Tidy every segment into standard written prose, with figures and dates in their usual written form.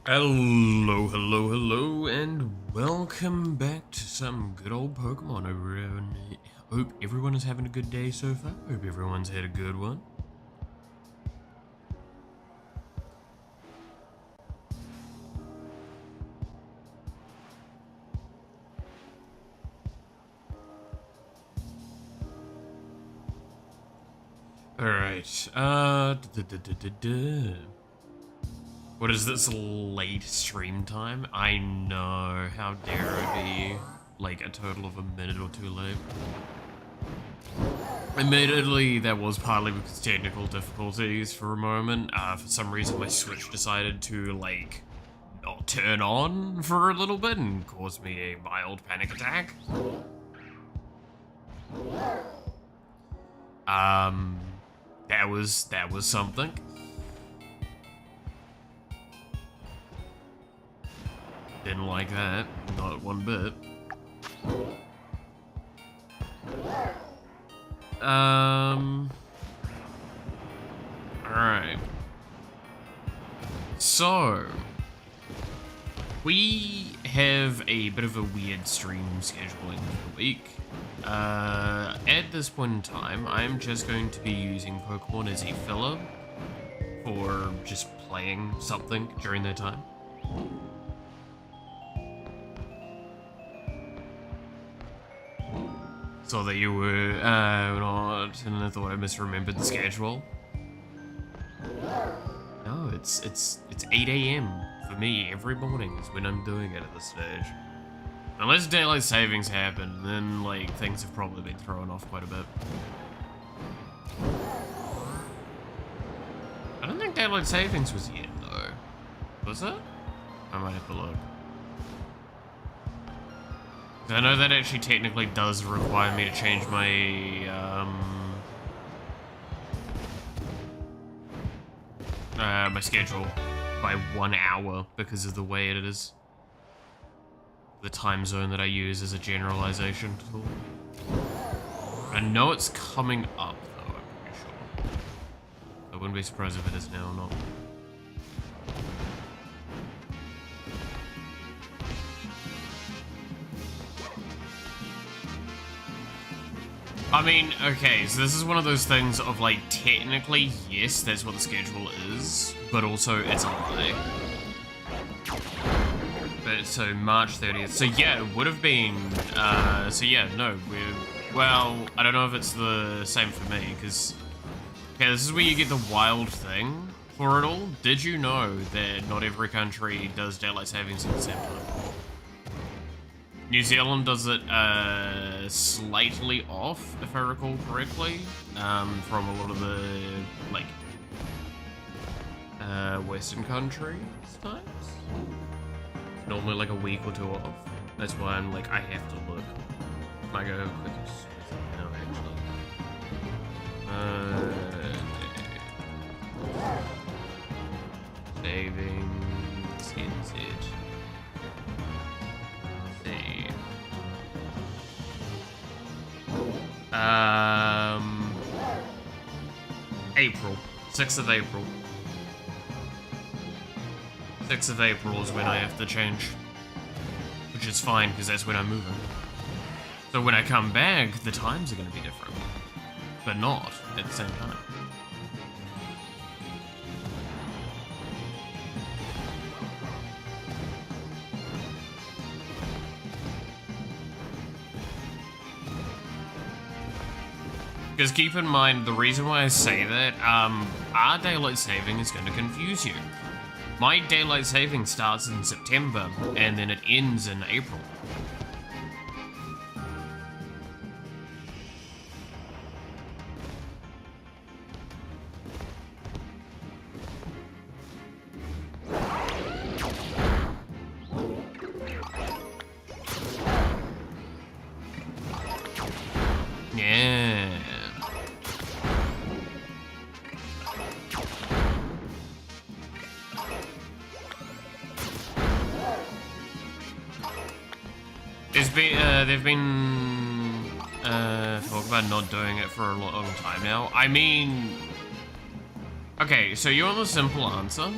Hello, hello, hello, and welcome back to some good old Pokemon over here. And hope everyone is having a good day so far. Hope everyone's had a good one. Alright, what is this late stream time? I know, how dare I be like a total of a minute or two late. Admittedly, that was partly because technical difficulties for a moment. For some reason my Switch decided to like not turn on for a little bit and caused me a mild panic attack. That was something. Didn't like that, not one bit. Alright. So, we have a bit of a weird stream scheduling for the week. At this point in time, I'm just going to be using Pokemon as a filler for just playing something during that time. So that you were not, and I thought I misremembered the schedule. No, it's 8 AM for me every morning is when I'm doing it at this stage. Unless daylight savings happen, then like things have probably been thrown off quite a bit. I don't think daylight savings was yet though. Was it? I might have to look. I know that actually technically does require me to change my my schedule by 1 hour because of the way it is. The time zone that I use as a generalization tool. I know it's coming up though, I'm pretty sure. I wouldn't be surprised if it is now or not. I mean, okay, so this is one of those things of like, technically, yes, that's what the schedule is, but also it's a lie. But so March 30th, so yeah, it would have been, so yeah, no, well, I don't know if it's the same for me, because, okay, this is where you get the wild thing for it all. Did you know that not every country does daylight savings at the same time? New Zealand does it slightly off, if I recall correctly, from a lot of the like Western countries times. Normally like a week or two off. That's why I'm like I have to look. I go quick as no actually. Savings instead. April. 6th of April. 6th of April is when I have to change. Which is fine, because that's when I'm moving. So when I come back, the times are going to be different. But not at the same time. Because keep in mind, the reason why I say that, our daylight saving is going to confuse you. My daylight saving starts in September, and then it ends in April. Yeah. They've been talk about not doing it for a long time now. I mean, okay, so you want the simple answer?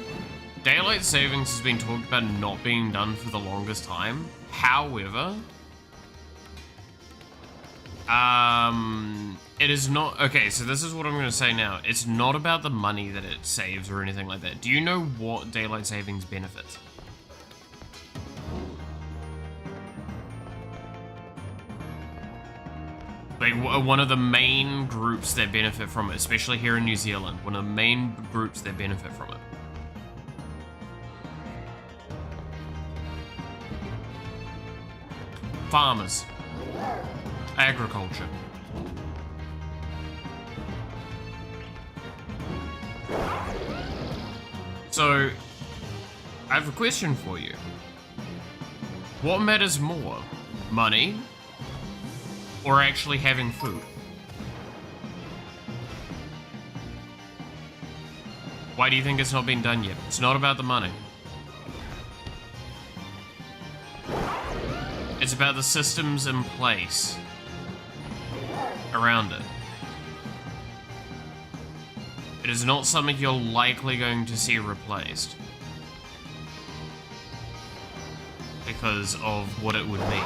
Daylight savings has been talked about not being done for the longest time. However, it is not... Okay, so this is what I'm going to say now. It's not about the money that it saves or anything like that. Do you know what daylight savings benefits? Like, one of the main groups that benefit from it, especially here in New Zealand, one of the main groups that benefit from it. Farmers. Agriculture. So, I have a question for you. What matters more? Money? Or actually having food? Why do you think it's not been done yet? It's not about the money. It's about the systems in place around it. It is not something you're likely going to see replaced because of what it would mean.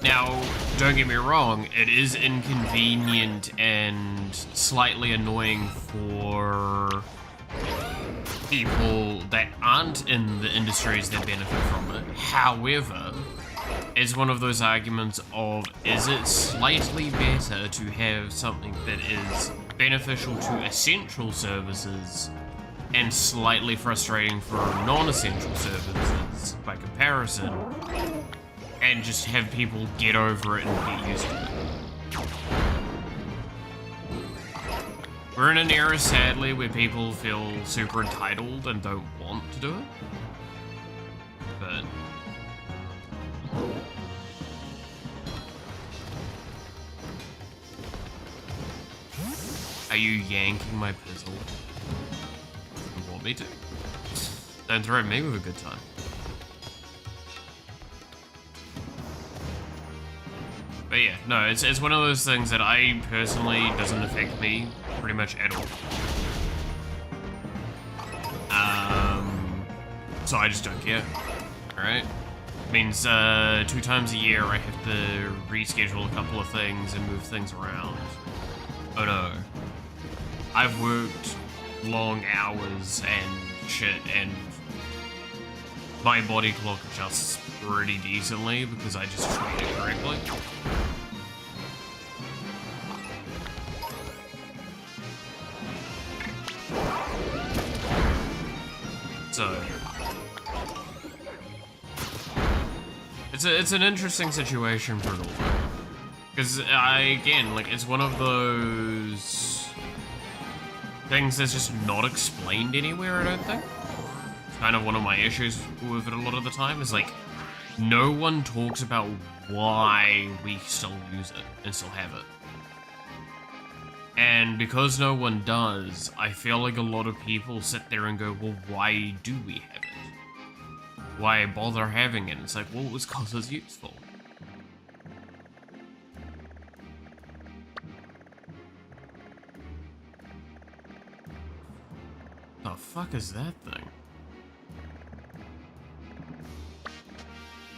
Now, don't get me wrong, it is inconvenient and slightly annoying for people that aren't in the industries that benefit from it. However, it's one of those arguments of, is it slightly better to have something that is beneficial to essential services and slightly frustrating for non-essential services by comparison, and just have people get over it and get used to it? We're in an era, sadly, where people feel super entitled and don't want to do it. But are you yanking my pizzle? You want me to? Don't threaten me with a good time. But yeah, no, it's one of those things that I personally doesn't affect me pretty much at all. So I just don't care. Alright? Means 2 times a year I have to reschedule a couple of things and move things around. Oh no. I've worked long hours and shit, and my body clock adjusts pretty decently because I just treat it correctly. So it's an interesting situation for all, because again, like, it's one of those things that's just not explained anywhere, I don't think. It's kind of one of my issues with it a lot of the time, is like, no one talks about why we still use it and still have it. And because no one does, I feel like a lot of people sit there and go, well, why do we have it? Why bother having it? It's like, well, it's because it's useful. The fuck is that thing?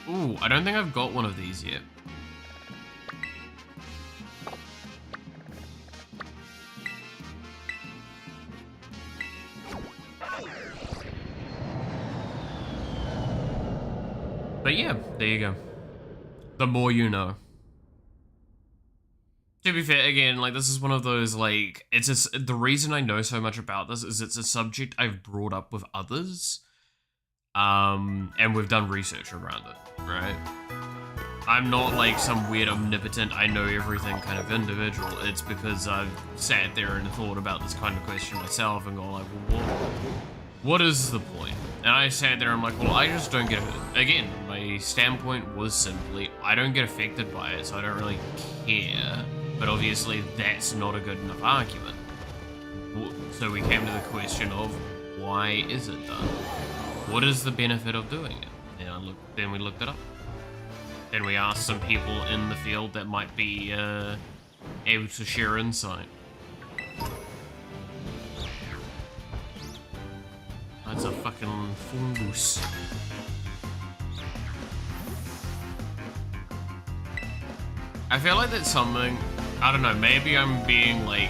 Ooh, I don't think I've got one of these yet. But yeah, there you go. The more you know. To be fair, again, like, this is one of those, like, it's just, the reason I know so much about this is it's a subject I've brought up with others, and we've done research around it, right? I'm not like some weird omnipotent, I know everything kind of individual. It's because I've sat there and thought about this kind of question myself and gone like, well, what is the point? And I sat there and I'm like, well, I just don't get it. Again, my standpoint was simply, I don't get affected by it, so I don't really care. But obviously, that's not a good enough argument. So we came to the question of, why is it done? What is the benefit of doing it? And then we looked it up. Then we asked some people in the field that might be able to share insight. That's a fucking fungus. I feel like that's something, I don't know, maybe I'm being like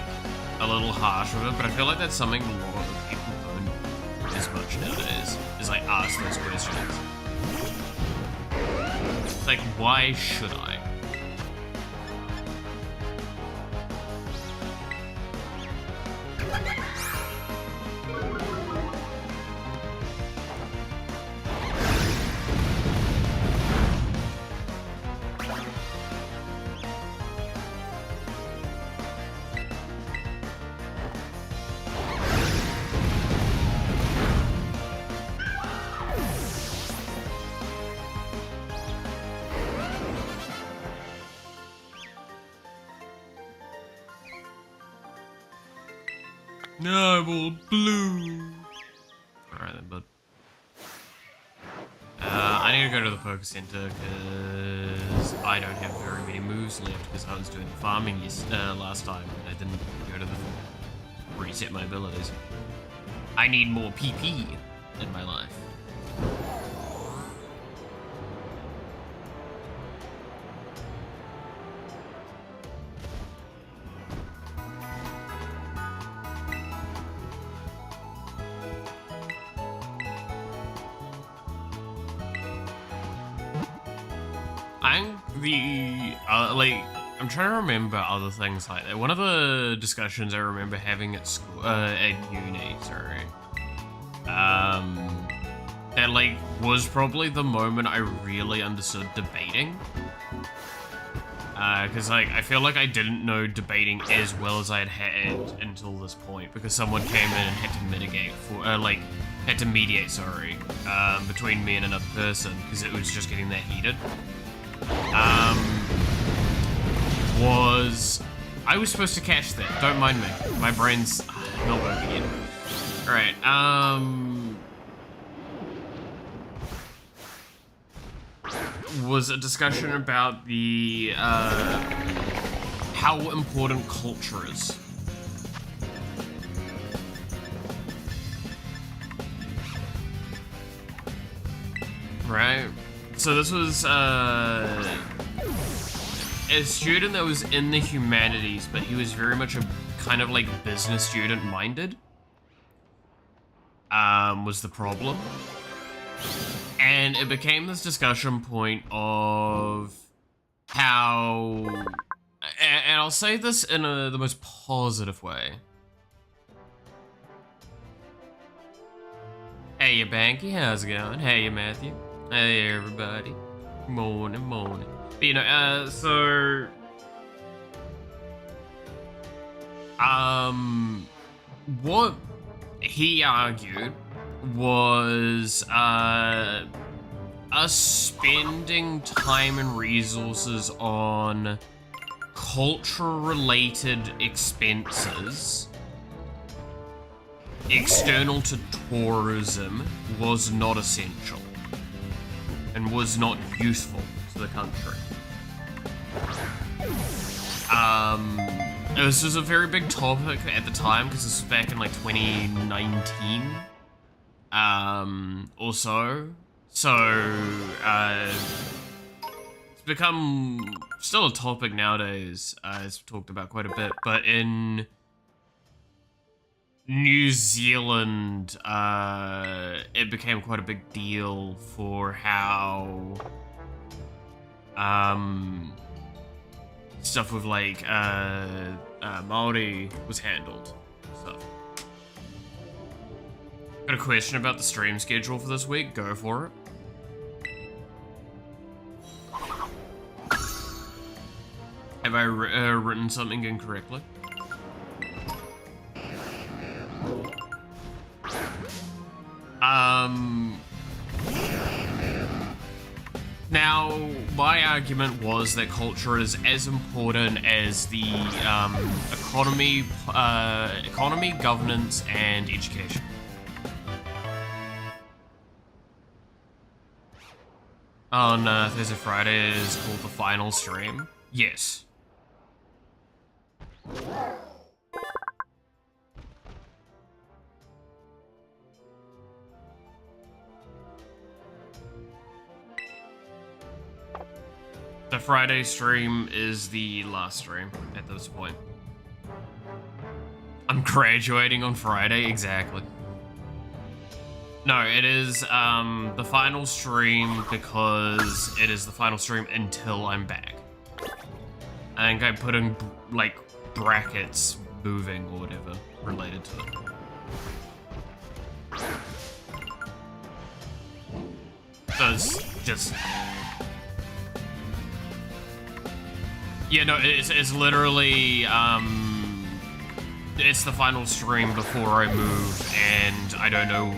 a little harsh with it, but I feel like that's something a lot of people don't as much nowadays, is like ask those questions. It's like, why should I? No, I'm all blue. Alright then, bud. I need to go to the poker center because I don't have very many moves left because I was doing the farming last time and I didn't go to the reset my abilities. I need more PP in my life. I'm trying to remember other things like that. One of the discussions I remember having at school, at uni, sorry, that like was probably the moment I really understood debating. Because like I feel like I didn't know debating as well as I had until this point, because someone came in and had to mitigate for, had to mediate, sorry, between me and another person because it was just getting that heated. I was supposed to catch that. Don't mind me. My brain's not working yet. Alright, was a discussion about the, how important culture is. Right? So this was, a student that was in the humanities, but he was very much a kind of like business student minded, was the problem. And it became this discussion point of how, and I'll say this in the most positive way. Hey, you Banky, how's it going? Hey, you Matthew. Hey, everybody. Morning, morning. But, you know, what he argued was, us spending time and resources on culture-related expenses external to tourism was not essential and was not useful to the country. This was a very big topic at the time because this was back in like 2019 or so. So it's become still a topic nowadays, it's talked about quite a bit, but in New Zealand, it became quite a big deal for how stuff with like Māori was handled. So, got a question about the stream schedule for this week? Go for it. Have I written something incorrectly? Now, my argument was that culture is as important as the economy, governance, and education. On Thursday, Friday is called the final stream. Yes. The Friday stream is the last stream at this point. I'm graduating on Friday, exactly. No, it is the final stream because it is the final stream until I'm back. I think I put in like brackets moving or whatever related to it. So it's just... Yeah, no, it's literally, it's the final stream before I move, and I don't know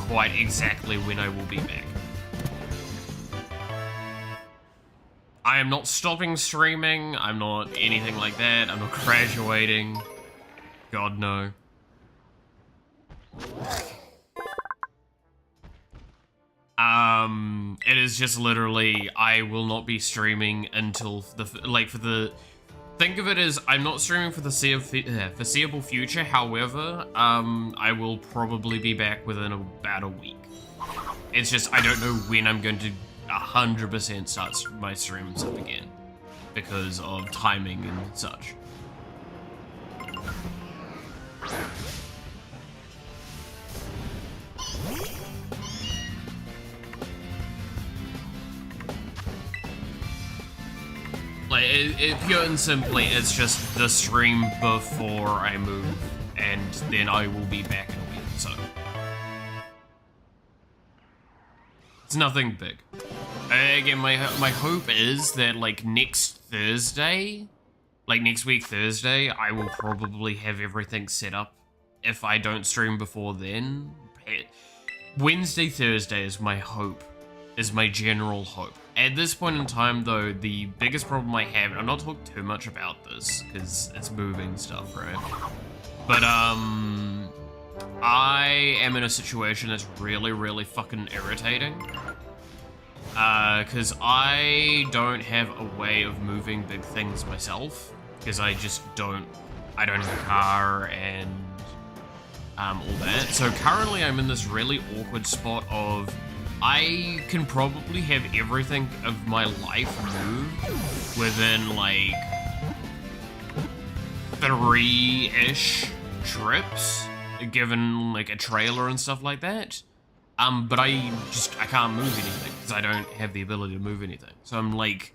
quite exactly when I will be back. I am not stopping streaming, I'm not anything like that, I'm not graduating. God, no. It is just literally, I will not be streaming until think of it as, I'm not streaming for the foreseeable future, however, I will probably be back within about a week. It's just, I don't know when I'm going to 100% start my streams up again, because of timing and such. Like, it pure and simply, it's just the stream before I move, and then I will be back in a week, so. It's nothing big. Again, my hope is that, like, next Thursday, like, next week Thursday, I will probably have everything set up if I don't stream before then. Wednesday, Thursday is my hope, is my general hope. At this point in time, though, the biggest problem I have, and I'm not talking too much about this, because it's moving stuff, right? But, I am in a situation that's really, really fucking irritating. Because I don't have a way of moving big things myself, because I just don't have a car and, all that. So currently I'm in this really awkward spot of, I can probably have everything of my life move within, like, 3-ish trips, given, like, a trailer and stuff like that. But I can't move anything, because I don't have the ability to move anything. So I'm, like,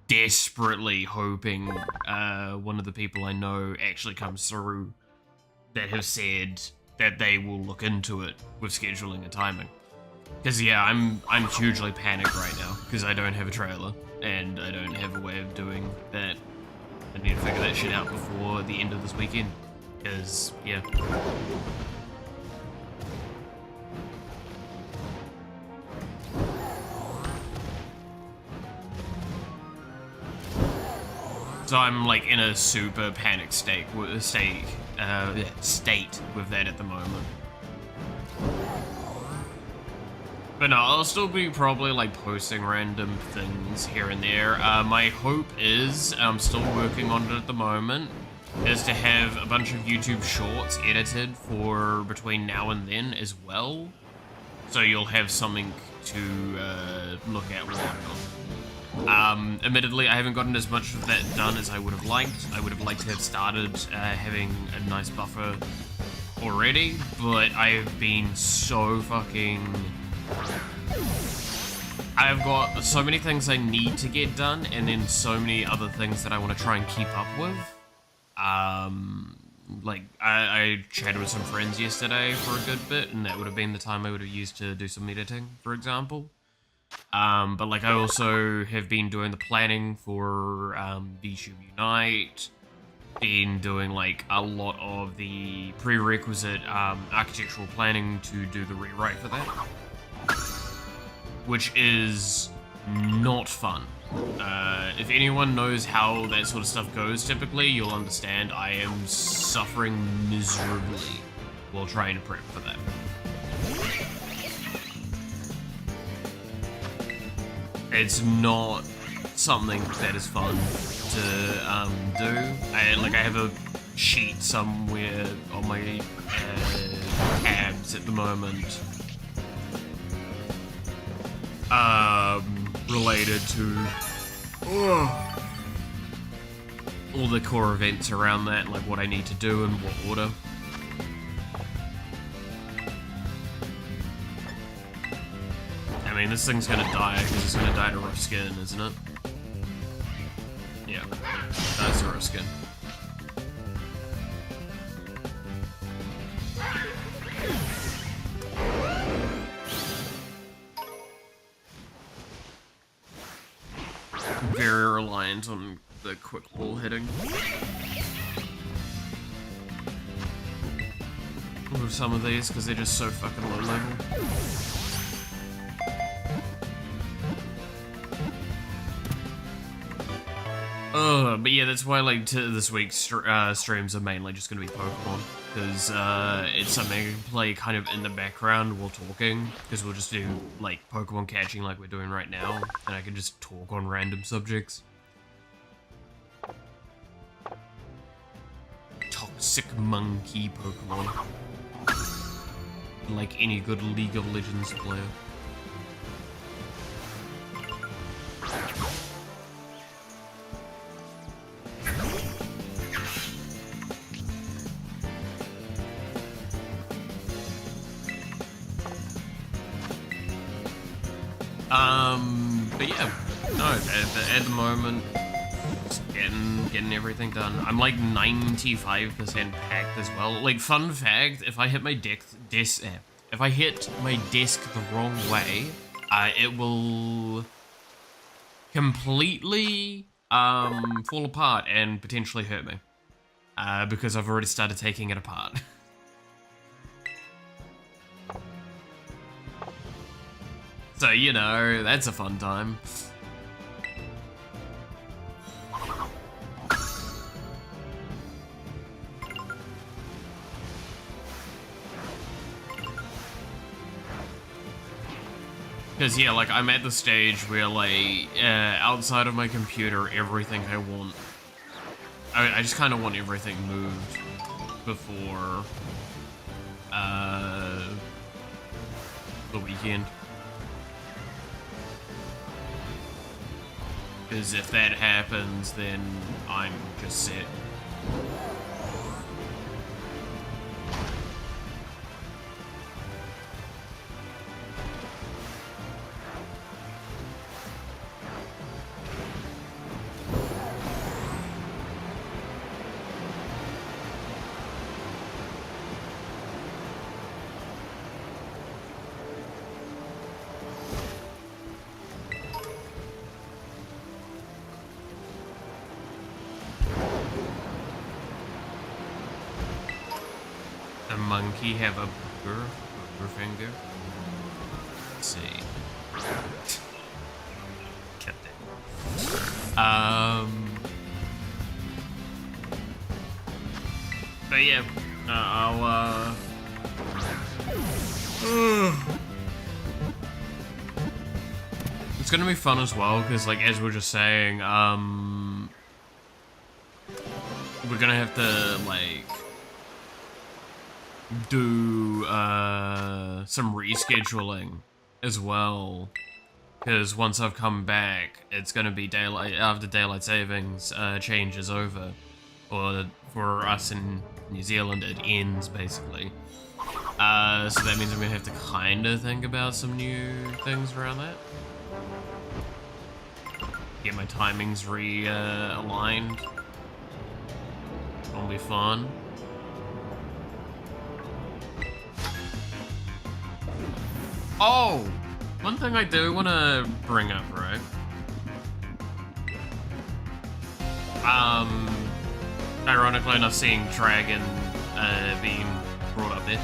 desperately hoping one of the people I know actually comes through that have said that they will look into it with scheduling and timing. Because, yeah, I'm hugely panicked right now, because I don't have a trailer, and I don't have a way of doing that. I need to figure that shit out before the end of this weekend, because, yeah. So I'm, like, in a super panic state with that at the moment. But no, I'll still be probably, like, posting random things here and there. My hope is, I'm still working on it at the moment, is to have a bunch of YouTube shorts edited for between now and then as well. So you'll have something to look at with that on. Admittedly, I haven't gotten as much of that done as I would have liked. I would have liked to have started having a nice buffer already, but I've been so fucking... I've got so many things I need to get done, and then so many other things that I want to try and keep up with. Like, I chatted with some friends yesterday for a good bit, and that would have been the time I would have used to do some editing, for example. But, like, I also have been doing the planning for VTuber Unite, been doing, like, a lot of the prerequisite architectural planning to do the rewrite for that, which is not fun. If anyone knows how that sort of stuff goes typically, you'll understand I am suffering miserably while trying to prep for that. It's not something that is fun to do. I have a sheet somewhere on my tabs at the moment related to all the core events around that, like what I need to do and what order. I mean, this thing's gonna die because it's gonna die to rough skin, isn't it? Yeah, dies to rough skin. Very reliant on the quick ball hitting with some of these because they're just so fucking low level. But yeah, that's why like this week's streams are mainly just gonna be Pokemon, because it's something I can play kind of in the background while talking, because we'll just do like Pokemon catching like we're doing right now, and I can just talk on random subjects. Toxic monkey Pokemon, like any good League of Legends player. But yeah, no, at the moment, just getting everything done. I'm like 95% packed as well. Like, fun fact, if I hit my desk the wrong way, it will completely fall apart and potentially hurt me, because I've already started taking it apart. So, you know, that's a fun time. Because, yeah, like, I'm at the stage where, like, outside of my computer, everything I want... I just kind of want everything moved before, the weekend. Because if that happens, then I'm just set. A monkey have a booger finger? Let's see. Cut that. But yeah, I'll it's gonna be fun as well, because like as we were just saying, we're gonna have to like do some rescheduling as well, because once I've come back, it's gonna be daylight after daylight savings changes over, or for us in New Zealand it ends basically. So that means I'm gonna have to kind of think about some new things around that. Get my timings aligned. It'll be fun. Oh! One thing I do want to bring up, right? Ironically enough, seeing Dragon being brought up there.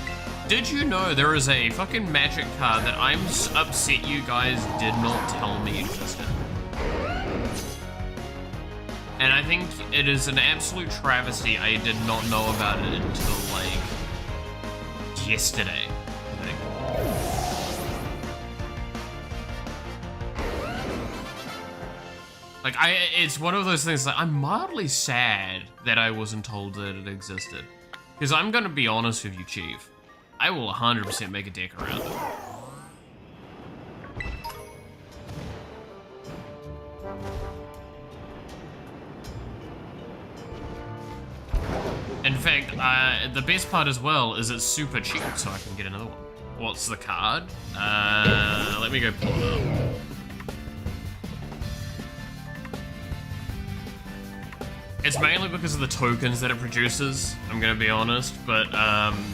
Did you know there is a fucking magic card that I'm upset you guys did not tell me existed? And I think it is an absolute travesty I did not know about it until, like, yesterday, I think. Like, it's one of those things that I'm mildly sad that I wasn't told that it existed. Because I'm gonna be honest with you, Chief. I will 100% make a deck around it. In fact, the best part as well is it's super cheap, so I can get another one. What's the card? Let me go pull it up. It's mainly because of the tokens that it produces, I'm gonna be honest, but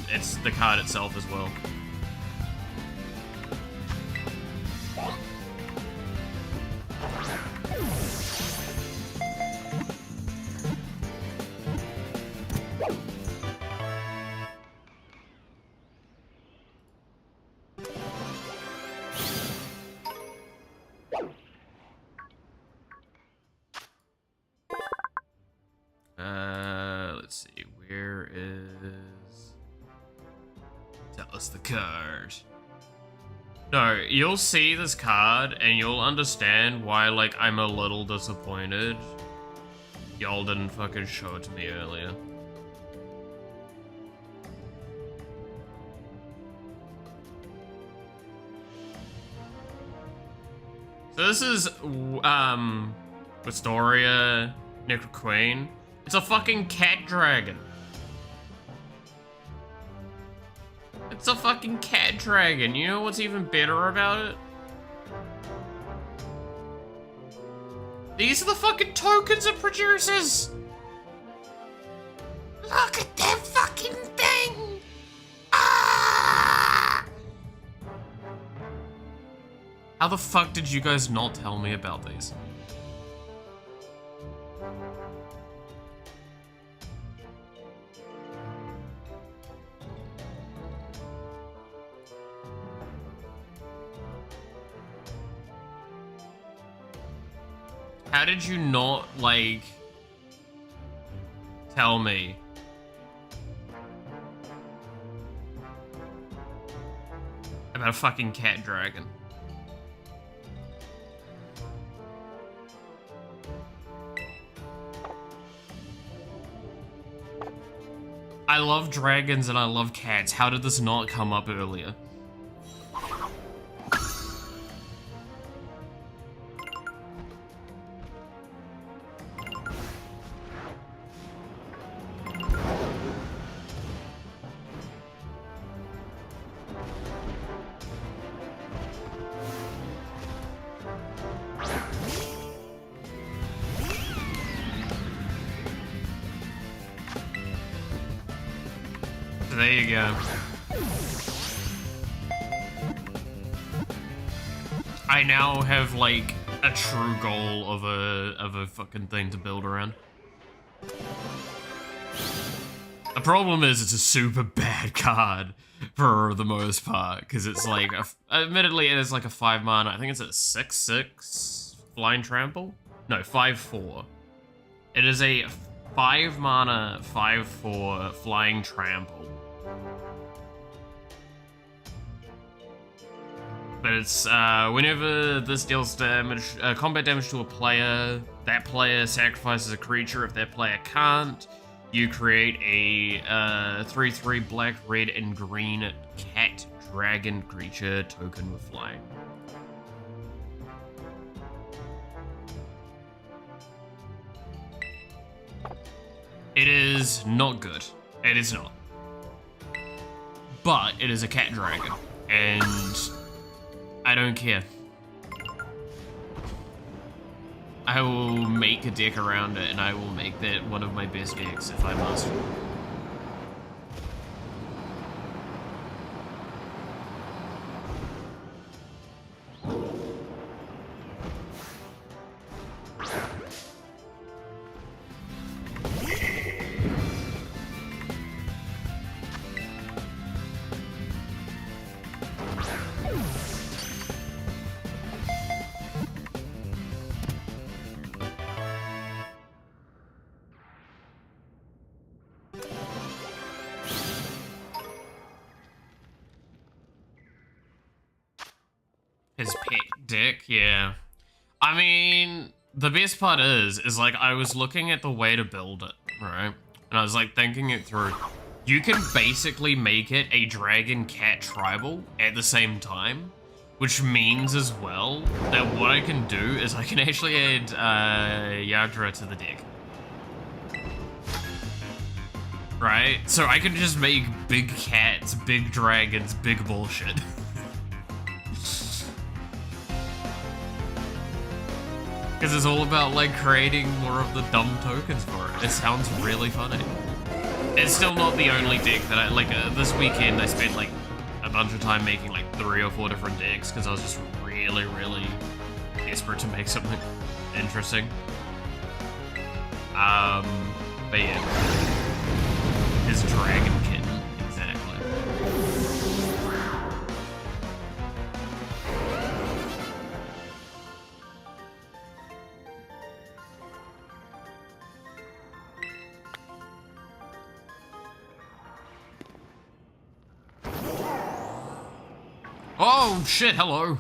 it's the card itself as well. Let's see, where is... Tell us the card. No, you'll see this card and you'll understand why, like, I'm a little disappointed y'all didn't fucking show it to me earlier. So this is, Astoria Necro Queen. It's a fucking cat dragon. It's a fucking cat dragon. You know what's even better about it? These are the fucking tokens it produces. Look at that fucking thing. Ah! How the fuck did you guys not tell me about these? How did you not, like, tell me? About a fucking cat dragon. I love dragons and I love cats. How did this not come up earlier? There you go. I now have like a true goal of a fucking thing to build around. The problem is it's a super bad card for the most part because it's like admittedly it is like a 5 mana. I think it's a 6/6 flying trample. No, 5/4. It is a 5 mana 5/4 flying trample. But it's, whenever this deals damage, combat damage to a player, that player sacrifices a creature. If that player can't, you create a 3/3 black, red, and green cat dragon creature token with flying. It is not good. It is not. But it is a cat dragon, and I don't care. I will make a deck around it, and I will make that one of my best decks if I must. His pet dick, yeah. I mean, the best part is like I was looking at the way to build it, right? And I was like thinking it through. You can basically make it a dragon cat tribal at the same time, which means as well that what I can do is I can actually add Yagdra to the deck. Right? So I can just make big cats, big dragons, big bullshit. Because it's all about like creating more of the dumb tokens for it. It sounds really funny. It's still not the only deck that I, like, this weekend I spent, like, a bunch of time making, like, 3 or 4 different decks, because I was just really, really desperate to make something interesting. But yeah. His Dragon Kitten, exactly. Oh shit, hello.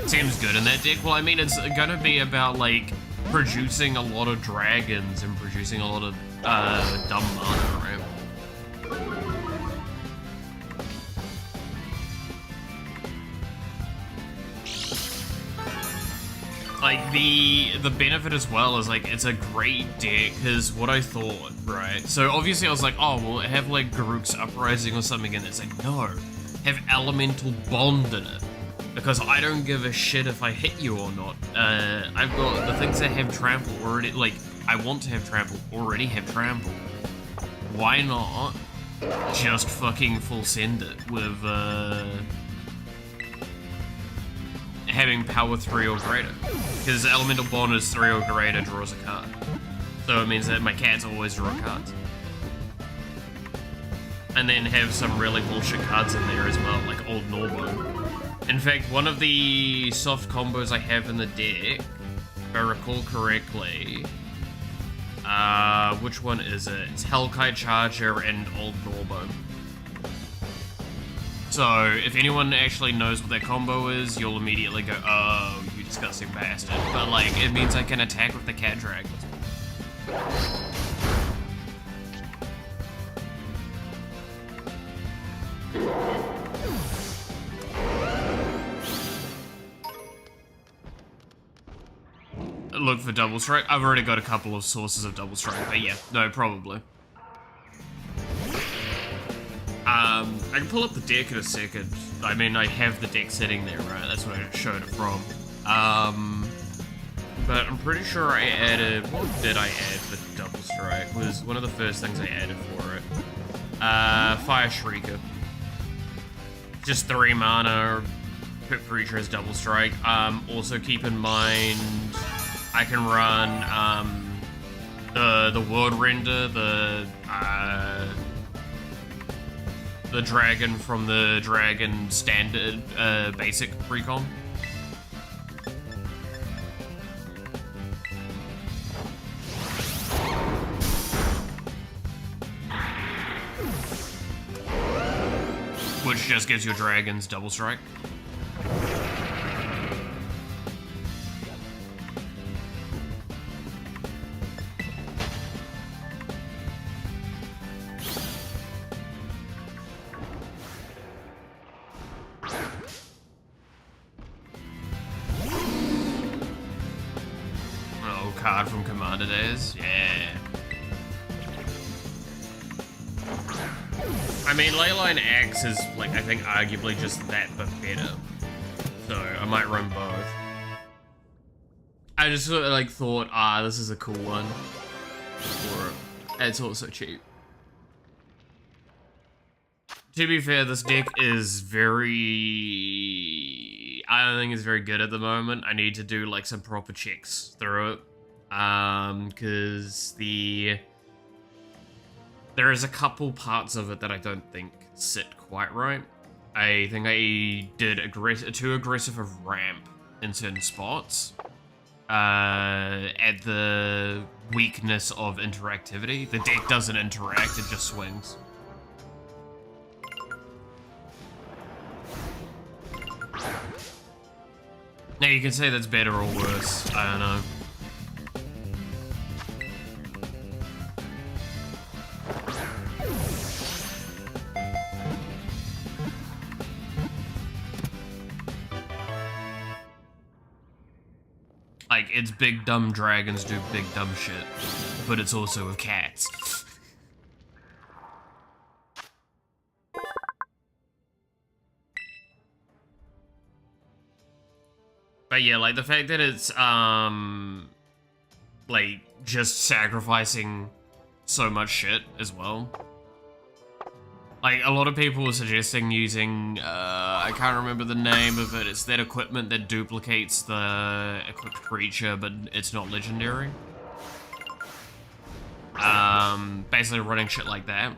Seems good in that deck. Well, I mean, it's gonna be about, like, producing a lot of dragons and producing a lot of, dumb mana, right? Like, the benefit as well is, like, it's a great deck, because what I thought, right? So, obviously, I was like, oh, well, have, like, Garruk's Uprising or something in it. It's like, no, have Elemental Bond in it. Because I don't give a shit if I hit you or not. I've got the things that have Trample already, like, I want to have Trample, already have Trample. Why not just fucking full send it with, having power 3 or greater? Because Elemental Bond is 3 or greater, draws a card. So it means that my cats always draw cards. And then have some really bullshit cards in there as well, like Old Norbo. In fact, one of the soft combos I have in the deck, if I recall correctly, which one is it? It's Hellkite Charger and Old Norbo. So, if anyone actually knows what that combo is, you'll immediately go, oh, you disgusting bastard. But, like, it means I can attack with the cat dragons. Look for double strike. I've already got a couple of sources of double strike, but yeah, no, probably. I can pull up the deck in a second. I mean, I have the deck sitting there, right? That's what I showed it from. But I'm pretty sure I added... What did I add for double strike? Was one of the first things I added for it. Fire Shrieker. Just 3 mana, put creature as double strike. Also keep in mind, I can run the world render, the dragon from the dragon standard basic precon. Which just gives your dragons double strike. Oh, card from Commander Days, yeah. I mean, Leyline Axe is, like, I think arguably just that, but better. So, I might run both. I just sort of, like, thought, this is a cool one. Or, it's also cheap. To be fair, this deck is very... I don't think it's very good at the moment. I need to do, like, some proper checks through it. Because there is a couple parts of it that I don't think sit quite right. I think I did too aggressive of ramp in certain spots. At the weakness of interactivity. The deck doesn't interact, it just swings. Now you can say that's better or worse, I don't know. Like, it's big dumb dragons do big dumb shit, but it's also with cats. But yeah, like, the fact that it's, like, just sacrificing so much shit as well. Like, a lot of people were suggesting using, I can't remember the name of it, it's that equipment that duplicates the equipped creature, but it's not legendary. Basically running shit like that.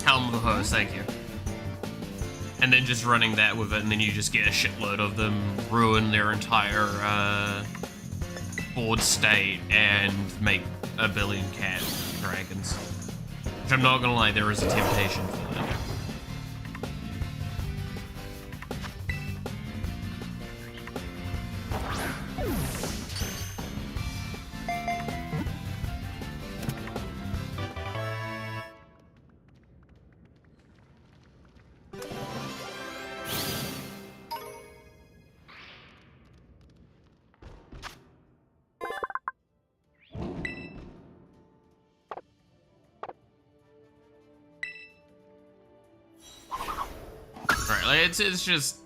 Helm of the Hose, thank you. And then just running that with it, and then you just get a shitload of them, ruin their entire board state, and make a billion cat dragons. Which I'm not gonna lie, there is a temptation for that. Right, like it's just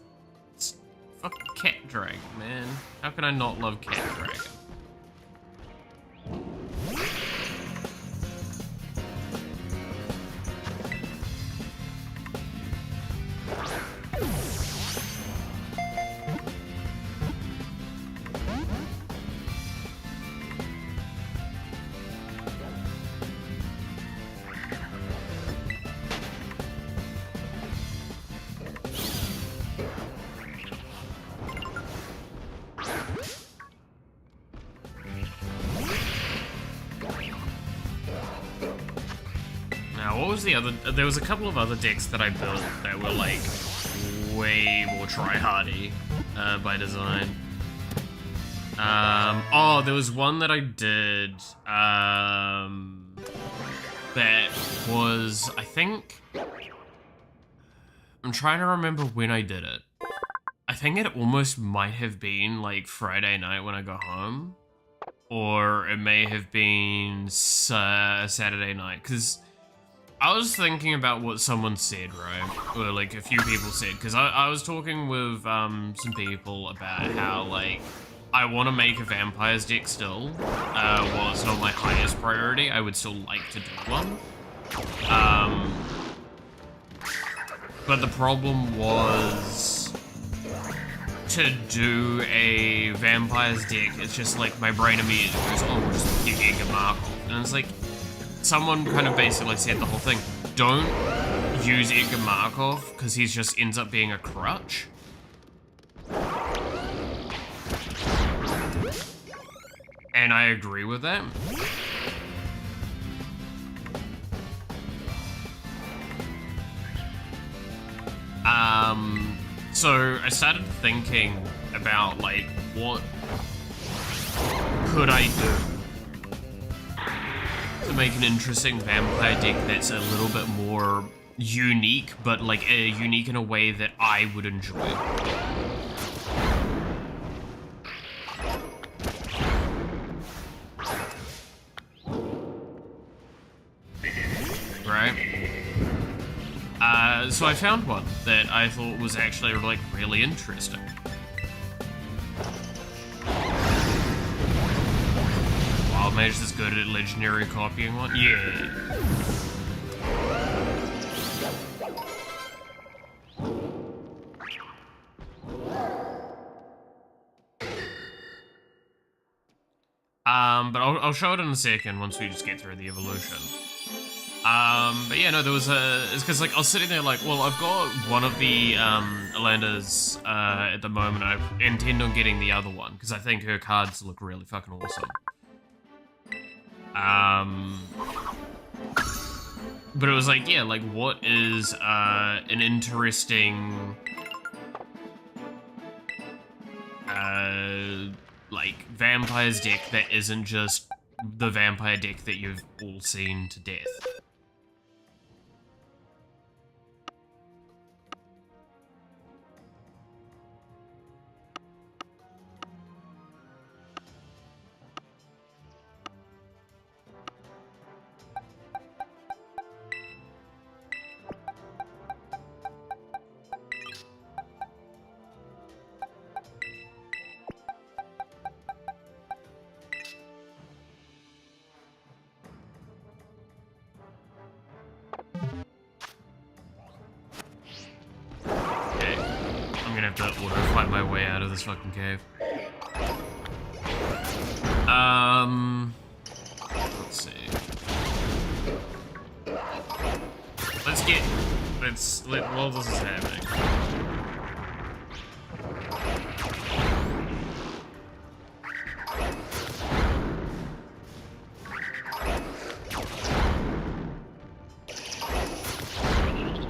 fuck cat dragon, man. How can I not love cat dragon? What was the other? There was a couple of other decks that I built that were like way more tryhardy by design. Oh, there was one that I did that was, I think, I'm trying to remember when I did it. I think it almost might have been like Friday night when I got home, or it may have been Saturday night, because I was thinking about what someone said, right? Or like a few people said, because I was talking with some people about how like I want to make a vampires deck still. While it's not my highest priority, I would still like to do one. But the problem was to do a vampires deck. It's just like my brain immediately goes, oh, we'll just get Edgar Markov, and it's like, someone kind of basically said the whole thing, don't use Edgar Markov because he just ends up being a crutch. And I agree with that. So I started thinking about like, what could I do to make an interesting vampire deck that's a little bit more unique, but like unique in a way that I would enjoy. Right? So I found one that I thought was actually like really interesting. Wild Mage is good at legendary copying one? Yeah. But I'll show it in a second once we just get through the evolution. But yeah, no, there was it's because like I was sitting there like, well, I've got one of the Alanda's at the moment. I intend on getting the other one because I think her cards look really fucking awesome. But it was like, yeah, like what is an interesting like vampires deck that isn't just the vampire deck that you've all seen to death. I'm gonna have to auto fight my way out of this fucking cave. Let's see. While this is happening.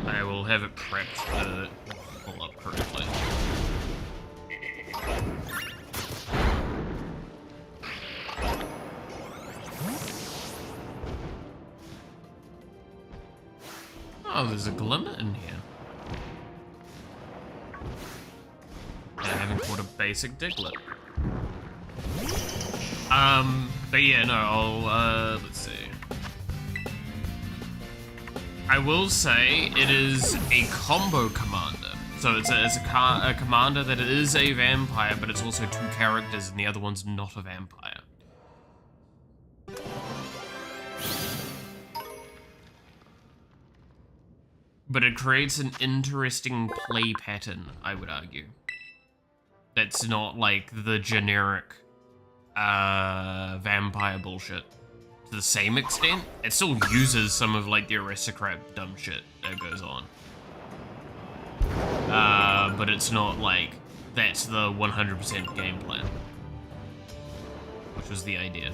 I will have it prepped to pull up correctly. Oh, there's a glimmer in here. I haven't caught a basic diglet. But yeah, no, I'll, let's see. I will say it is a combo commander. So it's a commander that is a vampire, but it's also 2 characters and the other one's not a vampire. But it creates an interesting play pattern, I would argue. That's not like the generic vampire bullshit. To the same extent, it still uses some of like the aristocrat dumb shit that goes on. But it's not like that's the 100% game plan, which was the idea.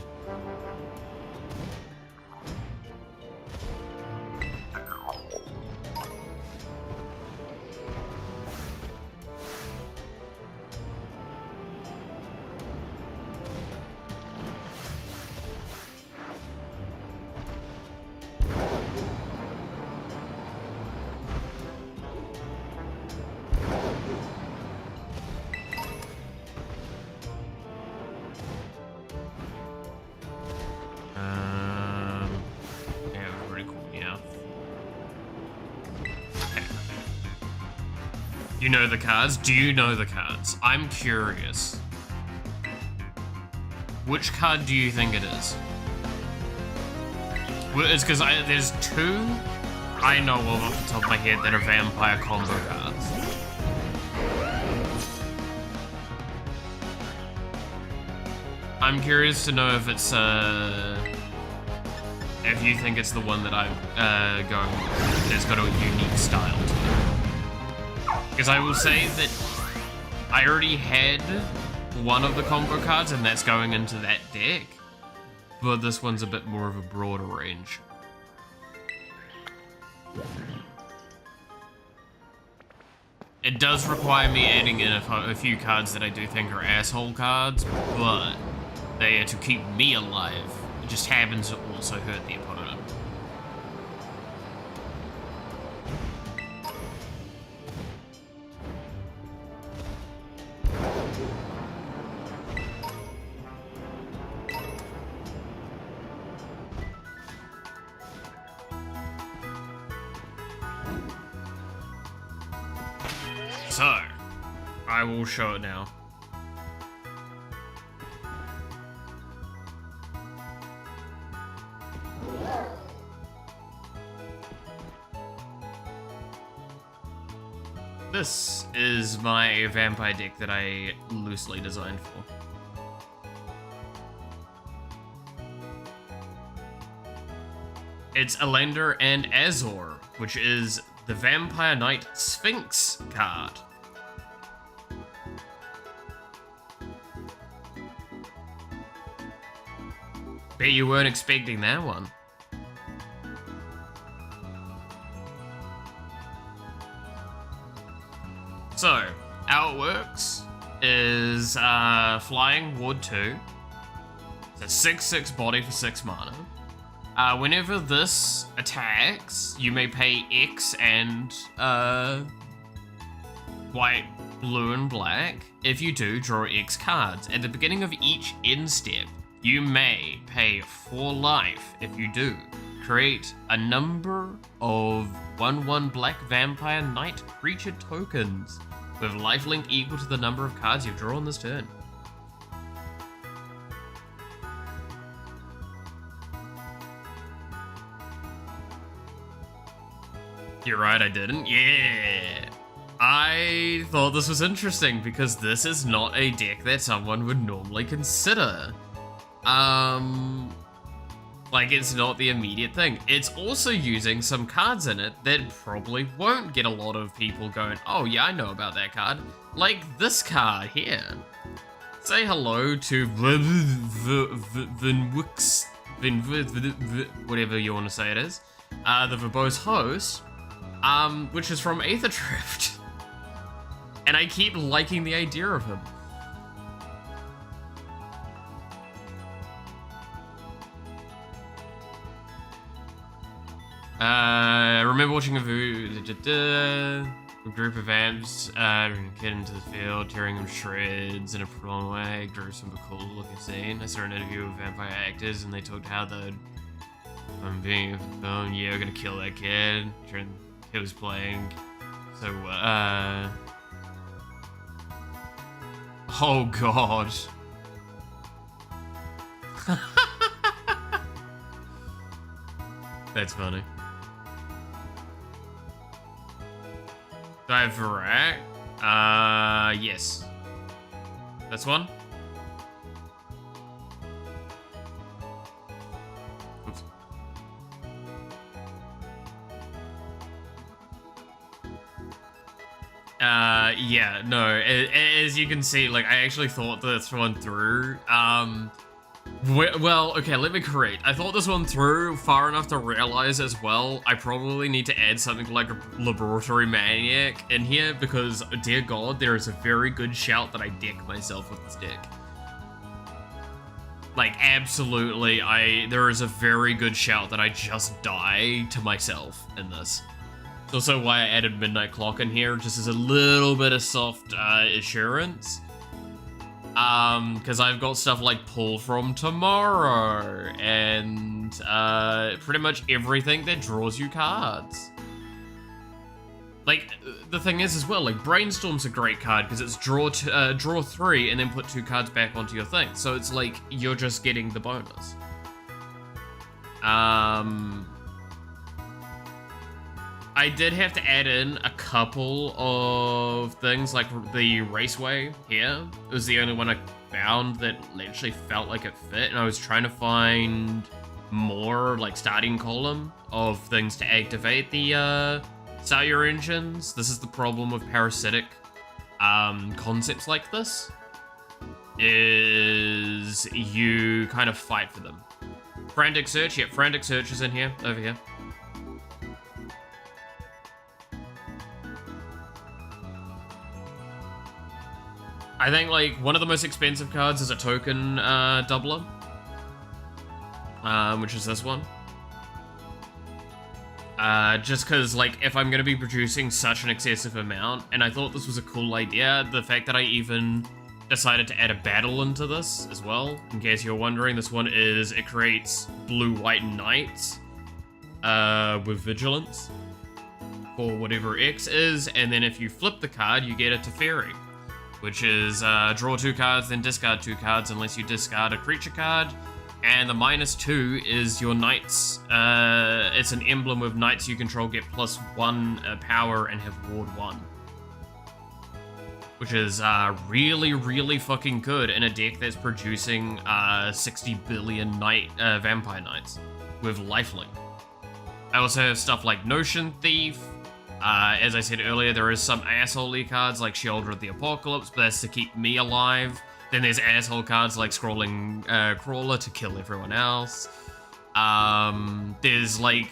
You know the cards? Do you know the cards? I'm curious. Which card do you think it is? Well, it's because there's 2 I know of off the top of my head that are vampire combo cards. I'm curious to know if it's if you think it's the one that I'm going that's got a unique style to it. Because I will say that I already had one of the combo cards and that's going into that deck, but this one's a bit more of a broader range. It does require me adding in a few cards that I do think are asshole cards, but they are to keep me alive. It just happens to also hurt the opponent. So, I will show it now. This is my vampire deck that I loosely designed for. It's Elander and Azor, which is the Vampire Knight Sphinx card. Bet you weren't expecting that one. So, how it works is flying Ward 2. It's a 6/6 body for 6 mana. Whenever this attacks, you may pay X and white, blue, and black. If you do, draw X cards. At the beginning of each end step, you may pay 4 life. If you do, create a number of 1/1 black vampire knight creature tokens with lifelink equal to the number of cards you've drawn this turn. You're right, I didn't. Yeah. I thought this was interesting because this is not a deck that someone would normally consider. Like, it's not the immediate thing. It's also using some cards in it that probably won't get a lot of people going, oh yeah, I know about that card. Like this card here. Say hello to whatever you want to say it is. The verbose host, which is from Aether Drift. And I keep liking the idea of him. I remember watching a group of amps get into the field, tearing them shreds in a prolonged way. Drew some cool looking scene. I saw an interview with vampire actors and they talked how they'd being a film, yeah, we're gonna kill that kid. He was playing. So oh god. That's funny. Do I have Varak? Yes. This one? Oops. Yeah, no, as you can see, like, I actually thought this one through. Well, okay, let me correct. I thought this one through far enough to realize as well, I probably need to add something like a Laboratory Maniac in here because, dear god, there is a very good shout that I deck myself with this deck. Like, absolutely, there is a very good shout that I just die to myself in this. It's also why I added Midnight Clock in here, just as a little bit of soft assurance. Because I've got stuff like Pull from Tomorrow, and pretty much everything that draws you cards. Like, the thing is as well, like, Brainstorm's a great card because it's draw 3 and then put 2 cards back onto your thing. So it's like, you're just getting the bonus. I did have to add in a couple of things, like the Raceway here. It was the only one I found that actually felt like it fit, and I was trying to find more, like, starting column of things to activate the start your engines. This is the problem with parasitic concepts like this, is you kind of fight for them. Frantic Search, yep, Frantic Search is in here, over here. I think, like, one of the most expensive cards is a token doubler, which is this one. Just because, like, if I'm going to be producing such an excessive amount, and I thought this was a cool idea, the fact that I even decided to add a battle into this as well, in case you're wondering, this one is, it creates blue-white knights with vigilance for whatever X is, and then if you flip the card, you get a Teferi, which is draw 2 cards, then discard 2 cards unless you discard a creature card. And the -2 is your knights. It's an emblem with knights you control get +1 power and have ward 1. Which is really, really fucking good in a deck that's producing 60 billion vampire knights with lifelink. I also have stuff like Notion Thief. As I said earlier, there is some asshole-y cards like Shoulder of the Apocalypse, but that's to keep me alive. Then there's asshole cards like Scrawling Crawler to kill everyone else. There's like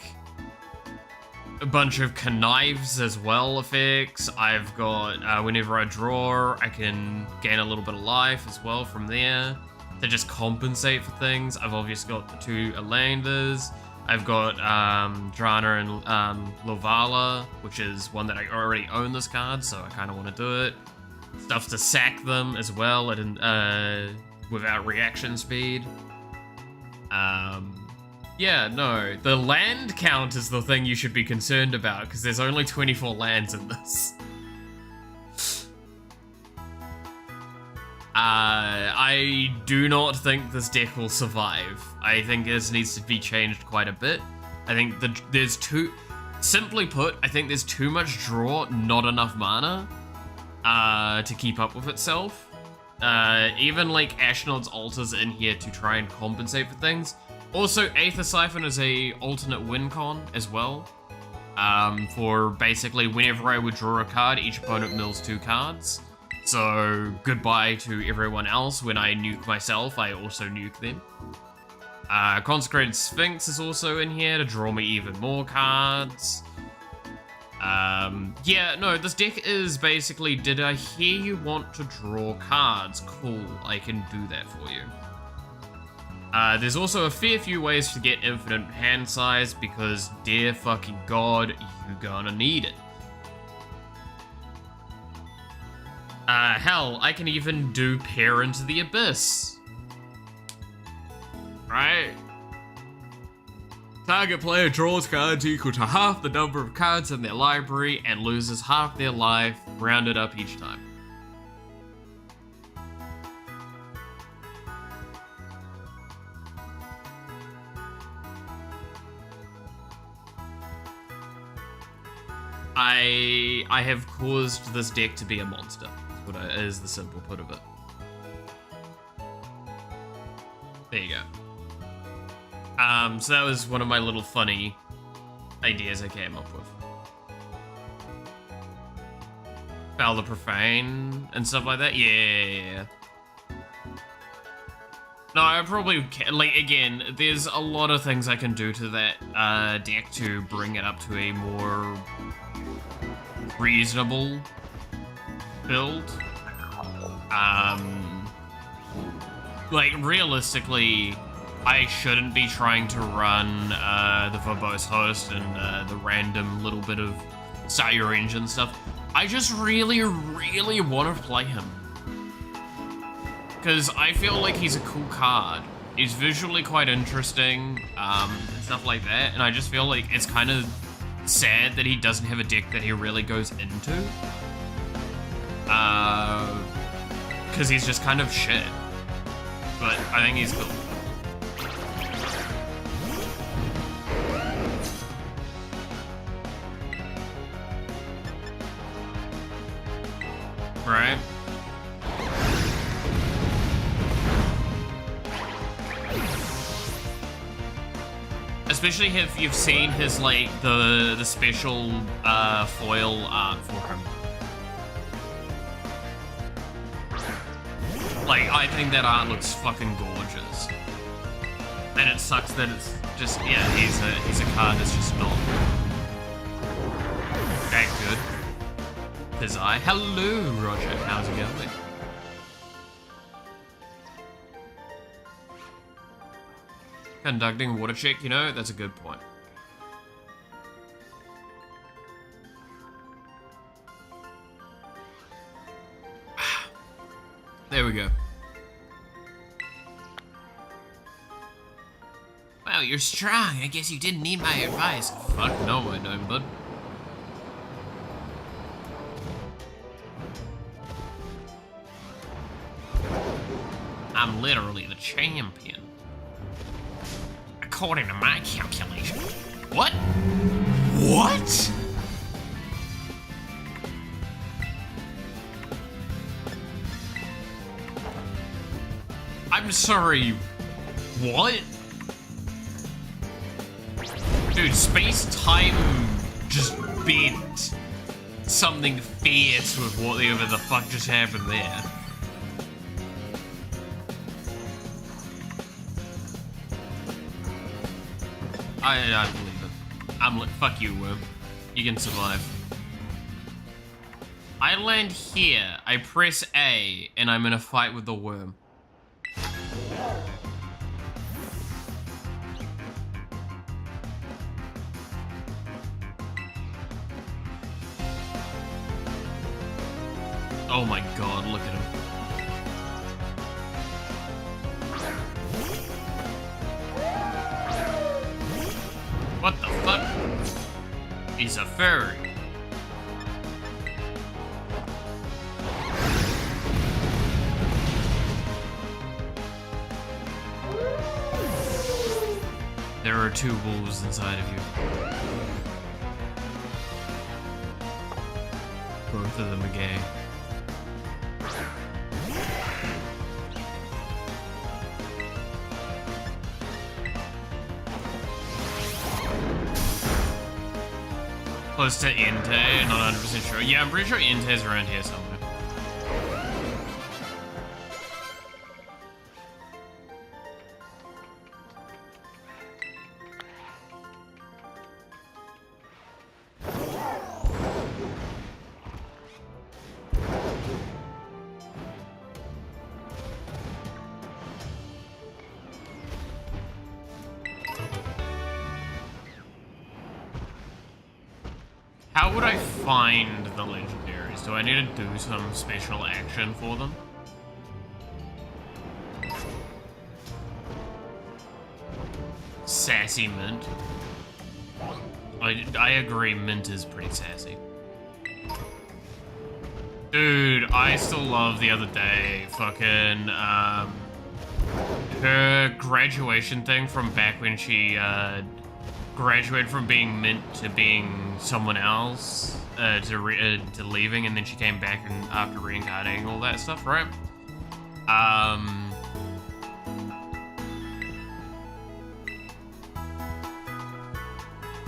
a bunch of connives as well effects. I've got, whenever I draw, I can gain a little bit of life as well from there to just compensate for things. I've obviously got the 2 Elanders. I've got Drana and Lovala, which is one that I already own this card, so I kind of want to do it. Stuff to sack them as well at without reaction speed. Yeah, no, the land count is the thing you should be concerned about, because there's only 24 lands in this. I do not think this deck will survive. I think this needs to be changed quite a bit. I think there's simply put, I think there's too much draw, not enough mana to keep up with itself. Even like Ashnod's Altars in here to try and compensate for things. Also, Aether Siphon is a alternate win con as well. For basically whenever I would draw a card, each opponent mills 2 cards. So goodbye to everyone else. When I nuke myself, I also nuke them. Consecrated Sphinx is also in here to draw me even more cards. Yeah, no, this deck is basically, did I hear you want to draw cards? Cool, I can do that for you. There's also a fair few ways to get infinite hand size because, dear fucking god, you're gonna need it. Hell, I can even do Peer into the Abyss. Right? Target player draws cards equal to half the number of cards in their library and loses half their life, rounded up each time. I have caused this deck to be a monster, is the simple put of it. There you go. So that was one of my little funny ideas I came up with. Foul the Profane and stuff like that? Yeah. No, I probably can, like, again, there's a lot of things I can do to that deck to bring it up to a more reasonable build. Like, realistically, I shouldn't be trying to run the verbose host and the random little bit of start your engine stuff. I just really want to play him. Because I feel like he's a cool card. He's visually quite interesting, stuff like that, and I just feel like it's kind of sad that he doesn't have a deck that he really goes into. Because he's just kind of shit. But I think he's cool. Right? Especially if you've seen his, like, the special foil art for him. Like, I think that art looks fucking gorgeous. And it sucks that it's just, yeah, he's a card that's just not that good. Hello, Roger, how's it going? Conducting water check, you know, that's a good point. There we go. Wow, you're strong. I guess you didn't need my advice. Fuck no, I don't, bud. I'm literally the champion. According to my calculation. What? What? I'm sorry. What? Dude, space-time just bent something fierce with whatever the fuck just happened there. I believe it. I'm like, fuck you, worm. You can survive. I land here, I press A, and I'm in a fight with the worm. Oh my god, look at him. What the fuck? He's a furry. There are 2 wolves inside of you. Both of them are gay. Close to Entei, not 100% sure. Yeah, I'm pretty sure Entei's around here somewhere. How would I find the legendaries? Do I need to do some special action for them? Sassy Mint. I agree, Mint is pretty sassy. Dude, I still love the other day, fucking, her graduation thing from back when she, graduated from being Mint to being someone else, to leaving, and then she came back and after reincarnating, all that stuff, right?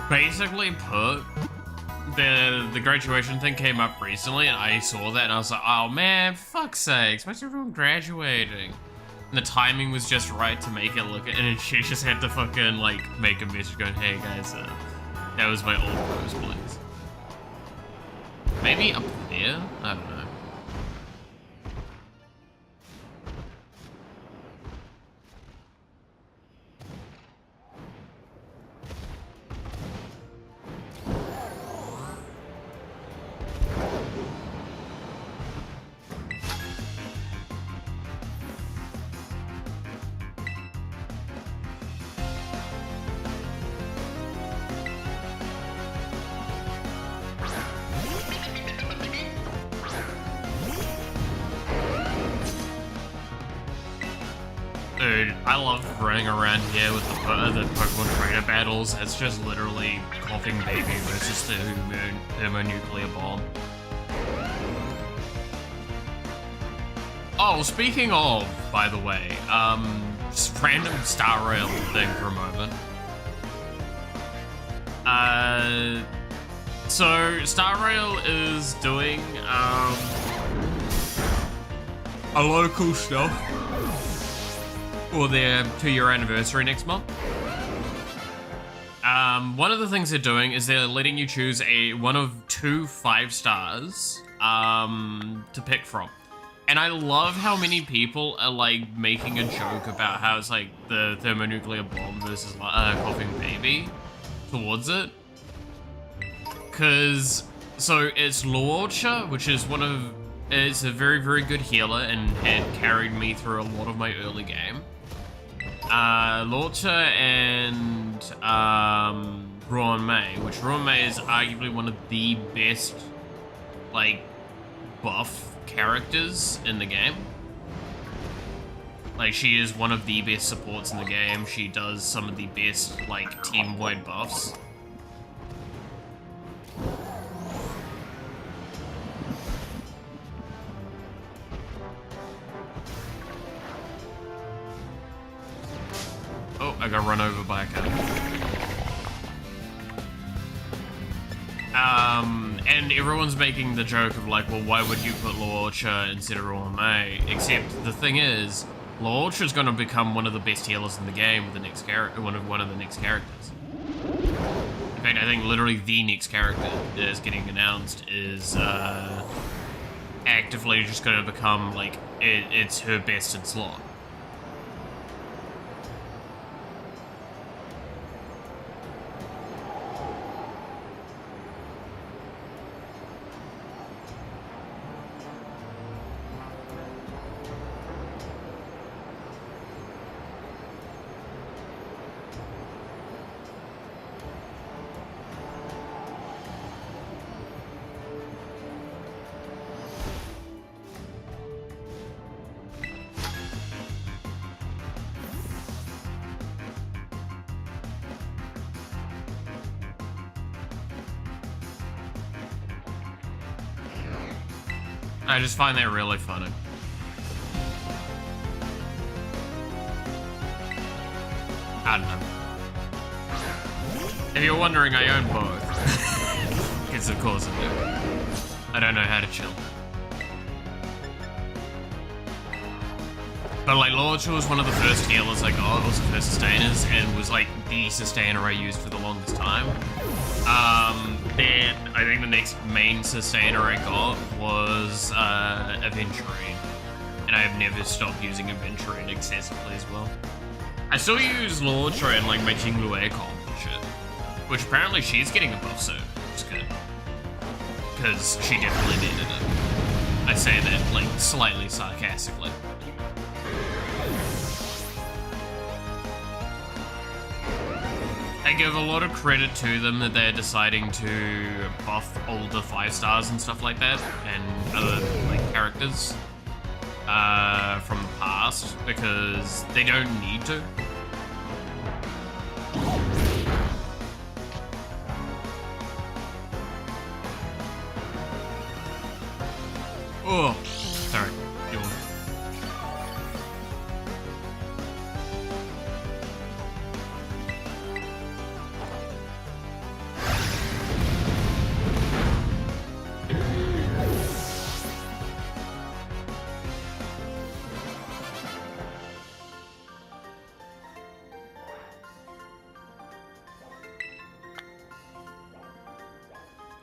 Basically put, the graduation thing came up recently, and I saw that, and I was like, oh man, fuck's sakes, why's everyone graduating? And the timing was just right to make it look, and she just had to fucking, like, make a message going, hey guys, that was my old rose place. Maybe up there? I don't know. Dude, I love running around here with the Pokemon trainer battles. It's just literally Coughing Baby versus the thermonuclear bomb. Oh, speaking of, by the way, just random Star Rail thing for a moment. So Star Rail is doing a lot of cool stuff for their 2-year anniversary next month. One of the things they're doing is they're letting you choose one of 2 5-stars to pick from. And I love how many people are like making a joke about how it's like the thermonuclear bomb versus Coughing Baby towards it. Cause so it's Lorcha, which is it's a very, very good healer and had carried me through a lot of my early game. Lorcha and Ruan Mei, which Ruan Mei is arguably one of the best like buff characters in the game. Like, she is one of the best supports in the game. She does some of the best like team-wide buffs. Oh, I got run over by a car. And everyone's making the joke of like, well, why would you put Lorcha instead of Ruan Mei? Except the thing is, Lorcha is going to become one of the best healers in the game with the next character, one of the next characters. In fact, I think literally the next character that is getting announced is actively just going to become, like, it's her best in slot. I just find that really funny. I don't know. If you're wondering, I own both. Because of course I do. I don't know how to chill. But like, Lordship was one of the first healers I got, was the first sustainers, and was like the sustainer I used for the longest time. Then I think the next main sustainer I got was Aventurine, and I have never stopped using Aventurine excessively as well. I still use Lordship in like my Jingle Air comp and shit, which apparently she's getting a buff soon, which is good, because she definitely needed it. I say that like slightly sarcastically. I give a lot of credit to them that they're deciding to buff older 5 stars and stuff like that, and other like characters from the past, because they don't need to. Oh, sorry.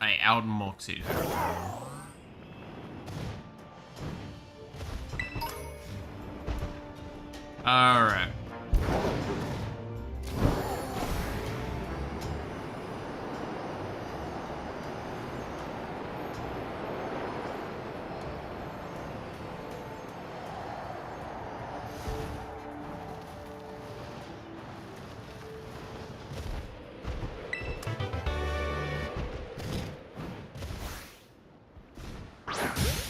I out-moxied her. Alright.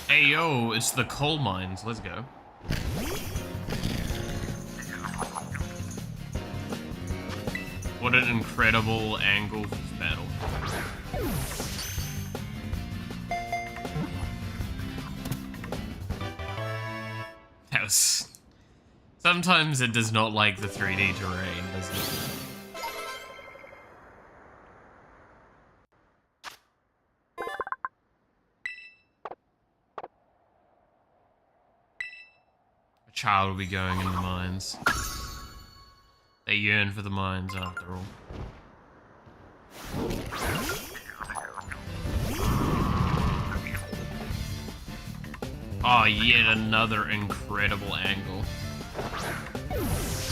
Hey yo, it's the coal mines, let's go. What an incredible angle for this battle. That was... Sometimes it does not like the 3D terrain, does it? A child will be going in the mines. They yearn for the mines, after all. Oh, yet another incredible angle.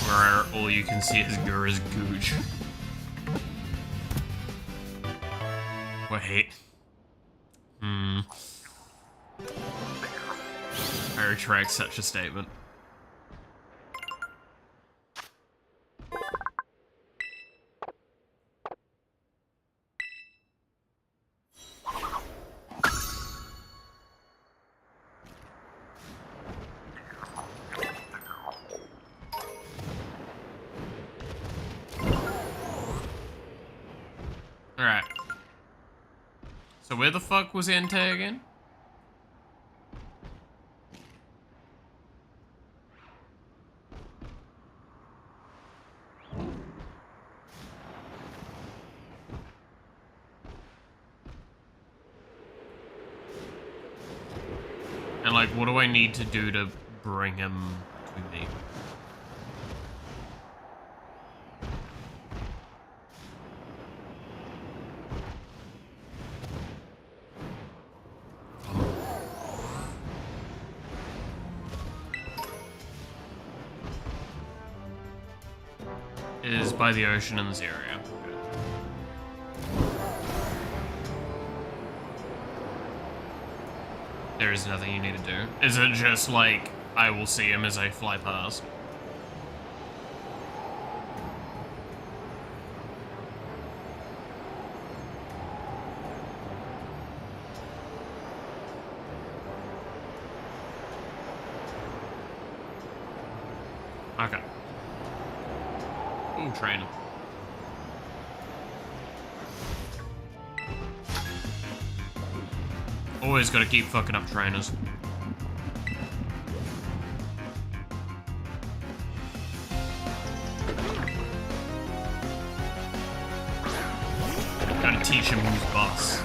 Where all you can see is Gura's gooch. Wait. I retract such a statement. Alright. So where the fuck was Entei again? And like, what do I need to do to bring him to me? is by the ocean in this area. There is nothing you need to do. Is it just like, I will see him as I fly past? Okay. Ooh, trainer. Always gotta keep fucking up trainers. Gotta teach him who's boss.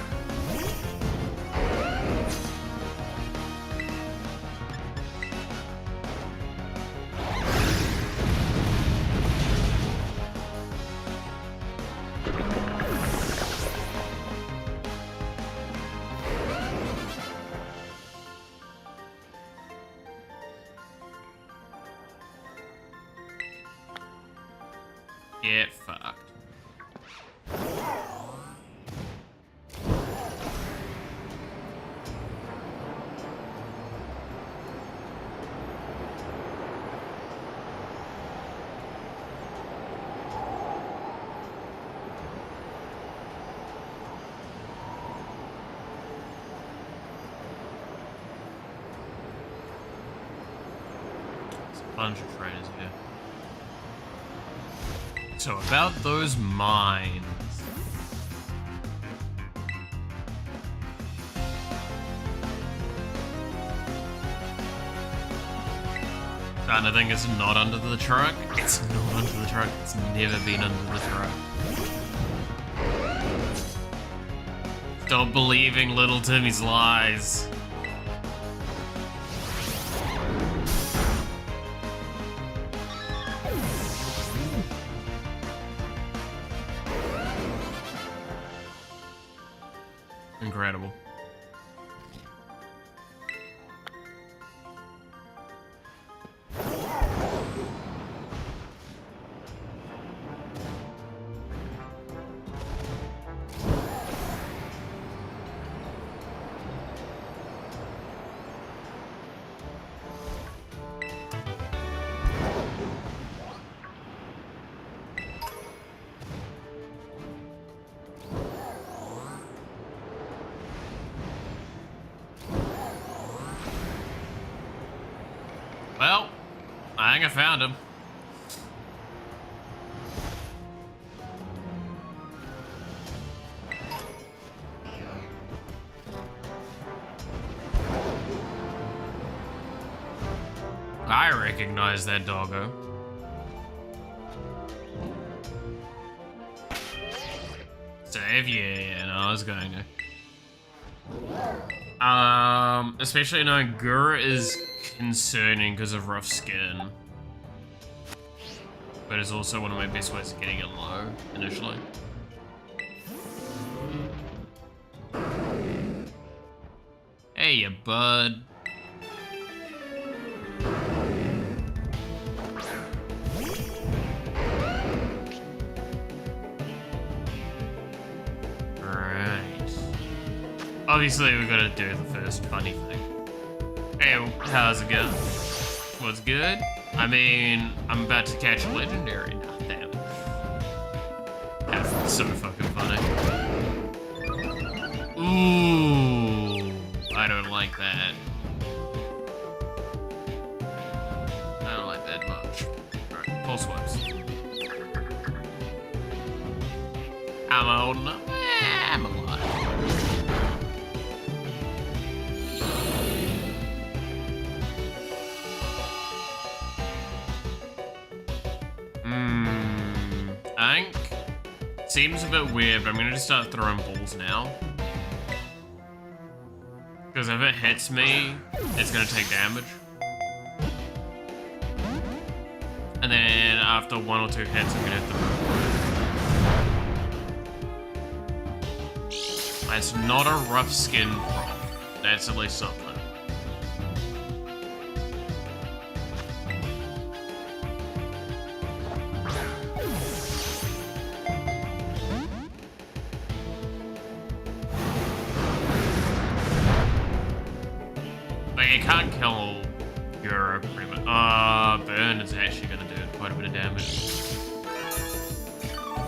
Get fucked. There's a bunch of trainers here. So about those mines. That I think is not under the truck. It's not under the truck. It's never been under the truck. Stop believing little Timmy's lies. Incredible. Well, I think I found him. I recognize that doggo. Save, yeah, no, I was going to. Especially knowing Gura is concerning because of rough skin. But it's also one of my best ways of getting it low, initially. Hey, you bud. Obviously, we gotta do the first funny thing. Hey, how's it going? What's good? I mean, I'm about to catch a legendary. Nah, damn. That's so fucking funny. Ooh, I don't like that. I don't like that much. Alright, full swipes. Am I holding up? I'm alive. I think seems a bit weird, but I'm gonna just start throwing balls now. Because if it hits me, it's gonna take damage. And then after 1 or 2 hits, I'm gonna hit the It's not a rough skin proc. That's at least something. can't kill Europe pretty much. Burn is actually gonna do quite a bit of damage.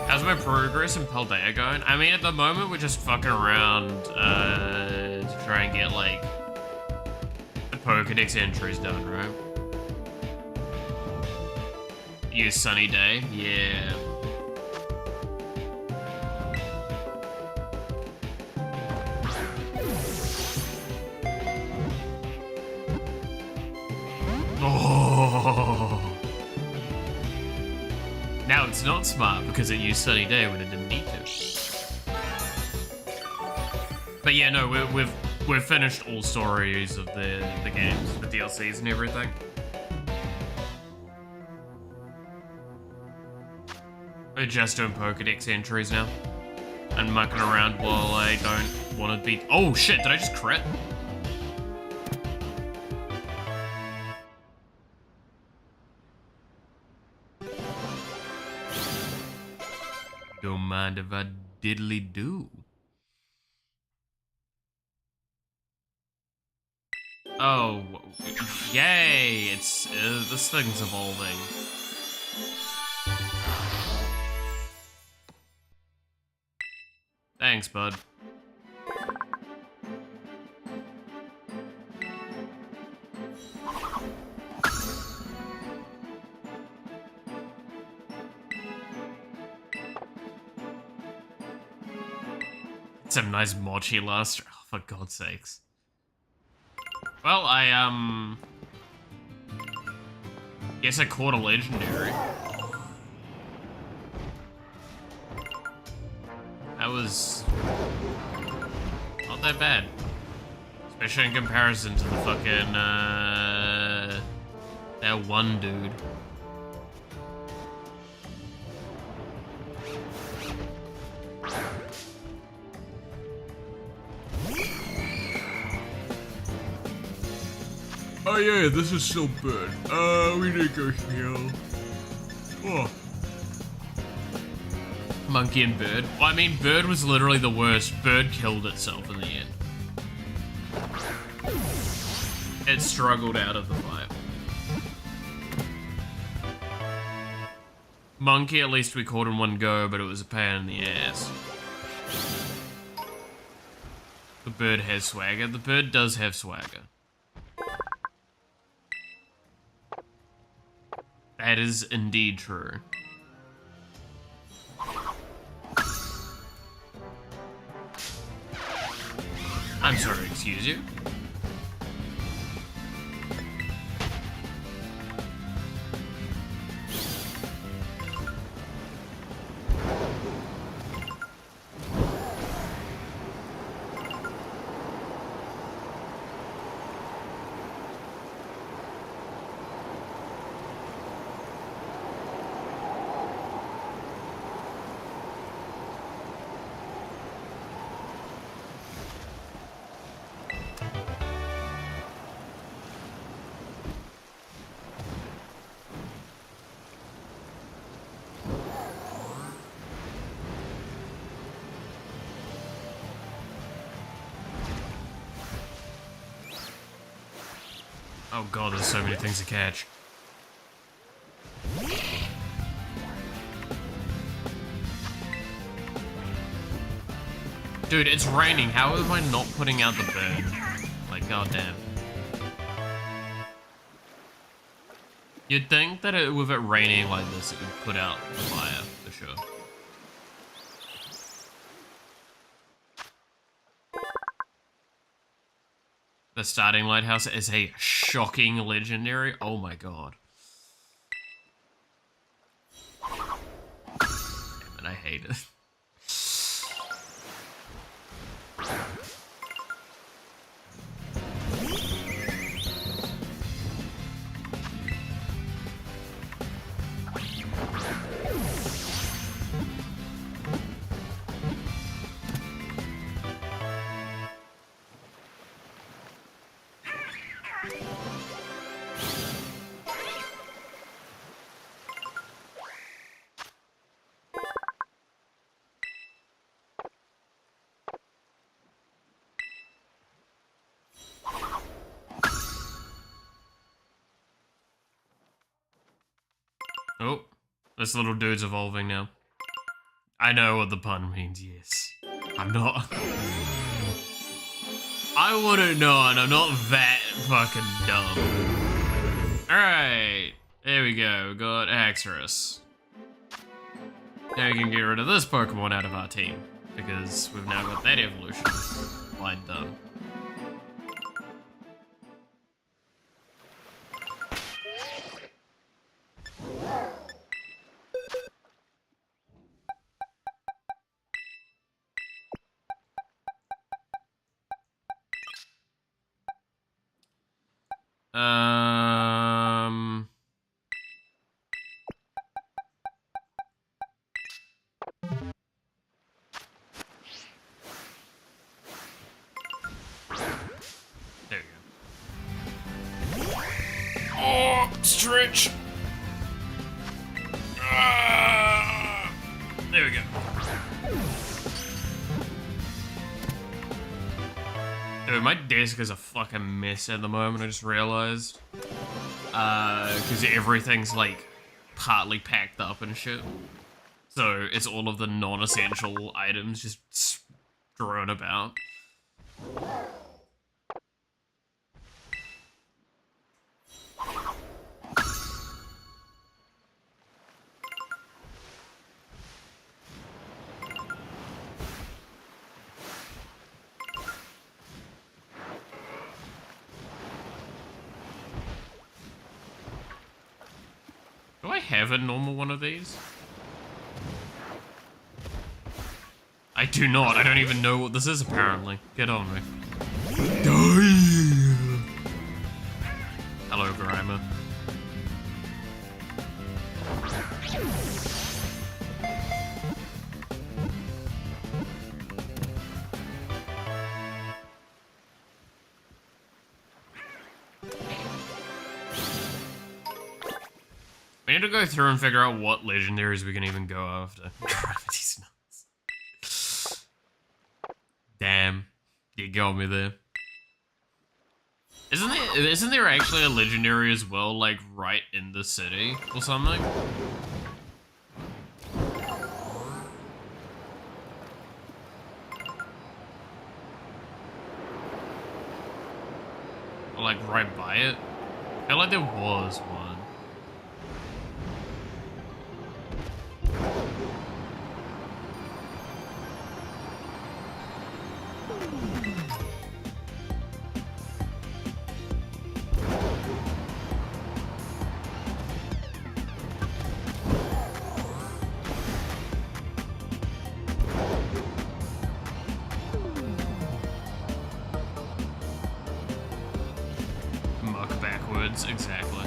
How's my progress in Paldea going? I mean, at the moment, we're just fucking around to try and get, like, the Pokedex entries done, right? Use Sunny Day? Yeah. Oh. Now it's not smart because it used Sunny Day when it didn't need to. But yeah, no, we've finished all stories of the games, the DLCs and everything. We're just doing Pokedex entries now. And mucking around while I don't want to beat. Oh shit, did I just crit? Don't mind if I diddly do. Oh, yay! It's this thing's evolving. Thanks, bud. Some nice mochi luster. Oh, for God's sakes. Well, I guess I caught a legendary. That was not that bad. Especially in comparison to the fucking, that one dude. Oh yeah, this is still Bird. We need to go heal. Oh. Monkey and Bird. Well, I mean, Bird was literally the worst. Bird killed itself in the end. It struggled out of the fight. Monkey, at least we caught in one go, but it was a pain in the ass. The Bird has swagger. The Bird does have swagger. That is indeed true. I'm sorry, excuse you? Oh god, there's so many things to catch. Dude, it's raining. How am I not putting out the burn? Like, goddamn. You'd think that with it raining like this, it would put out the fire, for sure. The starting lighthouse is a shocking legendary. Oh my god. Damn it, I hate it. Oh, this little dude's evolving now. I know what the pun means, yes. I'm not... I wouldn't know, and I'm not that fucking dumb. Alright, there we go, we got Axorus. Now we can get rid of this Pokemon out of our team, because we've now got that evolution line done. There we go. Oh, stretch. There we go. Dude, my desk is a fucking mess at the moment, I just realized. Because everything's, like, partly packed up and shit. So, it's all of the non-essential items just strewn about. Do I have a normal one of these? I do not. I don't even know what this is, apparently. Get on me. Hello, Grimer. We need to go through and figure out what legendaries we can even go after. Gravity's nuts. Damn. You got me there. Isn't there actually a legendary as well, like, right in the city or something? Or, like, right by it? I feel like there was one. Exactly.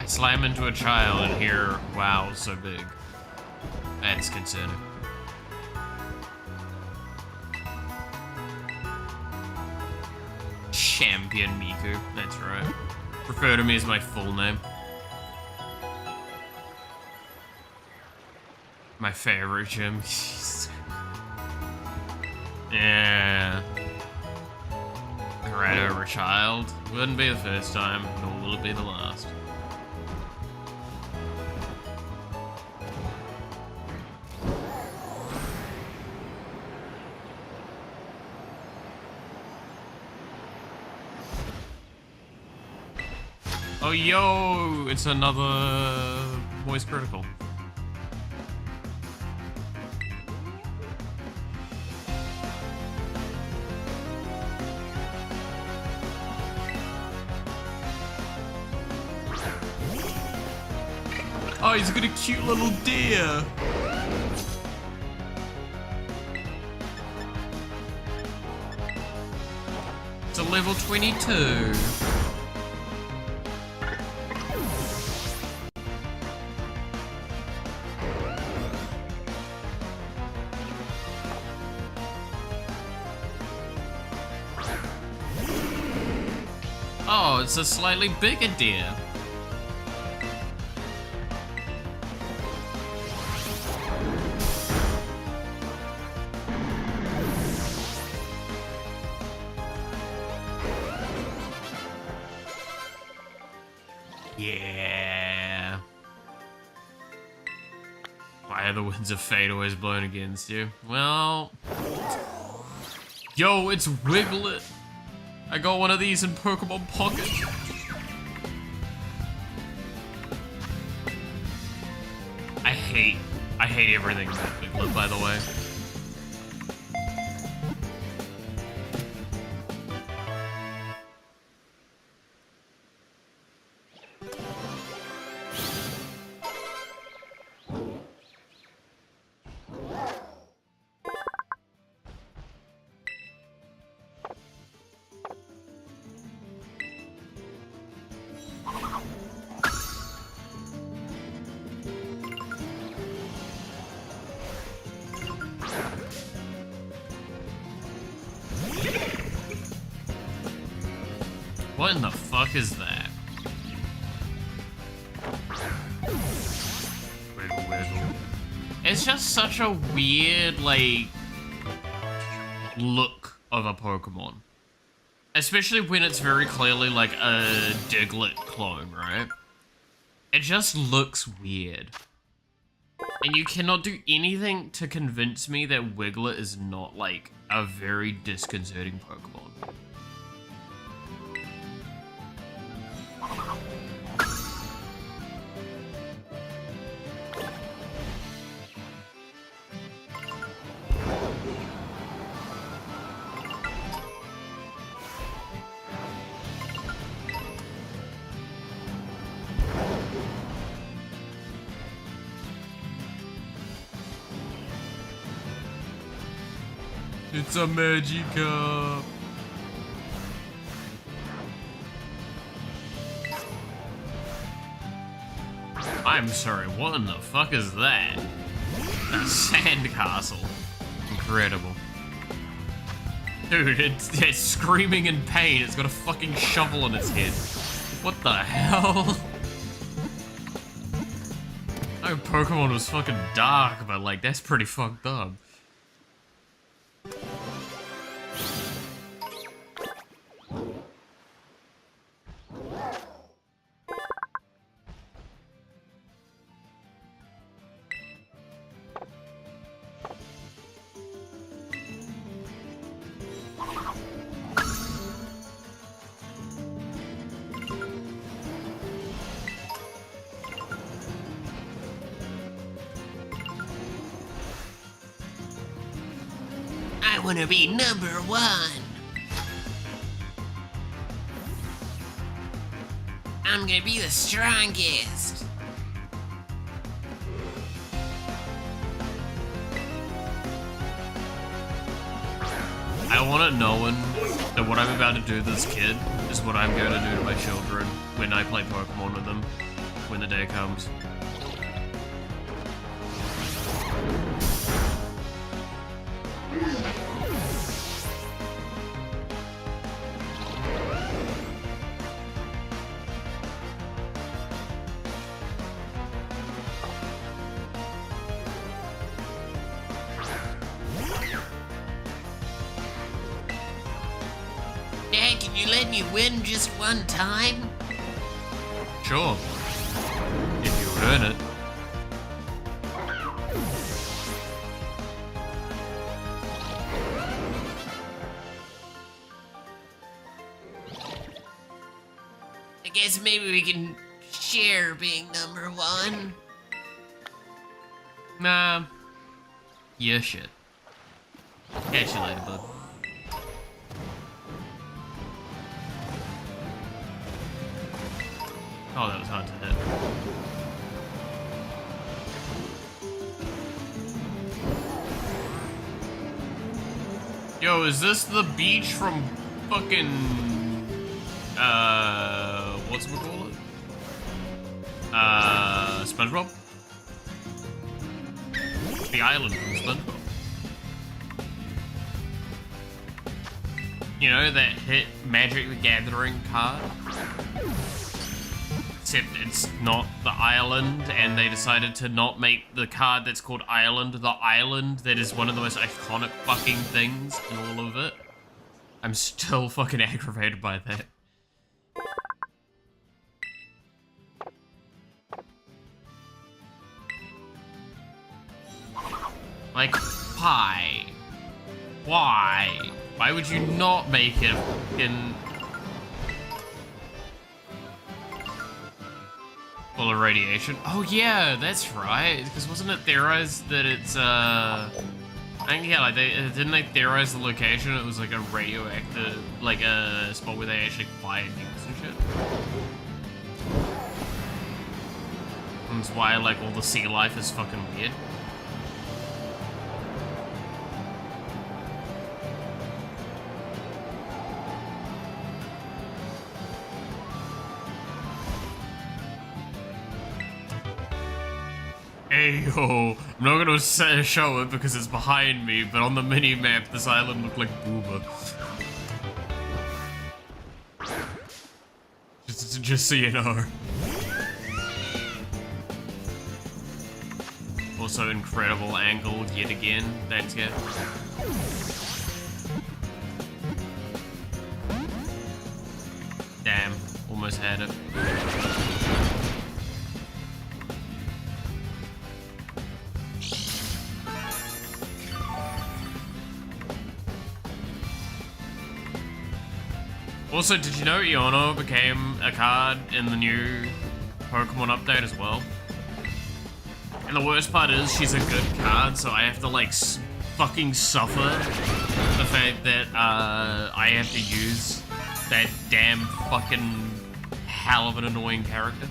I slam into a child and hear, wow, so big. That's concerning. Champion Miku, that's right. Refer to me as my full name. My favorite gym. Yeah. Right over a child. Wouldn't be the first time, nor will it be the last. Oh, yo! It's another voice critical. Oh, he's got a cute little deer. It's a level 22. Oh, it's a slightly bigger deer. Yeah. Why are the winds of fate always blowing against you? Well... Yo, it's Wiglet! I got one of these in Pokemon Pocket. I hate everything about Wiglet, by the way. What in the fuck is that? Wiggle, wiggle. It's just such a weird, like, look of a Pokemon. Especially when it's very clearly, like, a Diglett clone, right? It just looks weird. And you cannot do anything to convince me that Wiglet is not, like, a very disconcerting Pokemon. It's a Magikarp. I'm sorry, what in the fuck is that? A sandcastle. Incredible. Dude, it's screaming in pain. It's got a fucking shovel on its head. What the hell? Oh, Pokemon was fucking dark, but like, that's pretty fucked up. I want to be #1. I'm gonna be the strongest. I want it known that what I'm about to do to this kid is what I'm going to do to my children when I play Pokemon with them, when the day comes. Dad, can you let me win just one time? Sure. If you earn it. I guess maybe we can share being #1. Nah. Yeah, shit. Catch you later, bud. Oh, that was hard to hit. Yo, is this the beach from fucking... whatchamacallit? SpongeBob? The island from SpongeBob. You know, that hit Magic the Gathering card? Except it's not the island, and they decided to not make the card that's called Island the island that is one of the most iconic fucking things in all of it. I'm still fucking aggravated by that. Like, why? Why? Why would you not make it in full of radiation? Oh yeah, that's right. Because wasn't it theorized that it's I think yeah, like didn't they theorize the location? It was like a radioactive, like a spot where they actually fired nukes and shit. And that's why like all the sea life is fucking weird. Ayo, I'm not gonna show it because it's behind me, but on the mini-map, this island looked like Booba. Just so you know. Also, incredible angle yet again. That's it. Damn, almost had it. Also, did you know Iono became a card in the new Pokemon update as well? And the worst part is, she's a good card, so I have to, like, fucking suffer the fact that, I have to use that damn fucking hell of an annoying character.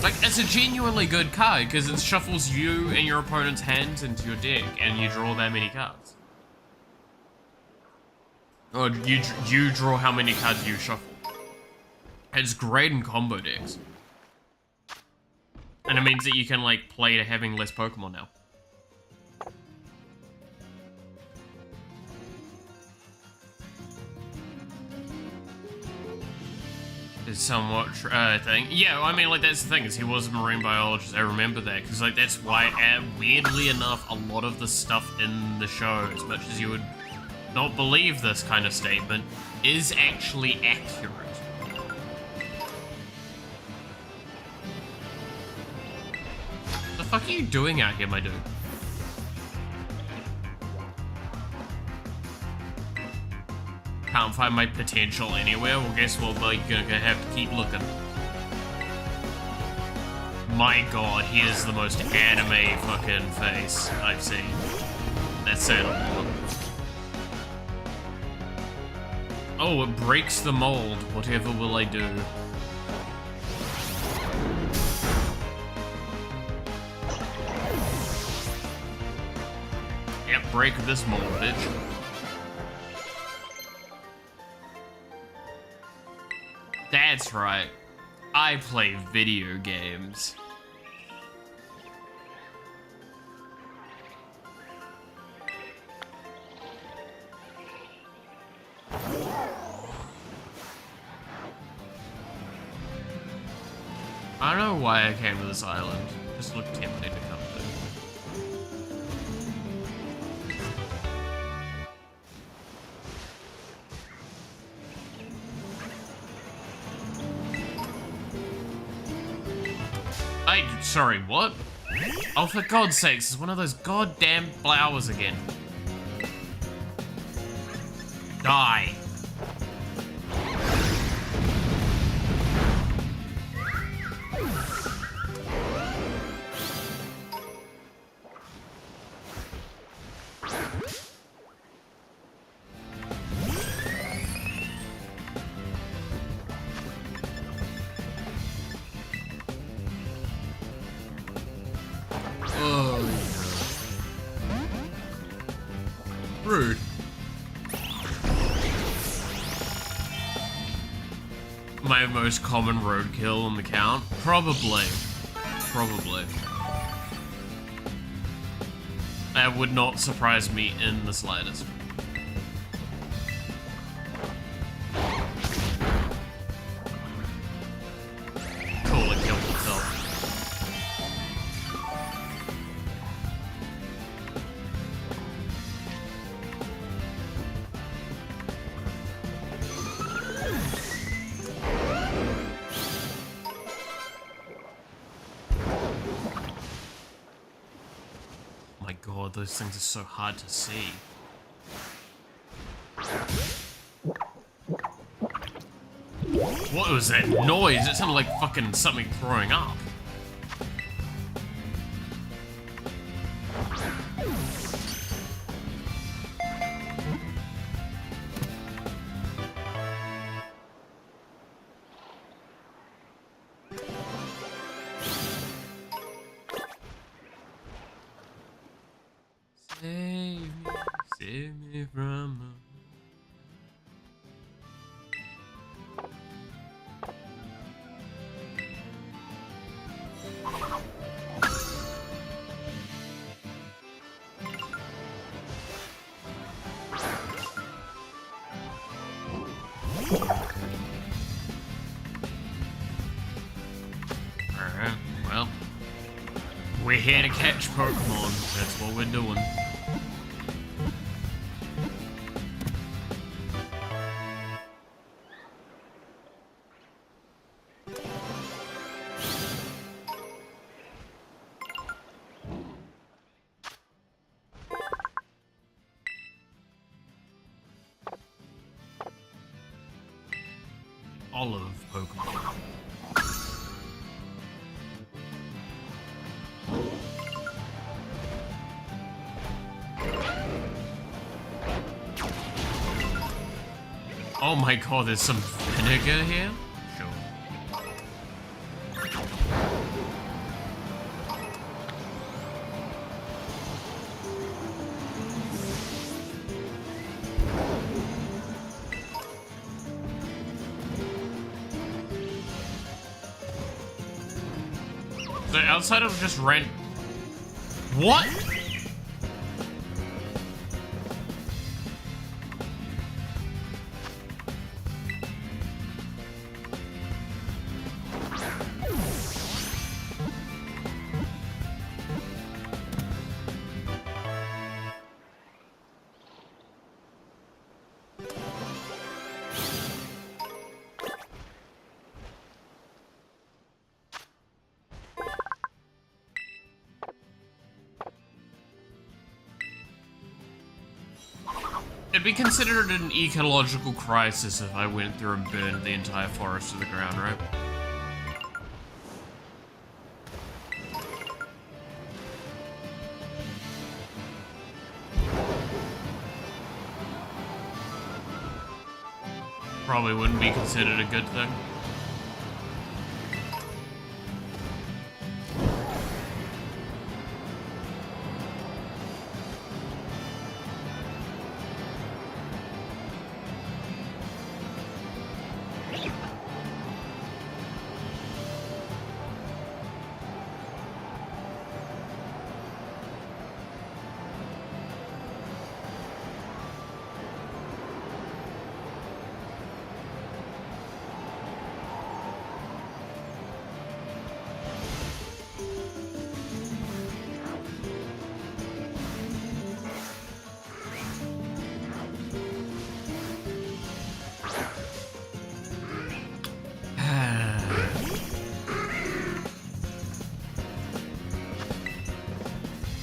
Like, it's a genuinely good card, because it shuffles you and your opponent's hands into your deck, and you draw that many cards. Or you draw how many cards you shuffle. It's great in combo decks. And it means that you can, like, play to having less Pokemon now. Is somewhat thing. Yeah, I mean, like, that's the thing, is he was a marine biologist. I remember that, because, like, that's why, weirdly enough, a lot of the stuff in the show, as much as you would not believe this kind of statement, is actually accurate. The fuck are you doing out here, my dude? Can't find my potential anywhere. Well, guess what? We're gonna have to keep looking. My god, he is the most anime fucking face I've seen. That's saying a lot. Oh, it breaks the mold. Whatever will I do? Yep, break this mold, bitch. That's right. I play video games. I don't know why I came to this island. Just looked tempting to come to. Sorry, what? Oh, for God's sakes, it's one of those goddamn flowers again. Die. Rude. My most common roadkill on the count? Probably. Probably. That would not surprise me in the slightest. Cool, it killed itself. god, those things are so hard to see. What was that noise? It sounded like fucking something throwing up. Save me from... Alright, well, we're here to catch Pokemon. That's what we're doing. Olive Pokemon. Oh my god, there's some vinegar here? Sure. So outside of just rent... What? It'd be considered an ecological crisis if I went through and burned the entire forest to the ground, right? Probably wouldn't be considered a good thing.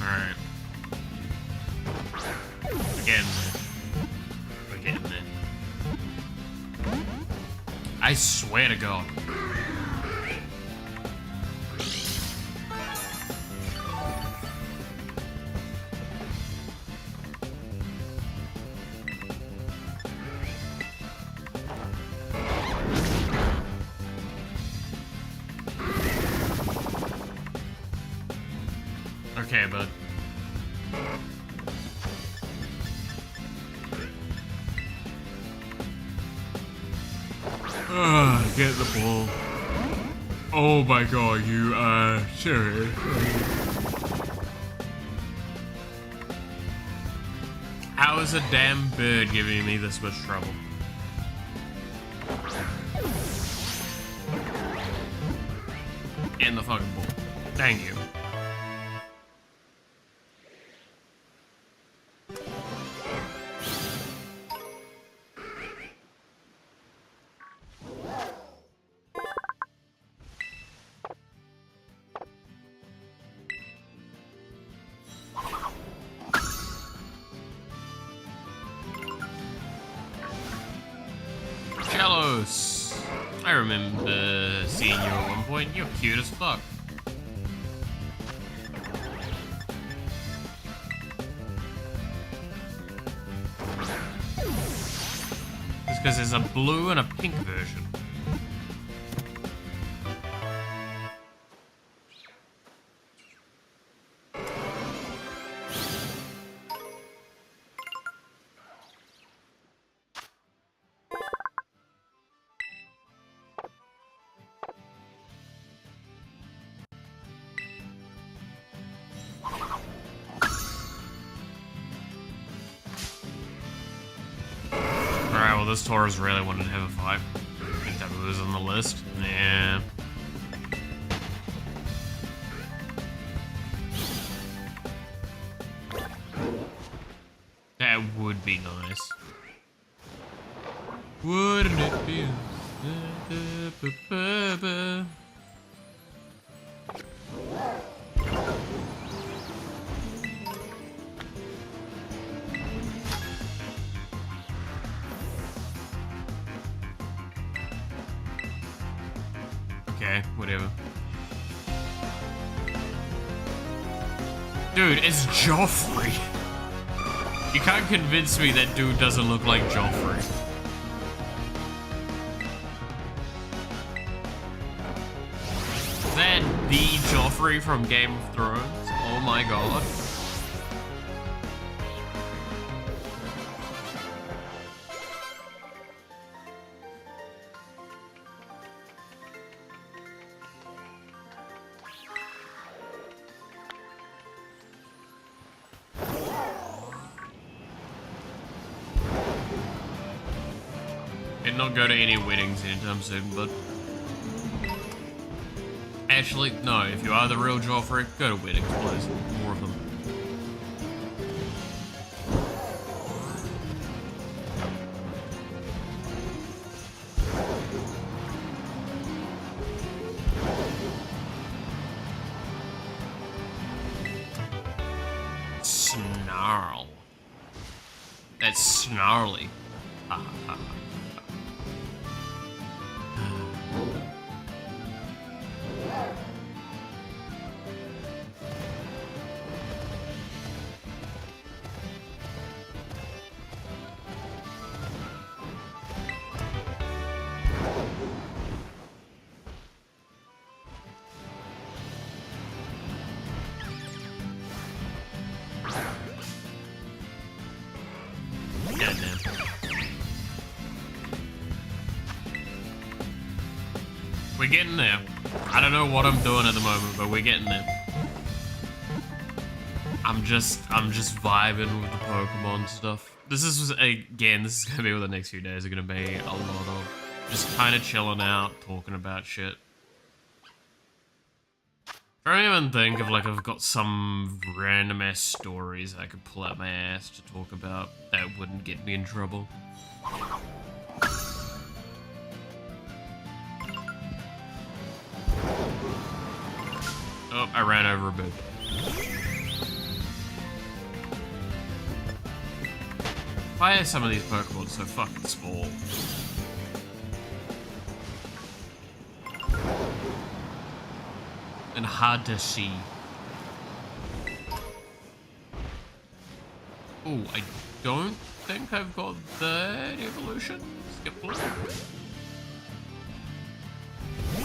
Alright. We're getting there. I swear to God. Okay, bud. Get the ball. Oh my god, you are serious. How is a damn bird giving me this much trouble? And the fucking ball. Thank you. remember seeing you at one point. You're cute as fuck. It's because there's a blue and a pink version. Alright, well, this Taurus really wanted to have a fight. I think that was on the list. Yeah. That would be nice. Wouldn't it be? Okay, whatever. Dude, it's Joffrey. You can't convince me that dude doesn't look like Joffrey. Is that the Joffrey from Game of Thrones? Oh my god. Did not go to any weddings anytime soon, but... Actually, no, if you are the real Joffrey, go to weddings, please. More of them. Snarl. That's snarly. Ha ha ha. We're getting there. I don't know what I'm doing at the moment, but we're getting there. I'm just vibing with the Pokemon stuff. This is gonna be what the next few days are gonna be. A lot of just kind of chilling out, talking about shit. I don't even think of like I've got some random ass stories I could pull out my ass to talk about that wouldn't get me in trouble. Oh, I ran over a bit. Why are some of these Pokemon so fucking small? And hard to see. Oh, I don't think I've got that evolution. Skip one.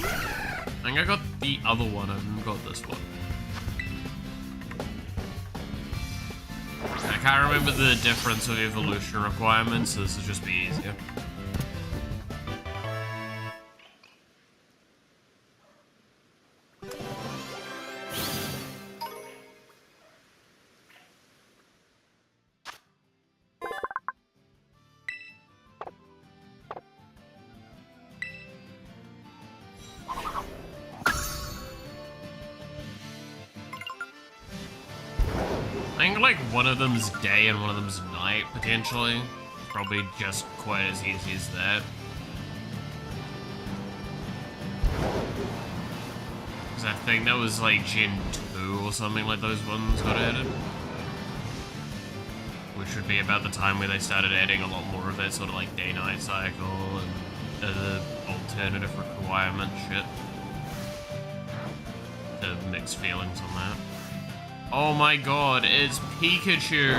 I think I got the other one, I haven't got this one. I can't remember the difference of evolution requirements, so this will just be easier. I think like one of them's day and one of them's night, potentially. Probably just quite as easy as that. Because I think that was like Gen 2 or something like those ones got added. Which would be about the time where they started adding a lot more of that sort of like day-night cycle and old alternative requirement shit. The mixed feelings on that. Oh my god, it's Pikachu!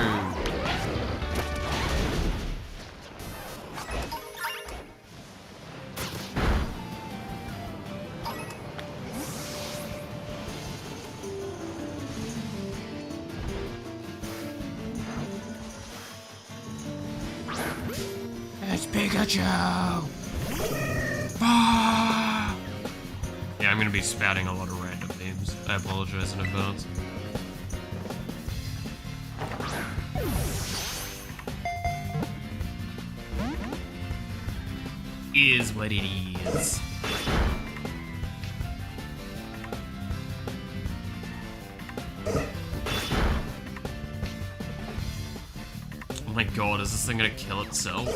It's Pikachu! Ah! Yeah, I'm gonna be spouting a lot of random memes. I apologize in advance. Is what it is. Oh my god, is this thing gonna kill itself?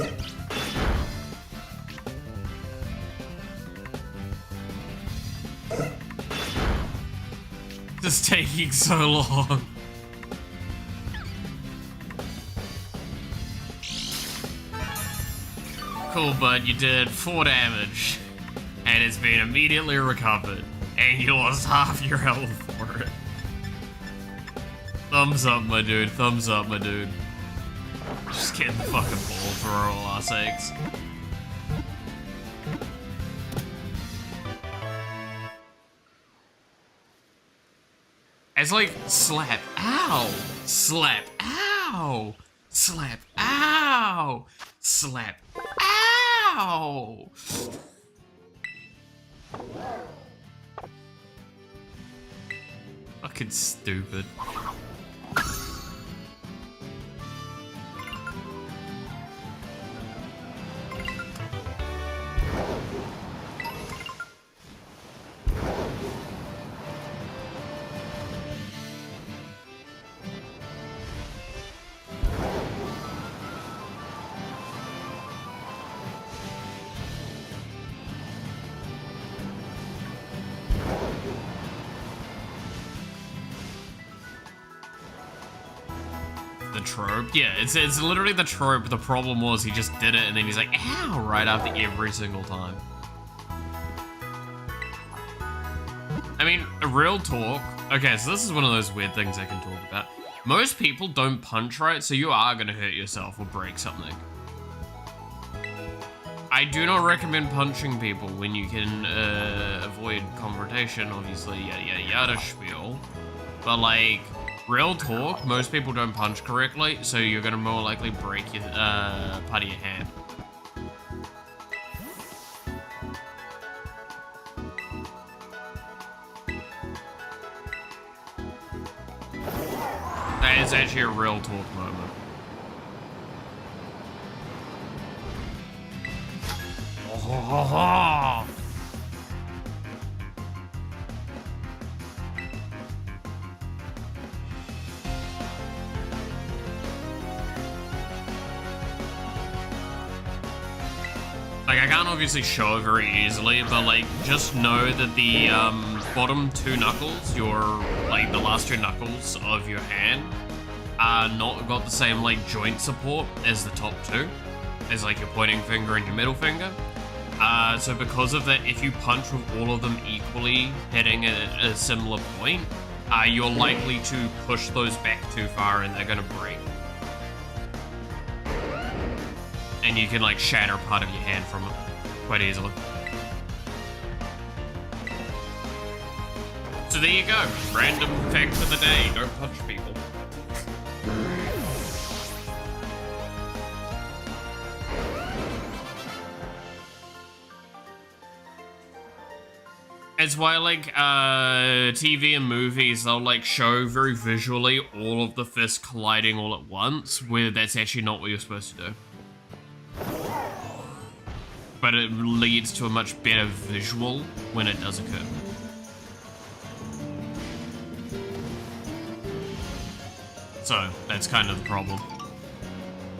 This is taking so long. Cool, bud, you did 4 damage. And it's been immediately recovered. And you lost half your health for it. Thumbs up, my dude. Thumbs up, my dude. Just getting the fucking ball for all our sakes. It's like, slap, ow, slap, ow, slap, ow, slap, ow. Fucking stupid. The trope? Yeah, it's literally the trope. The problem was he just did it and then he's like, ow, right after every single time. I mean, real talk. Okay, so this is one of those weird things I can talk about. Most people don't punch right, so you are gonna hurt yourself or break something. I do not recommend punching people when you can avoid confrontation, obviously, yada yada yada spiel. But like, real talk, most people don't punch correctly, so you're gonna more likely break your part of your hand. That is actually a real talk moment. Oh, like, I can't obviously show it very easily, but like, just know that the bottom 2 knuckles, like the last 2 knuckles of your hand, are not got the same like joint support as the top 2, as like your pointing finger and your middle finger. So because of that, if you punch with all of them equally, hitting at a similar point, you're likely to push those back too far and they're gonna break. And you can like shatter part of your hand from it quite easily. So there you go, random fact of the day, don't punch people. It's why, like, TV and movies, they'll, like, show very visually all of the fists colliding all at once, where that's actually not what you're supposed to do. But it leads to a much better visual when it does occur. So, that's kind of the problem.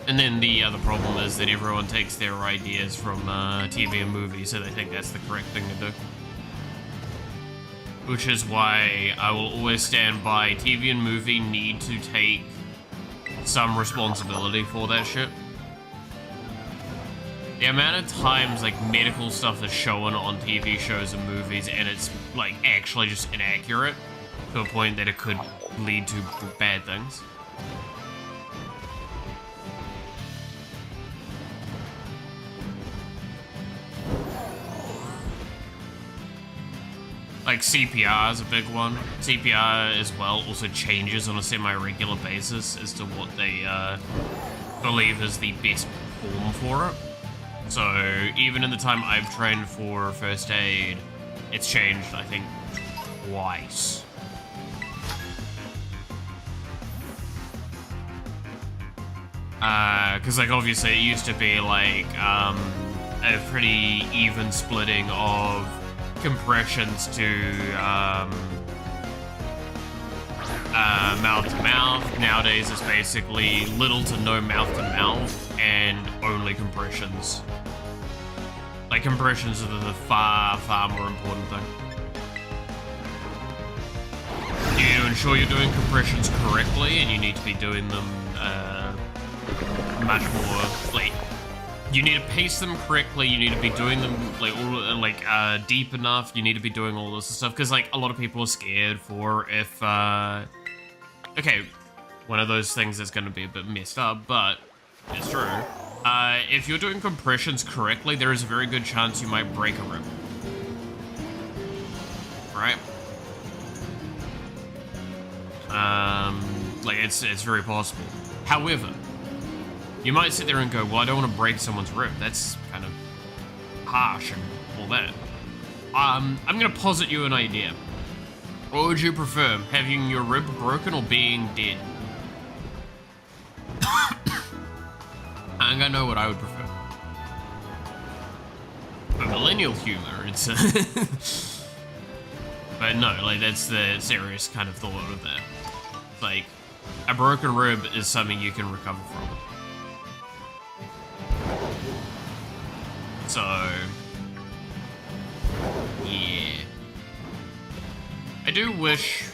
And then the other problem is that everyone takes their ideas from TV and movies, so they think that's the correct thing to do. Which is why I will always stand by TV and movie need to take some responsibility for that shit. The amount of times, like, medical stuff is shown on TV shows and movies, and it's, like, actually just inaccurate to a point that it could lead to bad things. Like, CPR is a big one. CPR as well also changes on a semi-regular basis as to what they believe is the best form for it. So, even in the time I've trained for first aid, it's changed, I think, twice. Because, like, obviously it used to be, like, a pretty even splitting of compressions to, mouth to mouth. Nowadays it's basically little to no mouth to mouth and only compressions. Like, compressions are the far, far more important thing. You need to ensure you're doing compressions correctly, and you need to be doing them much more, like, you need to pace them correctly, you need to be doing them, like, deep enough, you need to be doing all this stuff, because, like, a lot of people are scared for if, okay, one of those things that's going to be a bit messed up, but it's true. If you're doing compressions correctly, there is a very good chance you might break a rib. Right? Like, it's very possible. However, you might sit there and go, well, I don't want to break someone's rib. That's kind of harsh and all that. I'm going to posit you an idea. What would you prefer, having your rib broken or being dead? I think I know what I would prefer. For millennial humor, it's but no, like, that's the serious kind of thought of that. It's like, a broken rib is something you can recover from. So, yeah. I do wish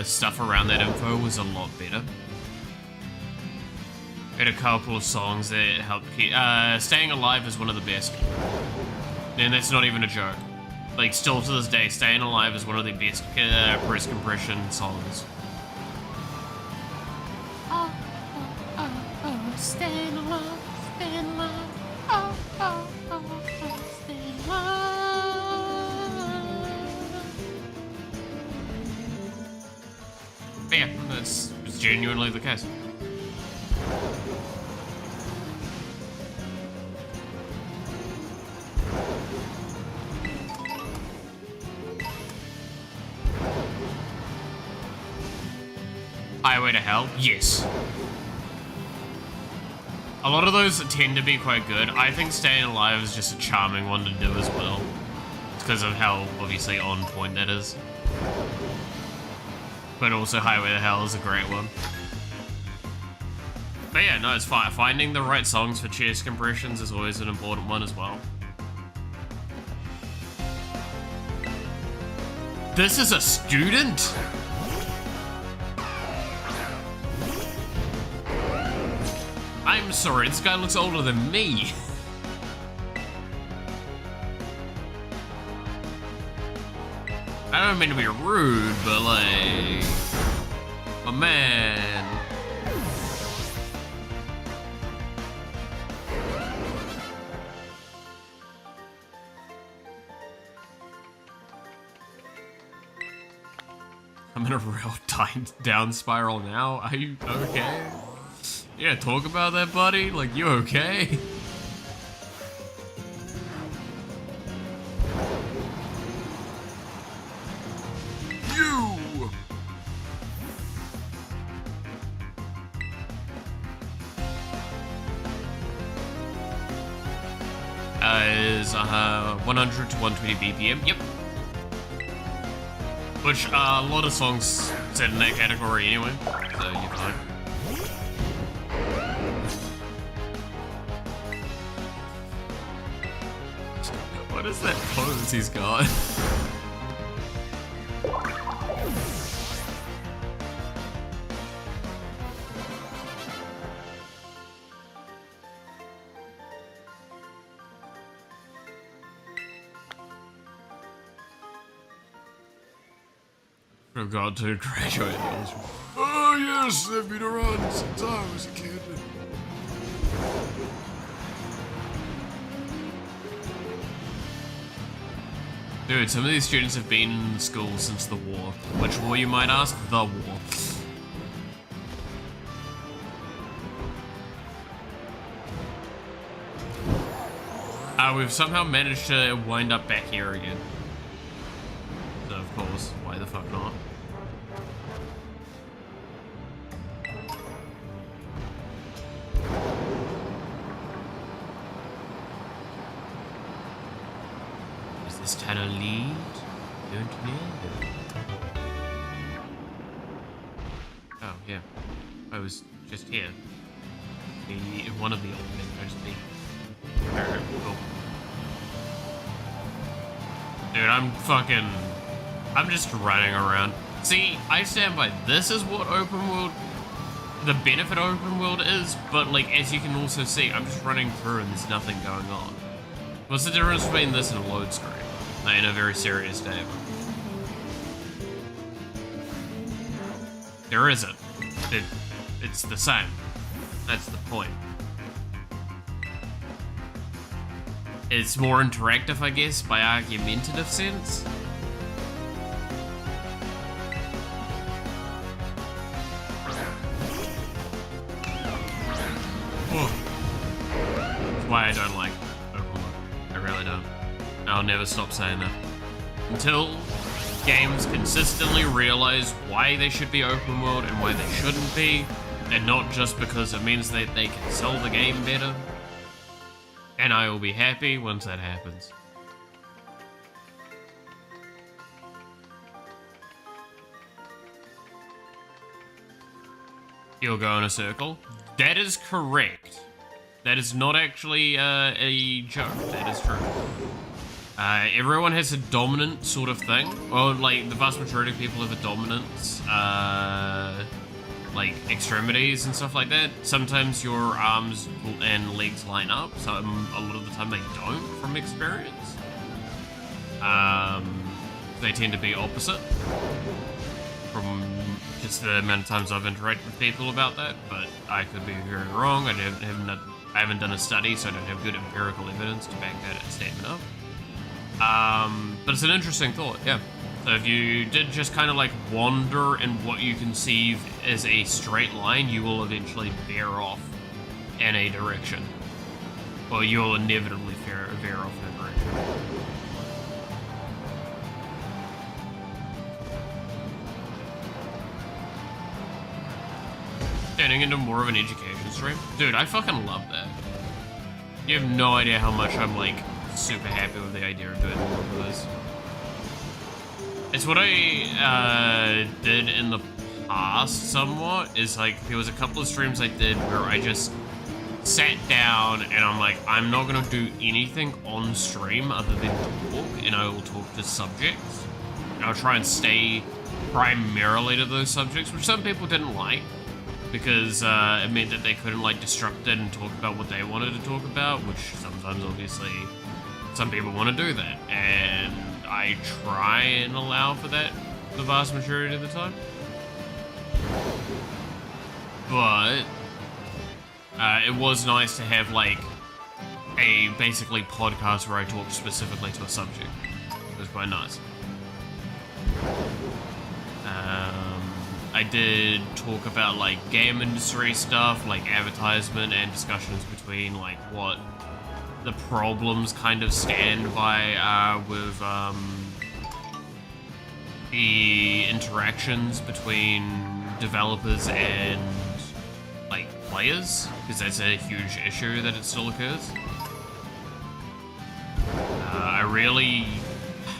stuff around that info was a lot better. I had a couple of songs that helped keep... Staying Alive is one of the best. And that's not even a joke. Like, still to this day, Staying Alive is one of the best press compression songs. Staying alive, staying alive. Staying alive. But yeah, that's genuinely the case. Highway to Hell? Yes. A lot of those tend to be quite good. I think Staying Alive is just a charming one to do as well. It's because of how, obviously, on point that is. But also Highway to Hell is a great one. But yeah, no, it's fine. Finding the right songs for chest compressions is always an important one as well. This is a student? I'm sorry, this guy looks older than me. I don't mean to be rude, but like... Oh man. I'm in a real down spiral now. Are you okay? Yeah, talk about that, buddy. Like, you okay? You! Is 100 to 120 BPM. Yep. Which, a lot of songs sit in that category anyway, so you're fine. What is that pose he's got? Forgot to graduate. Oh yes, they've been around since I was a kid. Dude, some of these students have been in school since the war. Which war, you might ask? The war. We've somehow managed to wind up back here again. So, of course, why the fuck not? Is this tunnel lead? Don't know. Oh, yeah. I was just here. In one of the old windows, Alright, cool. Dude, I'm just running around. See, I stand by this is what open world, the benefit of open world is, but like, as you can also see, I'm just running through and there's nothing going on. What's the difference between this and a load screen? Like, in a very serious game. There isn't. It's the same. That's the point. It's more interactive, I guess, by argumentative sense. That's why I don't like open world. I really don't. I'll never stop saying that. Until games consistently realize why they should be open world and why they shouldn't be, and not just because it means that they can sell the game better. And I will be happy once that happens. You'll go in a circle. That is correct. That is not actually a joke. That is true. Everyone has a dominant sort of thing. Well, like, the vast majority of people have a dominant, like, extremities and stuff like that. Sometimes your arms and legs line up. So a lot of the time they don't, from experience. They tend to be opposite. From just the amount of times I've interacted with people about that. But I could be very wrong. I haven't done a study, so I don't have good empirical evidence to back that statement up. But it's an interesting thought, yeah. So if you did just kind of like wander in what you conceive as a straight line, you will eventually veer off in a direction. Or you'll inevitably veer off in a direction. Turning into more of an education stream. Dude, I fucking love that. You have no idea how much I'm like super happy with the idea of doing more of this. It's what I did in the past somewhat, is like, there was a couple of streams I did where I just sat down and I'm like, I'm not gonna do anything on stream other than talk, and I will talk to subjects. And I'll try and stay primarily to those subjects, which some people didn't like, because it meant that they couldn't like disrupt it and talk about what they wanted to talk about, which sometimes obviously some people want to do that, and I try and allow for that the vast majority of the time. But it was nice to have like a basically podcast where I talked specifically to a subject. It was quite nice. I did talk about like game industry stuff, like advertisement and discussions between like what the problems kind of stand by with the interactions between developers and like players, because that's a huge issue that it still occurs.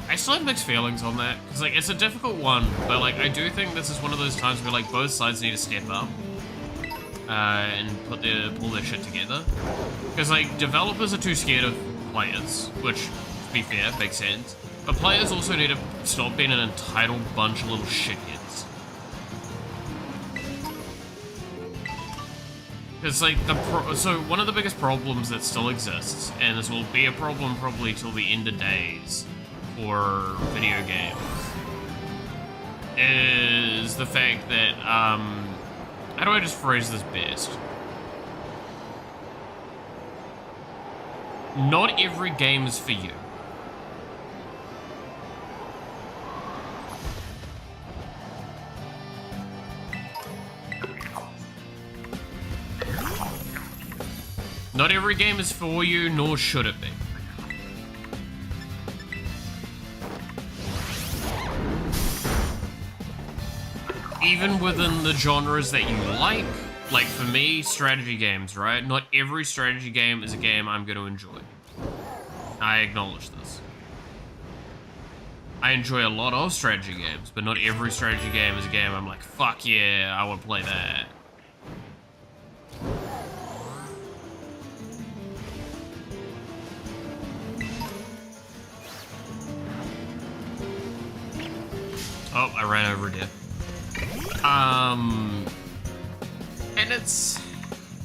I still have mixed feelings on that, because like it's a difficult one, but like I do think this is one of those times where like both sides need to step up and pull their shit together, because like developers are too scared of players, which to be fair makes sense, but players also need to stop being an entitled bunch of little shitheads. Because like so one of the biggest problems that still exists, and this will be a problem probably till the end of days for video games, is the fact that, how do I just phrase this best? Not every game is for you. Not every game is for you, nor should it be. Even within the genres that you like for me, strategy games, right? Not every strategy game is a game I'm going to enjoy. I acknowledge this. I enjoy a lot of strategy games, but not every strategy game is a game I'm like, fuck yeah, I want to play that. Oh, I ran over a deer. And it's,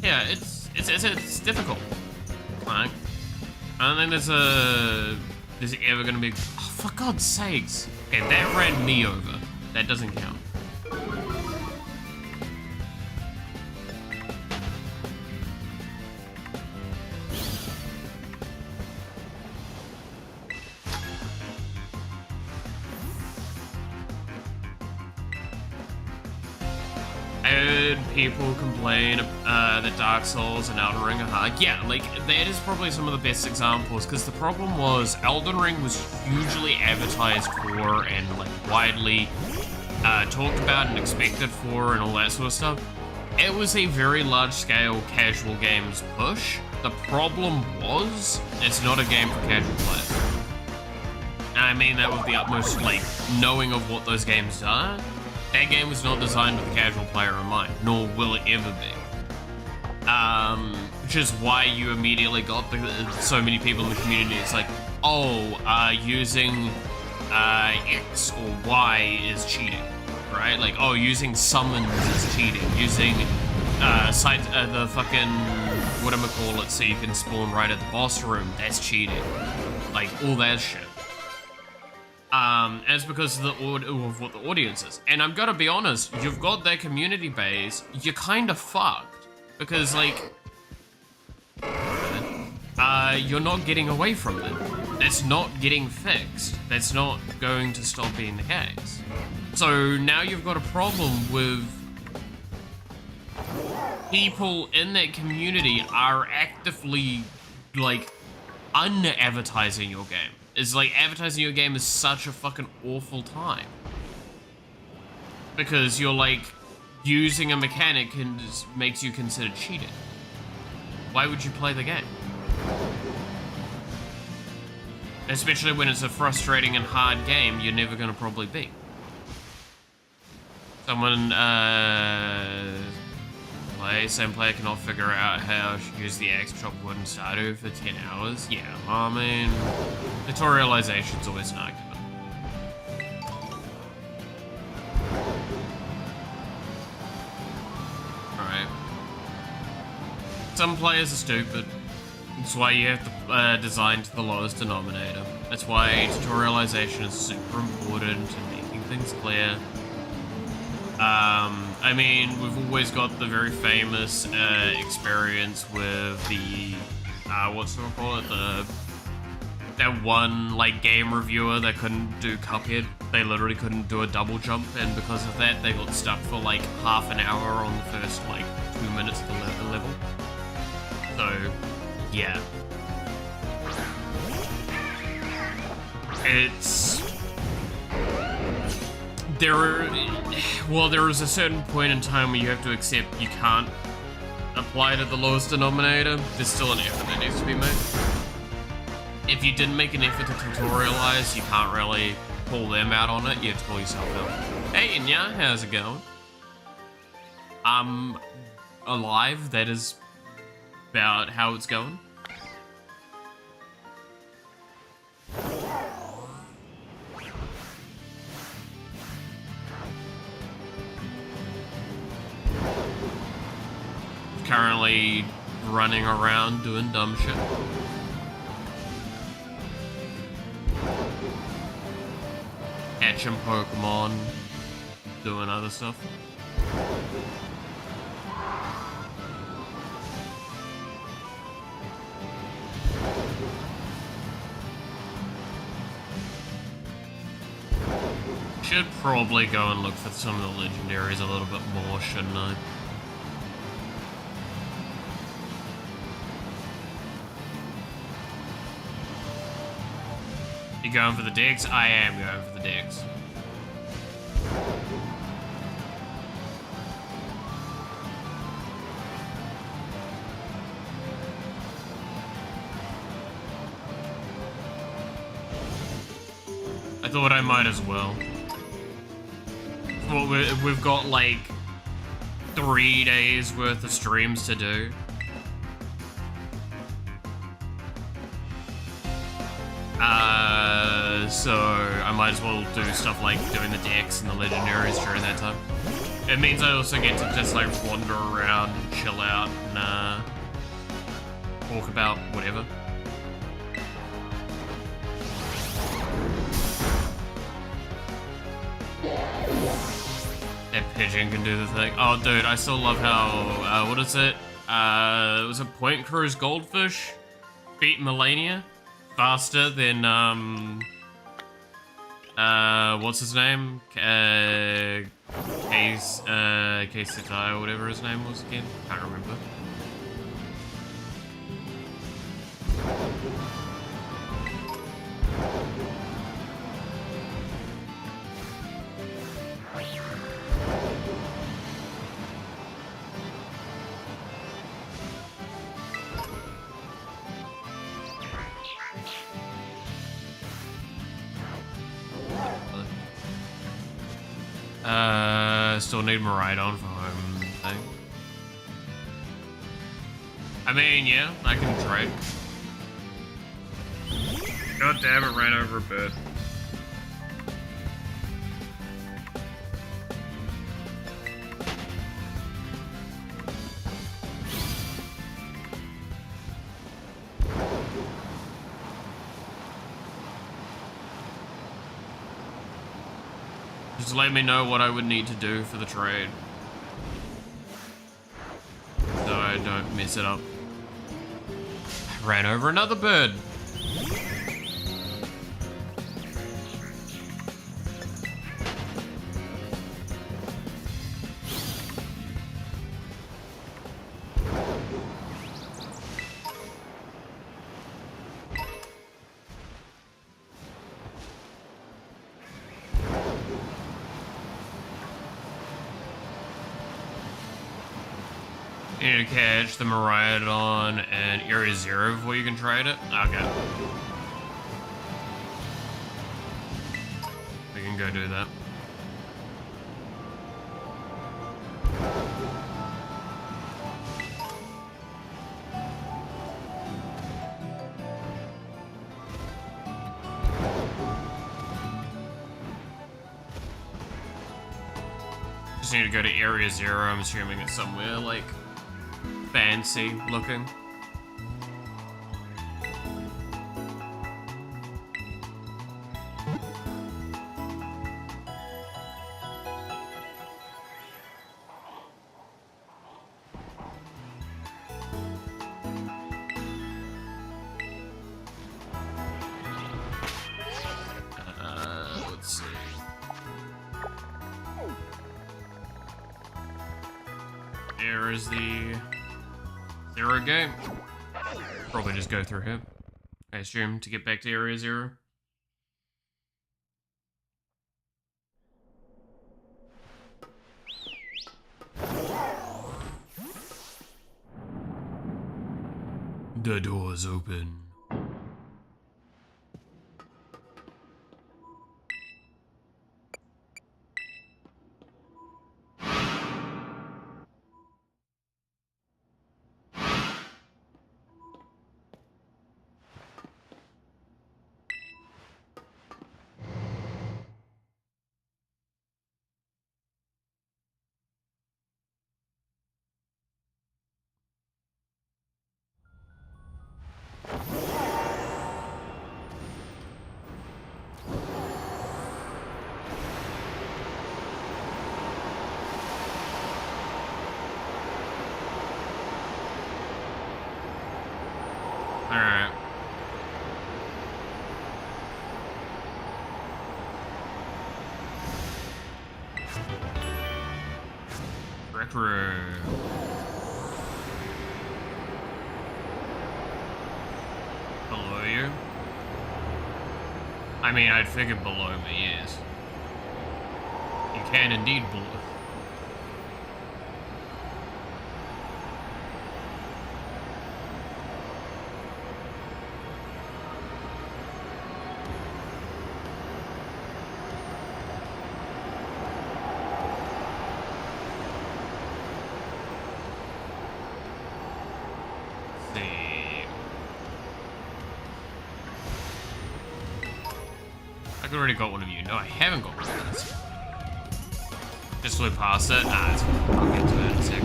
yeah, it's difficult. Like, I don't think there's ever gonna be, oh, for God's sakes. Okay, that ran me over. That doesn't count. I heard people complain that Dark Souls and Elden Ring are hard. Yeah, like, that is probably some of the best examples, because the problem was Elden Ring was hugely advertised for and, like, widely talked about and expected for and all that sort of stuff. It was a very large-scale casual games push. The problem was, it's not a game for casual players. And I mean that with the utmost, like, knowing of what those games are. That game was not designed with a casual player in mind, nor will it ever be. Which is why you immediately got so many people in the community. It's like, oh, using X or Y is cheating, right? Like, oh, using summons is cheating. Using the fucking whatchamacallit so you can spawn right at the boss room, that's cheating. Like, all that shit. As because of what the audience is. And I'm gonna be honest, you've got that community base, you're kind of fucked. Because, like, you're not getting away from it. That's not getting fixed. That's not going to stop being the case. So now you've got a problem with people in that community are actively, like, un-advertising your game. It's like advertising your game is such a fucking awful time. Because you're like, using a mechanic and makes you consider cheating. Why would you play the game? Especially when it's a frustrating and hard game you're never gonna probably beat. Someone, same player cannot figure out how to use the axe, chop wood, and Stardew for 10 hours. Yeah, I mean, tutorialization's always an argument. Alright. Some players are stupid. That's why you have to design to the lowest denominator. That's why tutorialization is super important and making things clear. I mean, we've always got the very famous experience with the, that one, like, game reviewer that couldn't do Cuphead. They literally couldn't do a double jump, and because of that, they got stuck for, like, half an hour on the first, like, 2 minutes of the level. So, yeah. It's... there is a certain point in time where you have to accept you can't apply to the lowest denominator. There's still an effort that needs to be made. If you didn't make an effort to tutorialize, you can't really pull them out on it. You have to pull yourself out. Hey, Inya, how's it going? I'm alive. That is about how it's going. Currently running around doing dumb shit. Catching Pokemon, doing other stuff. Should probably go and look for some of the legendaries a little bit more, shouldn't I? You going for the digs? I am going for the digs. I thought I might as well. Well, we've got like 3 days worth of streams to do. So I might as well do stuff like doing the decks and the legendaries during that time. It means I also get to just like wander around and chill out and talk about whatever. That pigeon can do the thing. Oh, dude, I still love how, what is it? Was it Point Cruise Goldfish? Beat Melania? Faster than, what's his name? Case Setai or whatever his name was again. Can't remember. Still need Maridon for home thing. I mean, yeah, I can trade. God damn it, ran over a bird. Just let me know what I would need to do for the trade, so I don't mess it up. I ran over another bird. You need to catch the Maridon and Area 0 before you can trade it? Okay. We can go do that. Just need to go to Area 0, I'm assuming it's somewhere like fancy looking. Let's see. There is the 0 game. Probably just go through here, I assume, to get back to Area 0. The door's open. Retro. Below you? I mean, I'd figure below me, yes. You can indeed below. I've already got one of you. No, I haven't got one of this. Just flew past it. Ah, it's fine. I'll get to it in a sec.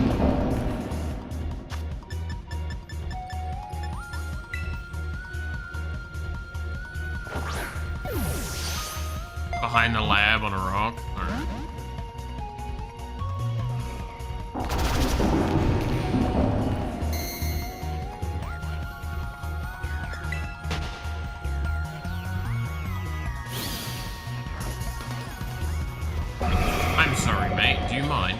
Behind the lab on a rock. Alright. I'm sorry, mate. Do you mind?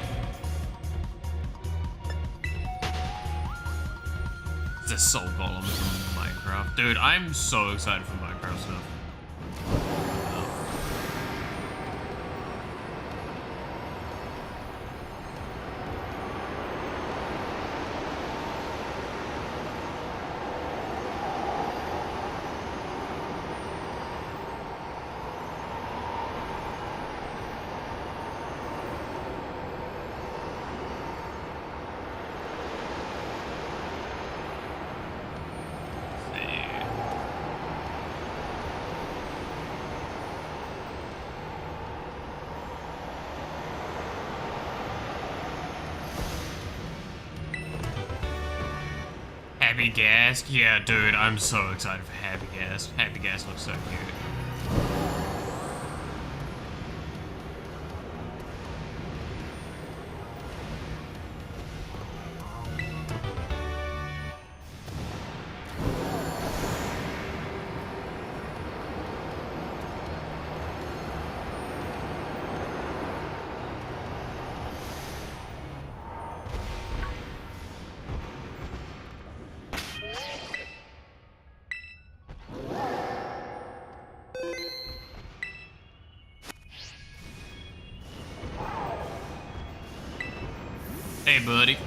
It's a soul golem from Minecraft. Dude, I'm so excited for Minecraft stuff. Happy Gas? Yeah, dude, I'm so excited for Happy Gas. Happy Gas looks so cute. Hey, buddy.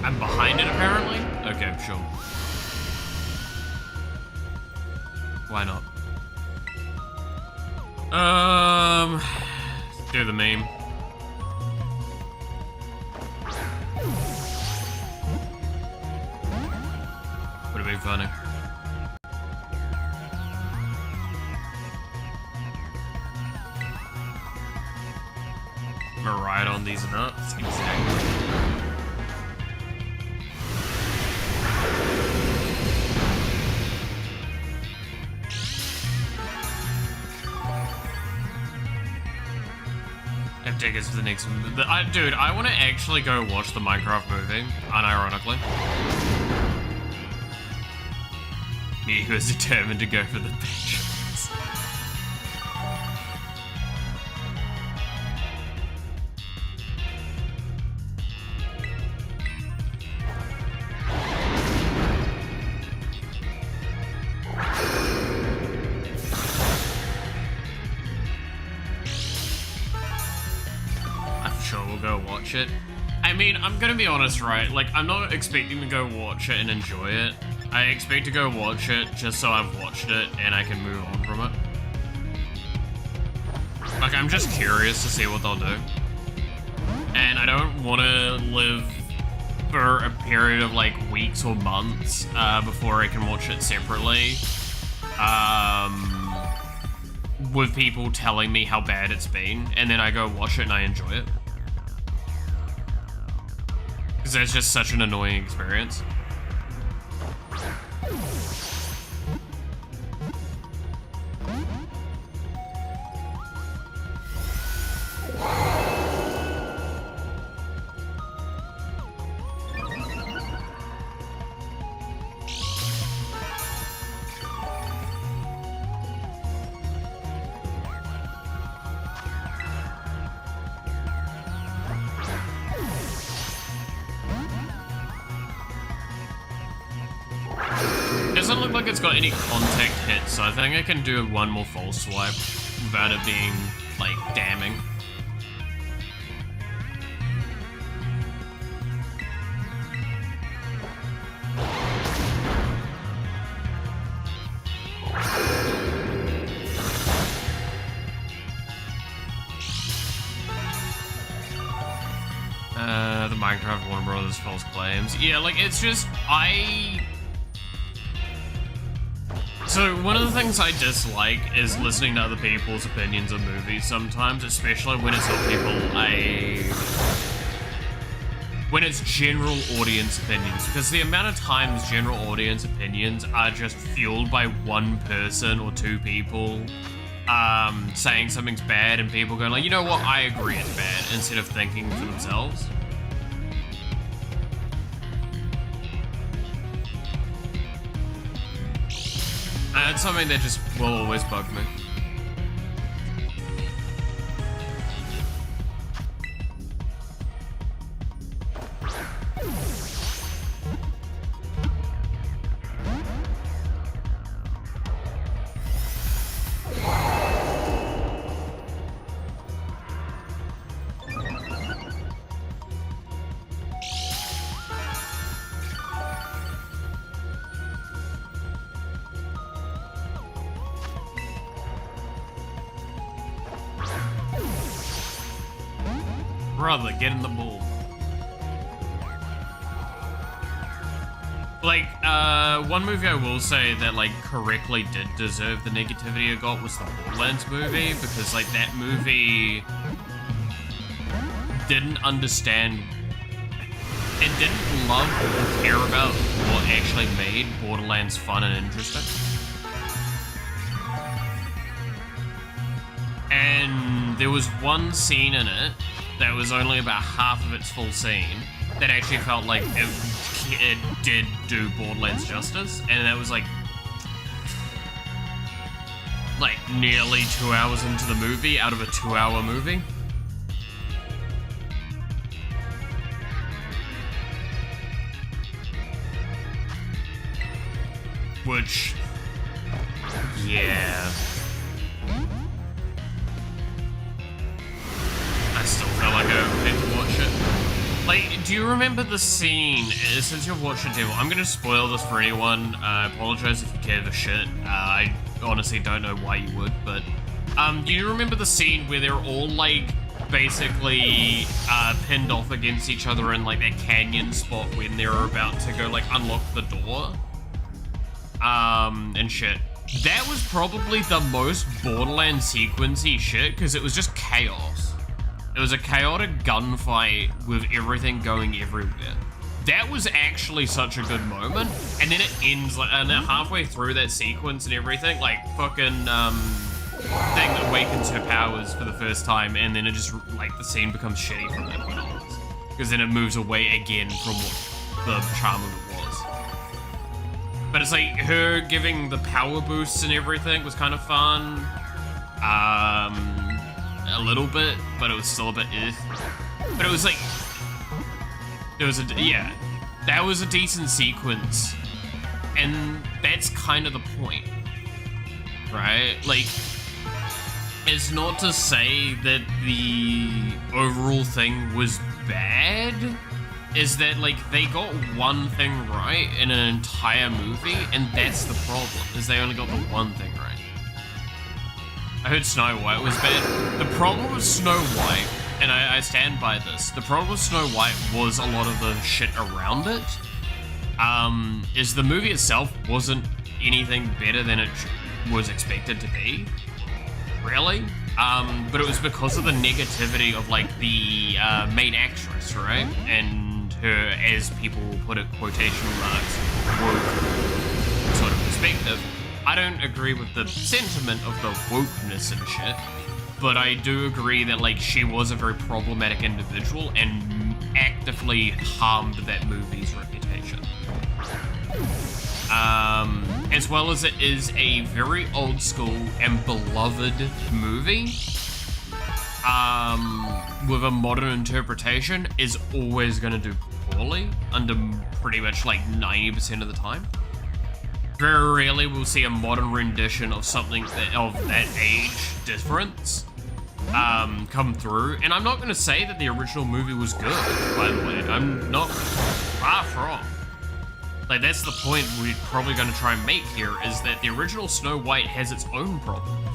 I'm behind it, apparently? Okay, sure. Why not? Do the meme. Would have been funny. I'm gonna ride on these nuts. Exactly. I have tickets for the next one. Dude, I want to actually go watch the Minecraft movie, unironically. Me who is determined to go for the pictures. I'm sure we'll go watch it. I mean, I'm gonna be honest, right? Like, I'm not expecting to go watch it and enjoy it. I expect to go watch it just so I've watched it and I can move on from it. Like, I'm just curious to see what they'll do. And I don't want to live for a period of like weeks or months before I can watch it separately. With people telling me how bad it's been, and then I go watch it and I enjoy it. Because that's just such an annoying experience. look like it's got any contact hits, so I think I can do one more false swipe without it being, like, damning. The Minecraft Warner Brothers false claims. Yeah, like, it's just, So, one of the things I dislike is listening to other people's opinions of movies sometimes, especially when it's not when it's general audience opinions, because the amount of times general audience opinions are just fueled by one person or two people saying something's bad and people going like, you know what, I agree it's bad, instead of thinking for themselves. It's something that just will always bug me. Brother, get in the ball. Like, one movie I will say that, like, correctly did deserve the negativity it got was the Borderlands movie, because, like, that movie didn't understand, it didn't love or care about what actually made Borderlands fun and interesting. And there was one scene in it that was only about half of its full scene that actually felt like it did do Borderlands justice, and that was like nearly 2 hours into the movie out of a 2-hour movie. Which, yeah. I still feel like I had to watch it. Like, do you remember the scene, since you've watched it, Devil, I'm gonna spoil this for anyone, I apologize if you care for shit, I honestly don't know why you would, but, do you remember the scene where they're all, like, basically, pinned off against each other in, like, that canyon spot when they're about to go, like, unlock the door? And shit. That was probably the most Borderlands sequencey shit, because it was just chaos. It was a chaotic gunfight with everything going everywhere. That was actually such a good moment, and then it ends, like, and then halfway through that sequence and everything, like, fucking, thing awakens her powers for the first time, and then it just, like, the scene becomes shitty from that point onwards. Because then it moves away again from what the charm of it was. But it's like, her giving the power boosts and everything was kind of fun. A little bit, but it was still a bit But it was like, there was yeah, that was a decent sequence. And that's kind of the point, right? Like, it's not to say that the overall thing was bad, is that, like, they got one thing right in an entire movie, and that's the problem, is they only got the one thing right. I heard Snow White was bad. The problem with Snow White, and I stand by this, the problem with Snow White was a lot of the shit around it, is the movie itself wasn't anything better than it was expected to be, really. But it was because of the negativity of, like, the main actress, right? And her, as people will put it, quotation marks, woke sort of perspective. I don't agree with the sentiment of the wokeness and shit, but I do agree that, like, she was a very problematic individual and actively harmed that movie's reputation. As well as it is a very old school and beloved movie, with a modern interpretation, is always going to do poorly under pretty much like 90% of the time. very rarely we'll see a modern rendition of something of that age difference come through. And I'm not going to say that the original movie was good, by the way. I'm not far from. Like, that's the point we're probably going to try and make here, is that the original Snow White has its own problems.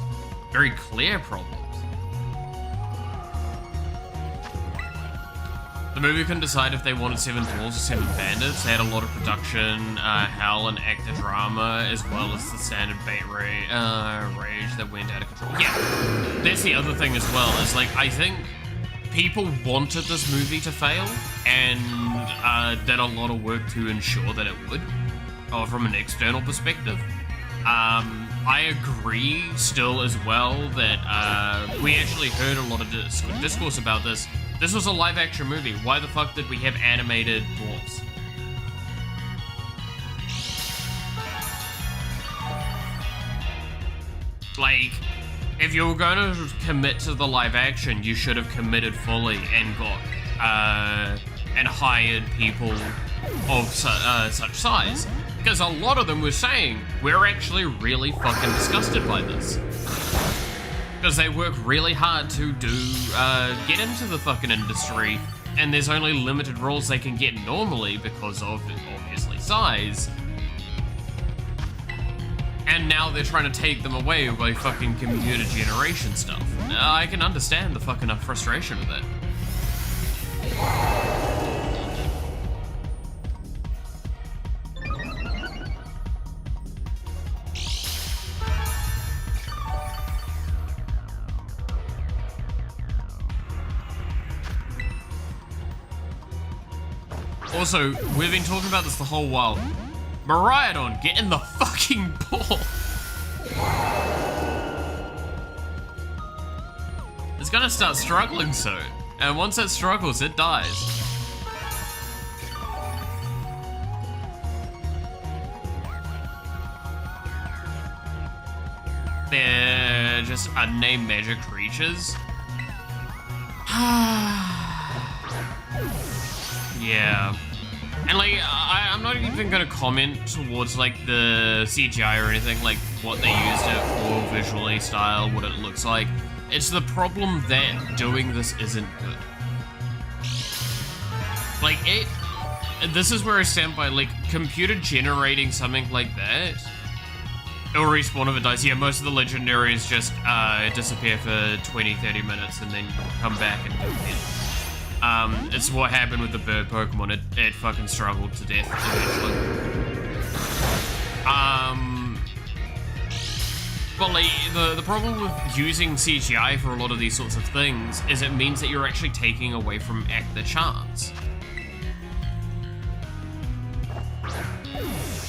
Very clear problems. The movie couldn't decide if they wanted 7 dwarves or 7 bandits. They had a lot of production, hell, and actor drama, as well as the standard bait rage that went out of control. Yeah, that's the other thing as well, is like, I think people wanted this movie to fail, and did a lot of work to ensure that it would, from an external perspective. I agree still as well that we actually heard a lot of discourse about this. This was a live action movie. Why the fuck did we have animated dwarves? Like, if you were going to commit to the live action, you should have committed fully and got, and hired people of such size. Because a lot of them were saying, we're actually really fucking disgusted by this. Because they work really hard to get into the fucking industry, and there's only limited roles they can get normally because of, obviously, size. And now they're trying to take them away by fucking computer generation stuff. I can understand the fucking frustration with it. Also, we've been talking about this the whole while. Miraidon, get in the fucking ball! It's gonna start struggling soon. And once it struggles, it dies. They're just unnamed magic creatures. Yeah. And like, I'm not even gonna comment towards like the CGI or anything, like what they used it for visually, style, what it looks like. It's the problem that doing this isn't good. Like this is where I stand by, like, computer generating something like that. It'll respawn if it dies. Yeah, most of the legendaries just disappear for 20-30 minutes and then come back and do it again. It's what happened with the bird Pokemon. It fucking struggled to death eventually. But like, the problem with using CGI for a lot of these sorts of things is it means that you're actually taking away from actor chance.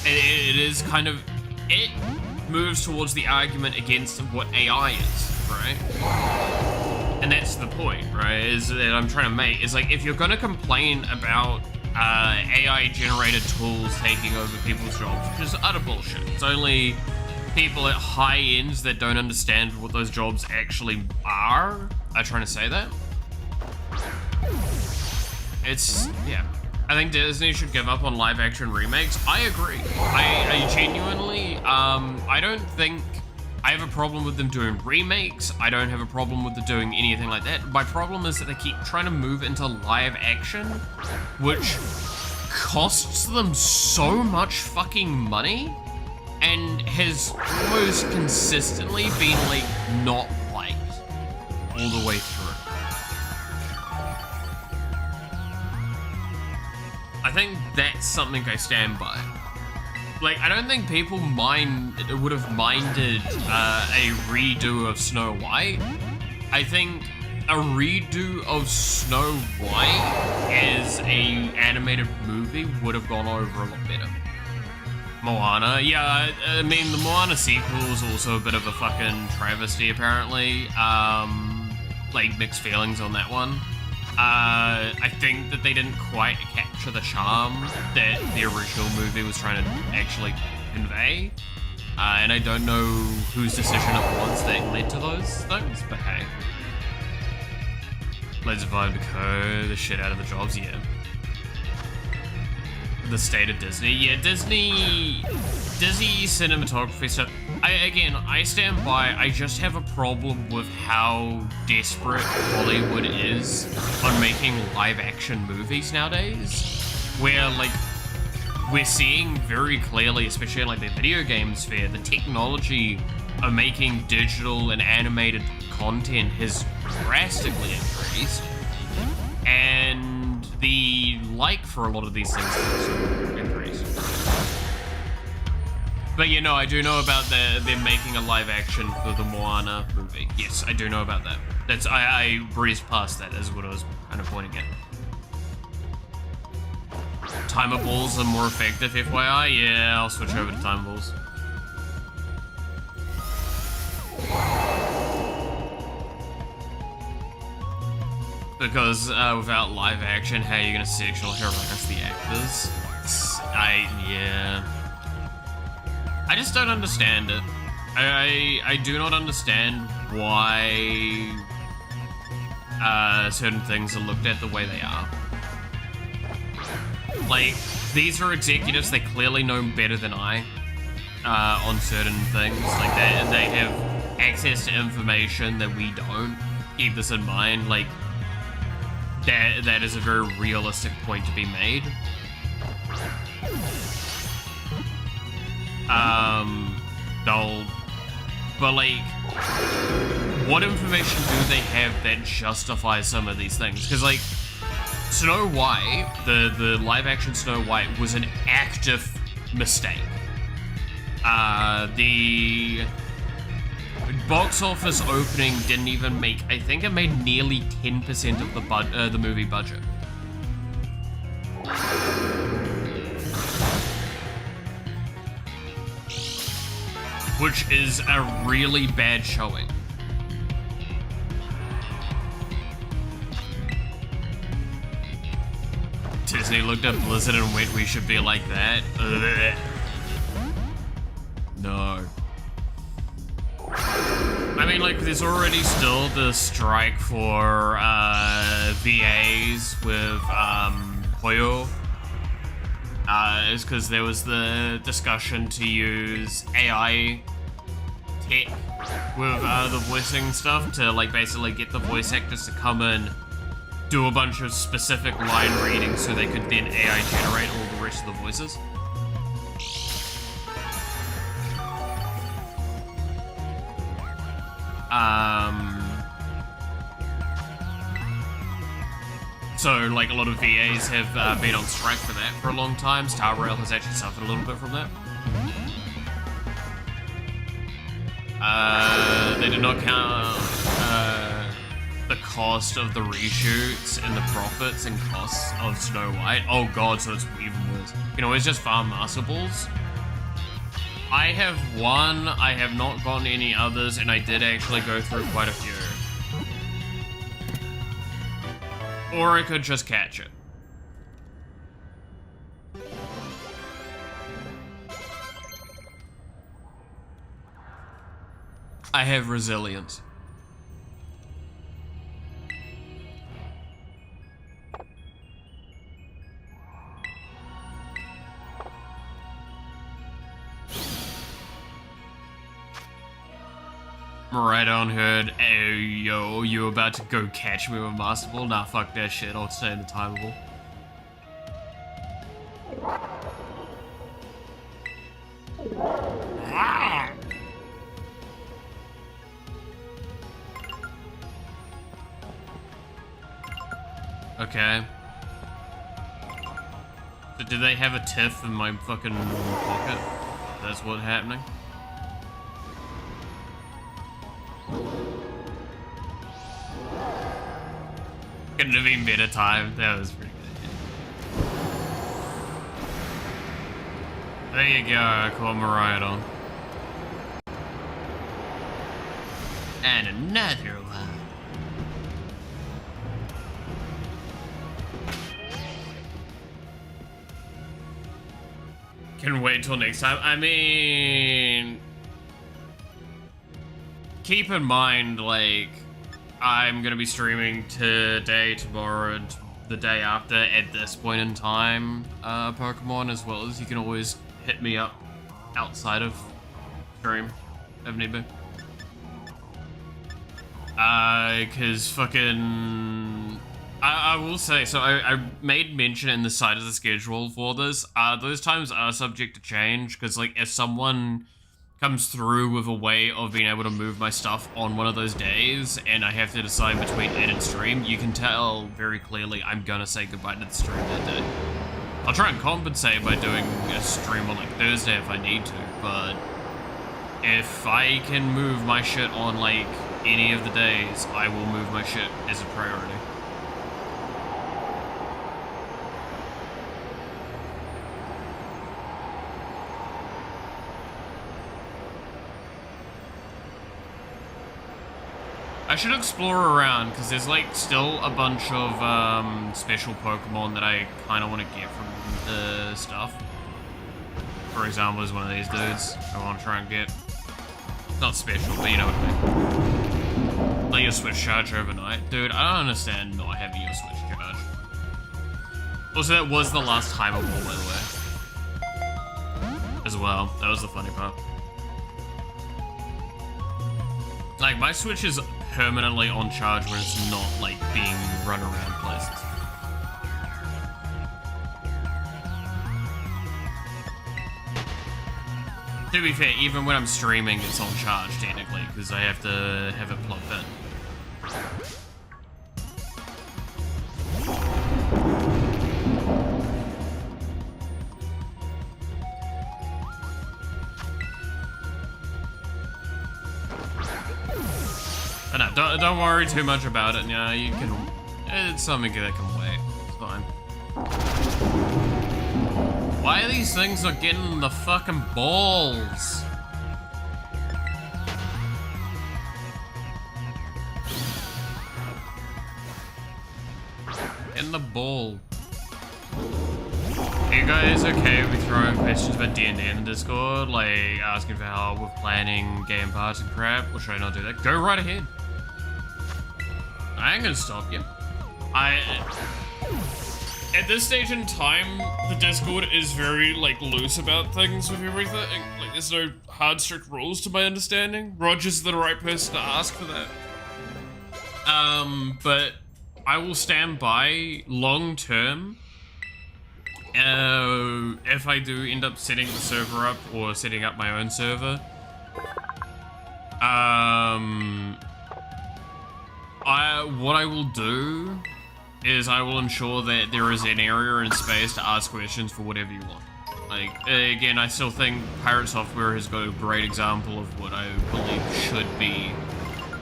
It is kind of, it moves towards the argument against what AI is, right? And that's the point, right, is that I'm trying to make, is like, if you're gonna complain about AI-generated tools taking over people's jobs, which is utter bullshit. It's only people at high ends that don't understand what those jobs actually are trying to say that. It's, yeah. I think Disney should give up on live-action remakes. I agree. I genuinely, I don't think I have a problem with them doing remakes. I don't have a problem with them doing anything like that. My problem is that they keep trying to move into live action, which costs them so much fucking money and has almost consistently been, like, not liked all the way through. I think that's something I stand by. Like, I don't think people would have minded a redo of Snow White. I think a redo of Snow White as a animated movie would have gone over a lot better. Moana, yeah, I mean, the Moana sequel is also a bit of a fucking travesty, apparently. Like, mixed feelings on that one. I think that they didn't quite capture the charm that the original movie was trying to actually convey. And I don't know whose decision it was that led to those things, but hey. Let's vibe the shit out of the jobs, yeah. the state of Disney. Yeah, Disney cinematography stuff. I stand by. I just have a problem with how desperate Hollywood is on making live action movies nowadays. Where like we're seeing very clearly, especially in like the video game sphere, the technology of making digital and animated content has drastically increased, and the like for a lot of these things has also increased. But you know, I do know about them making a live action for the Moana movie. Yes, I do know about that. That's I breezed past that as what I was kind of pointing at. Timer balls are more effective, FYI. Yeah, I'll switch over to timer balls. Because without live action, how are you gonna sexual harass the actors? Yeah. I just don't understand it. I do not understand why certain things are looked at the way they are. Like, these are executives, they clearly know better than I on certain things. Like, they have access to information that we don't. Keep this in mind. Like, that is a very realistic point to be made. But like, what information do they have that justifies some of these things? Because like, Snow White, the live action Snow White was an active mistake. The box office opening didn't even make, I think it made nearly 10% of the movie budget. Which is a really bad showing. Disney looked at Blizzard and went, we should be like that. Ugh. No. I mean, like, there's already still the strike for VAs with Hoyo. It's because there was the discussion to use AI tech with the voicing stuff to, like, basically get the voice actors to come in, do a bunch of specific line readings so they could then AI generate all the rest of the voices. So, like, a lot of VAs have been on strike for that for a long time. Star Rail has actually suffered a little bit from that. They did not count the cost of the reshoots and the profits and costs of Snow White. Oh god, so it's even worse. You can always just farm Master Balls. I have one, I have not gotten any others, and I did actually go through quite a few. Or I could just catch it. I have resilience. Right on, heard. Hey, yo, you about to go catch me with a Master Ball? Nah, fuck that shit. I'll stay in the timer ball. Okay. So do they have a tiff in my fucking pocket? That's what's happening? Couldn't have been better time. That was pretty good. There you go, I caught Mariah. And another one. Can wait till next time. I mean, keep in mind, like, I'm gonna be streaming today, tomorrow, and the day after at this point in time Pokemon, as well as you can always hit me up outside of stream if need be. Cause fucking I will say, so I made mention in the side of the schedule for this. Those times are subject to change, because like if someone comes through with a way of being able to move my stuff on one of those days, and I have to decide between it and stream, you can tell very clearly I'm gonna say goodbye to the stream that day. I'll try and compensate by doing a stream on like Thursday if I need to, but if I can move my shit on like any of the days, I will move my shit as a priority. I should explore around, because there's like still a bunch of special Pokemon that I kind of want to get from the stuff. For example, is one of these dudes I want to try and get. Not special, but you know what I mean. Let your Switch charge overnight. Dude, I don't understand not having your Switch charge. Also, that was the last time I wore, by the way. As well. That was the funny part. Like, my Switch is permanently on charge when it's not, like, being run around places. To be fair, even when I'm streaming, it's on charge, technically, because I have to have it plugged in. But no, don't worry too much about it. Yeah, you can. It's something that can wait. It's fine. Why are these things not getting the fucking balls? In the ball. Are you guys okay with throwing questions about D&D in the Discord? Like asking for help with planning game parts and crap? Or should I not do that? Go right ahead. I ain't gonna stop you. At this stage in time, the Discord is very, like, loose about things with everything. Like, there's no hard, strict rules to my understanding. Roger's the right person to ask for that. But I will stand by long term. If I do end up setting the server up or setting up my own server, what I will do is I will ensure that there is an area and space to ask questions for whatever you want. Like, again, I still think Pirate Software has got a great example of what I believe should be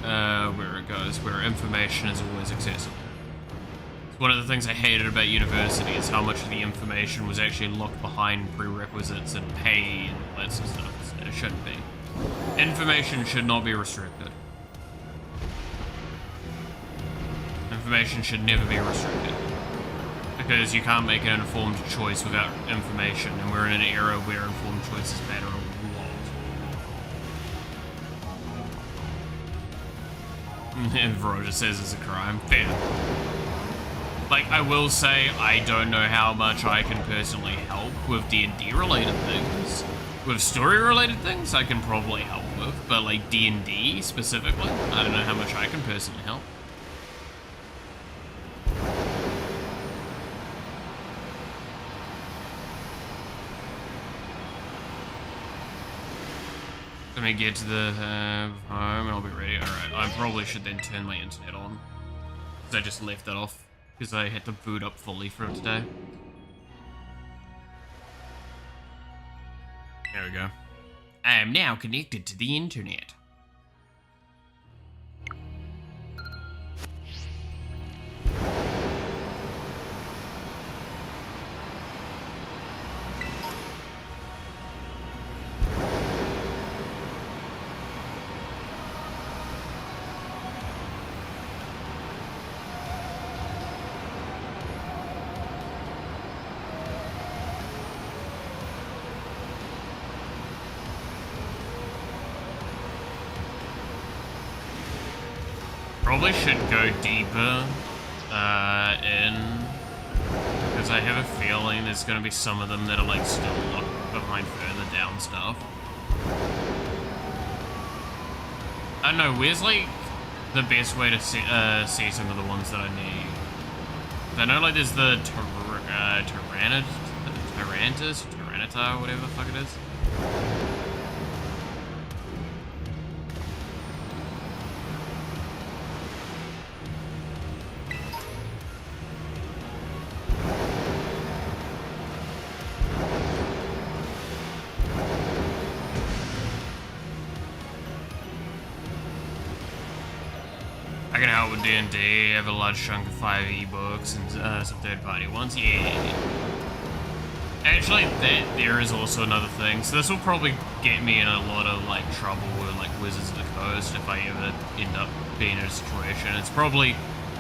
where it goes, where information is always accessible. One of the things I hated about university is how much of the information was actually locked behind prerequisites and pay and all that sort of stuff. It shouldn't be. Information should not be restricted. Information should never be restricted. Because you can't make an informed choice without information, and we're in an era where informed choices matter a lot. And Roger says it's a crime. Fair. Like, I will say, I don't know how much I can personally help with D&D related things. With story related things, I can probably help with, but like D&D specifically, I don't know how much I can personally help. Let me get to the home and I'll be ready. Alright, I probably should then turn my internet on. Because I just left that off. Because I had to boot up fully for today. There we go. I am now connected to the internet. Probably should go deeper in because I have a feeling there's gonna be some of them that are like still locked behind further down stuff. I don't know, where's like the best way to see some of the ones that I need? I know like there's the Tyranitar, whatever the fuck it is. I can help with D&D, have a large chunk of 5 ebooks and some third-party ones. Yeah. Actually, there is also another thing. So this will probably get me in a lot of like trouble with like Wizards of the Coast if I ever end up being in a situation. It's probably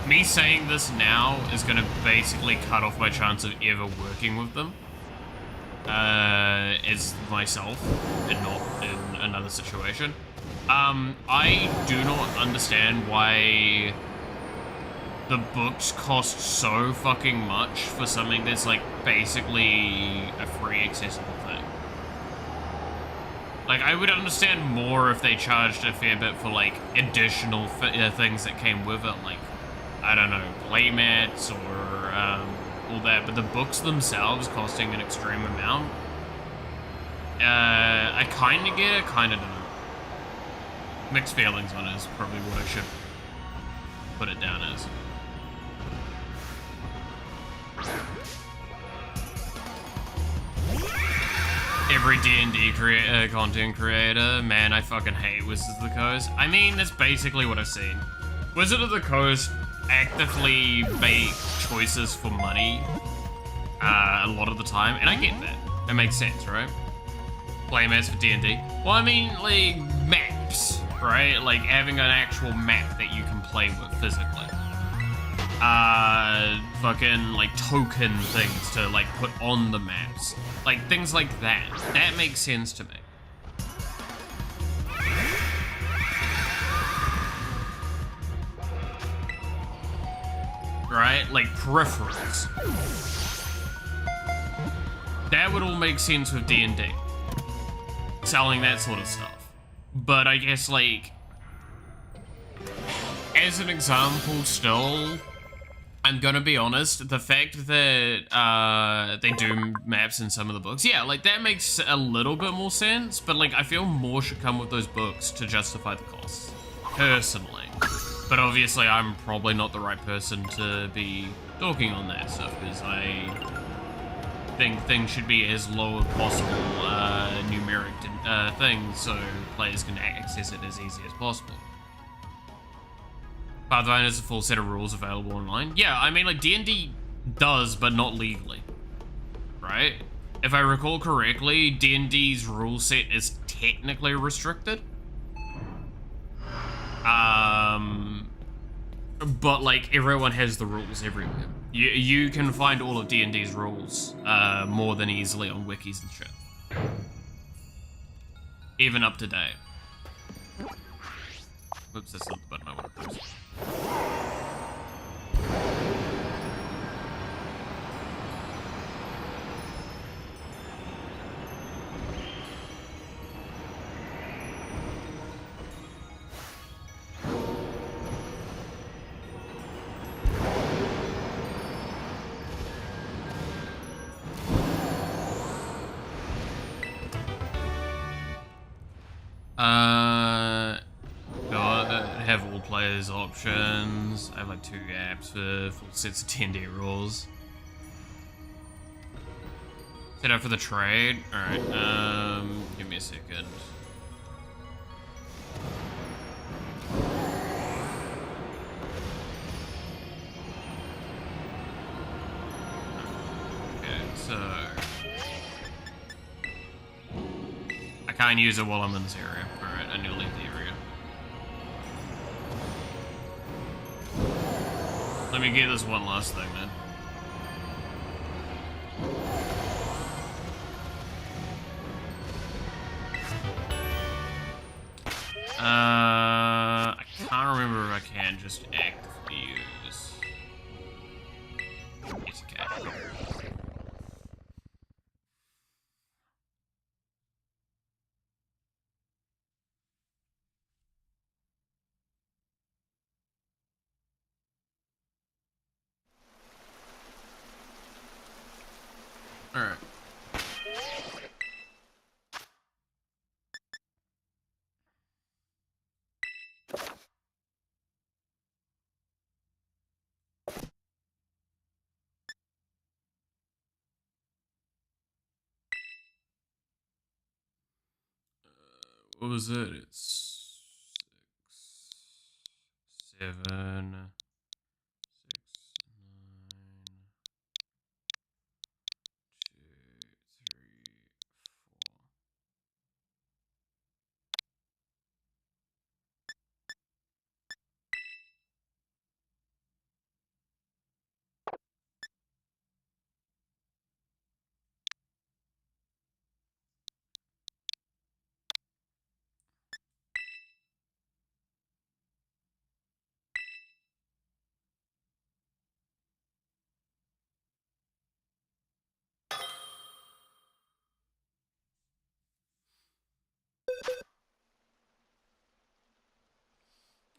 me saying this now is going to basically cut off my chance of ever working with them as myself and not in another situation. I do not understand why the books cost so fucking much for something that's like basically a free accessible thing. Like, I would understand more if they charged a fair bit for like additional things that came with it, like, I don't know, playmats or all that, but the books themselves costing an extreme amount, I kind of get it, kind of don't. Mixed feelings on it is probably what I should put it down as. Every D&D content creator, man, I fucking hate Wizards of the Coast. I mean, that's basically what I've seen. Wizards of the Coast actively make choices for money a lot of the time, and I get that. It makes sense, right? Playmats for D&D. Well, I mean, like, maps, right? Like, having an actual map that you can play with physically. Fucking, like, token things to, like, put on the maps. Like, things like that. That makes sense to me. Right? Like, peripherals. That would all make sense with D&D. Selling that sort of stuff. But I guess, like, as an example still, I'm gonna be honest, the fact that they do maps in some of the books, yeah, like, that makes a little bit more sense, but, like, I feel more should come with those books to justify the costs, personally. But obviously, I'm probably not the right person to be talking on that stuff, because I think things should be as low as possible numeric things, so players can access it as easy as possible. Pathfinder has a full set of rules available online. Yeah, I mean, like, D&D does, but not legally, right? If I recall correctly, D&D's rule set is technically restricted. But, like, everyone has the rules everywhere. You can find all of D&D's rules more than easily on wikis and shit. Even up to date. Oops, that's not the button I want to press. Have all players options. I have like 2 apps for full sets of D&D rules. Set up for the trade. Alright, give me a second. Okay, so I can't use it while I'm in this area. Alright, I need to leave the area. Let me get this one last thing, then. I can't remember if I can just actively use. Yes, I can. Alright. What was it? It's 6, 7, 6, 9, 2, 3, 4.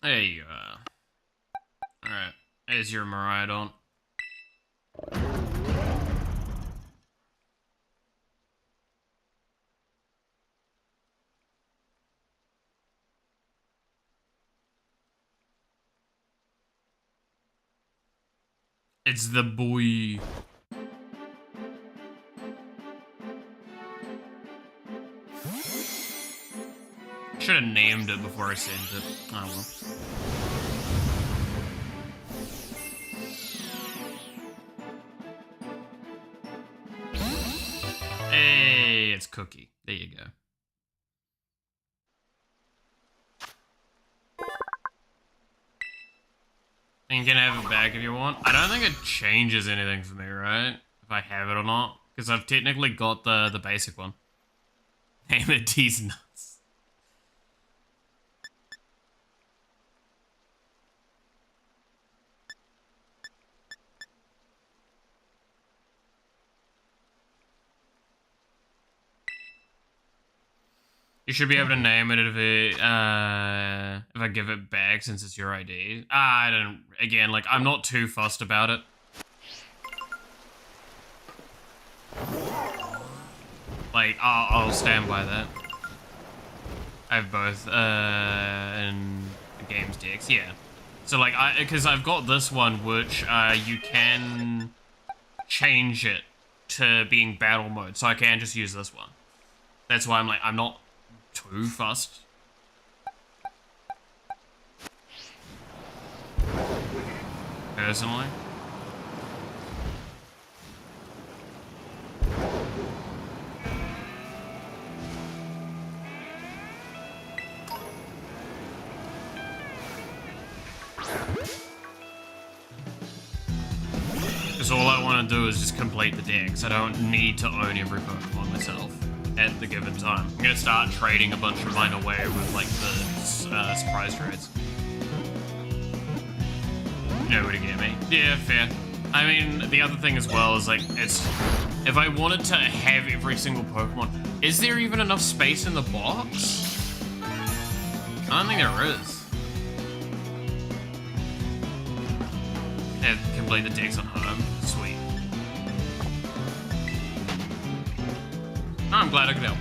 There you go. Alright, there's your Miraidon. It's the boy. Should have named it before I sent it. Oh well. Hey, it's Cookie. There you go. And you can have it back if you want. I don't think it changes anything for me, right? If I have it or not. Because I've technically got the basic one. Name it D's nuts. You should be able to name it if I give it back since it's your ID. I don't. Again, like I'm not too fussed about it. Like I'll stand by that. I have both in the game's decks, yeah. So like because I've got this one which you can change it to being battle mode, so I can just use this one. That's why I'm not too fussed. Personally. Because all I want to do is just complete the decks. I don't need to own every Pokemon myself at the given time. I'm gonna start trading a bunch of mine away with like the surprise trades. Nobody get me. Yeah, fair. I mean, the other thing as well is like, if I wanted to have every single Pokemon, is there even enough space in the box? I don't think there is. Yeah, complete the decks on home. Sweet. Oh, I'm glad I could help.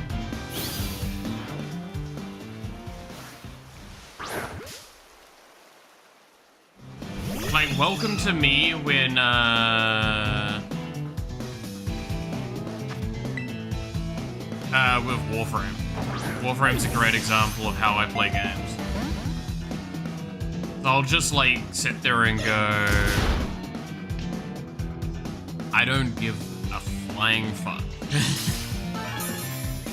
Like, welcome to me when, with Warframe. Warframe's a great example of how I play games. So I'll just, like, sit there and go, I don't give a flying fuck.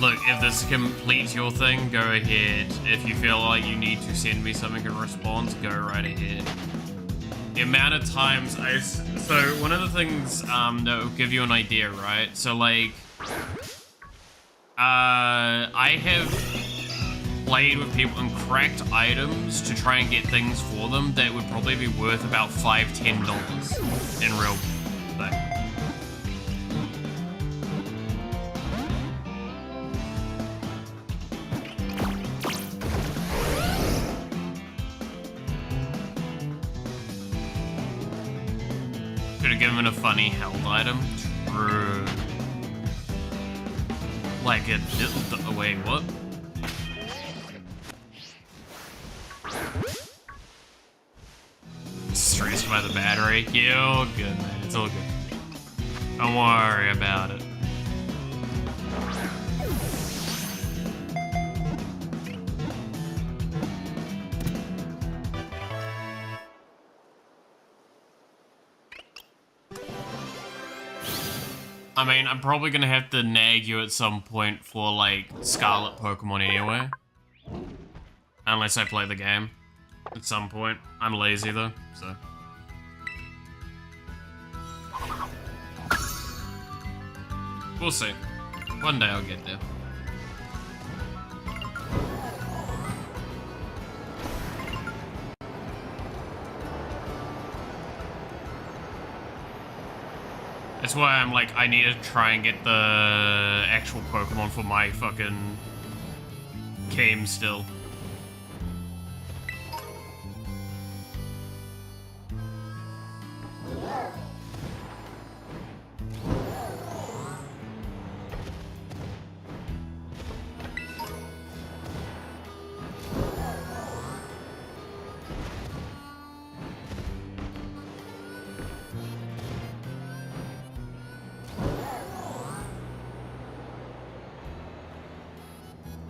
Look, if this completes your thing, go ahead. If you feel like you need to send me something in response, go right ahead. The amount of times so one of the things that will give you an idea, right? So like, I have played with people and cracked items to try and get things for them that would probably be worth about $5–10 in real thing. Could have given a funny held item. True. Like it. Wait, what? Stressed by the battery. Yeah, all good, man. It's all good. Don't worry about it. I mean, I'm probably gonna have to nag you at some point for, like, Scarlet Pokemon anyway. Unless I play the game at some point. I'm lazy, though, so... We'll see. One day I'll get there. That's why I'm like, I need to try and get the actual Pokemon for my fucking game still.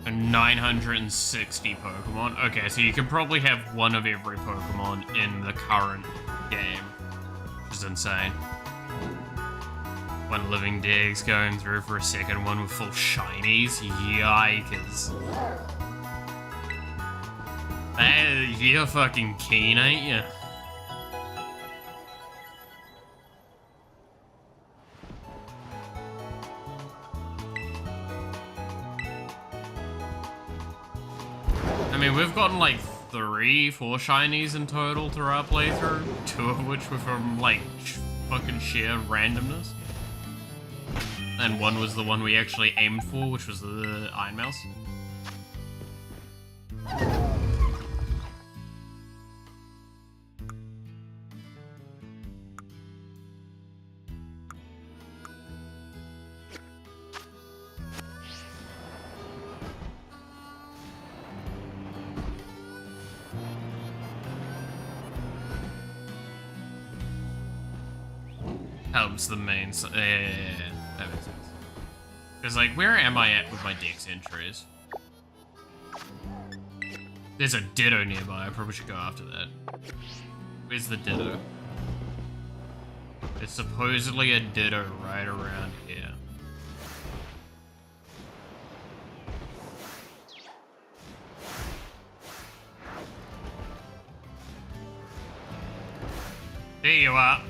And 960 Pokemon. Okay, so you can probably have one of every Pokemon in the current game, which is insane. One living dig's going through for a second one with full shinies. Yikers. Hey, you're fucking keen, ain't you? I mean, we've gotten like 3-4 shinies in total through our playthrough, 2 of which were from like fucking sheer randomness. And 1 was the one we actually aimed for, which was the Iron Mouse. Helps the main yeah, that makes sense. Because, like, where am I at with my Dex entries? There's a Ditto nearby, I probably should go after that. Where's the Ditto? There's supposedly a Ditto right around here. There you are.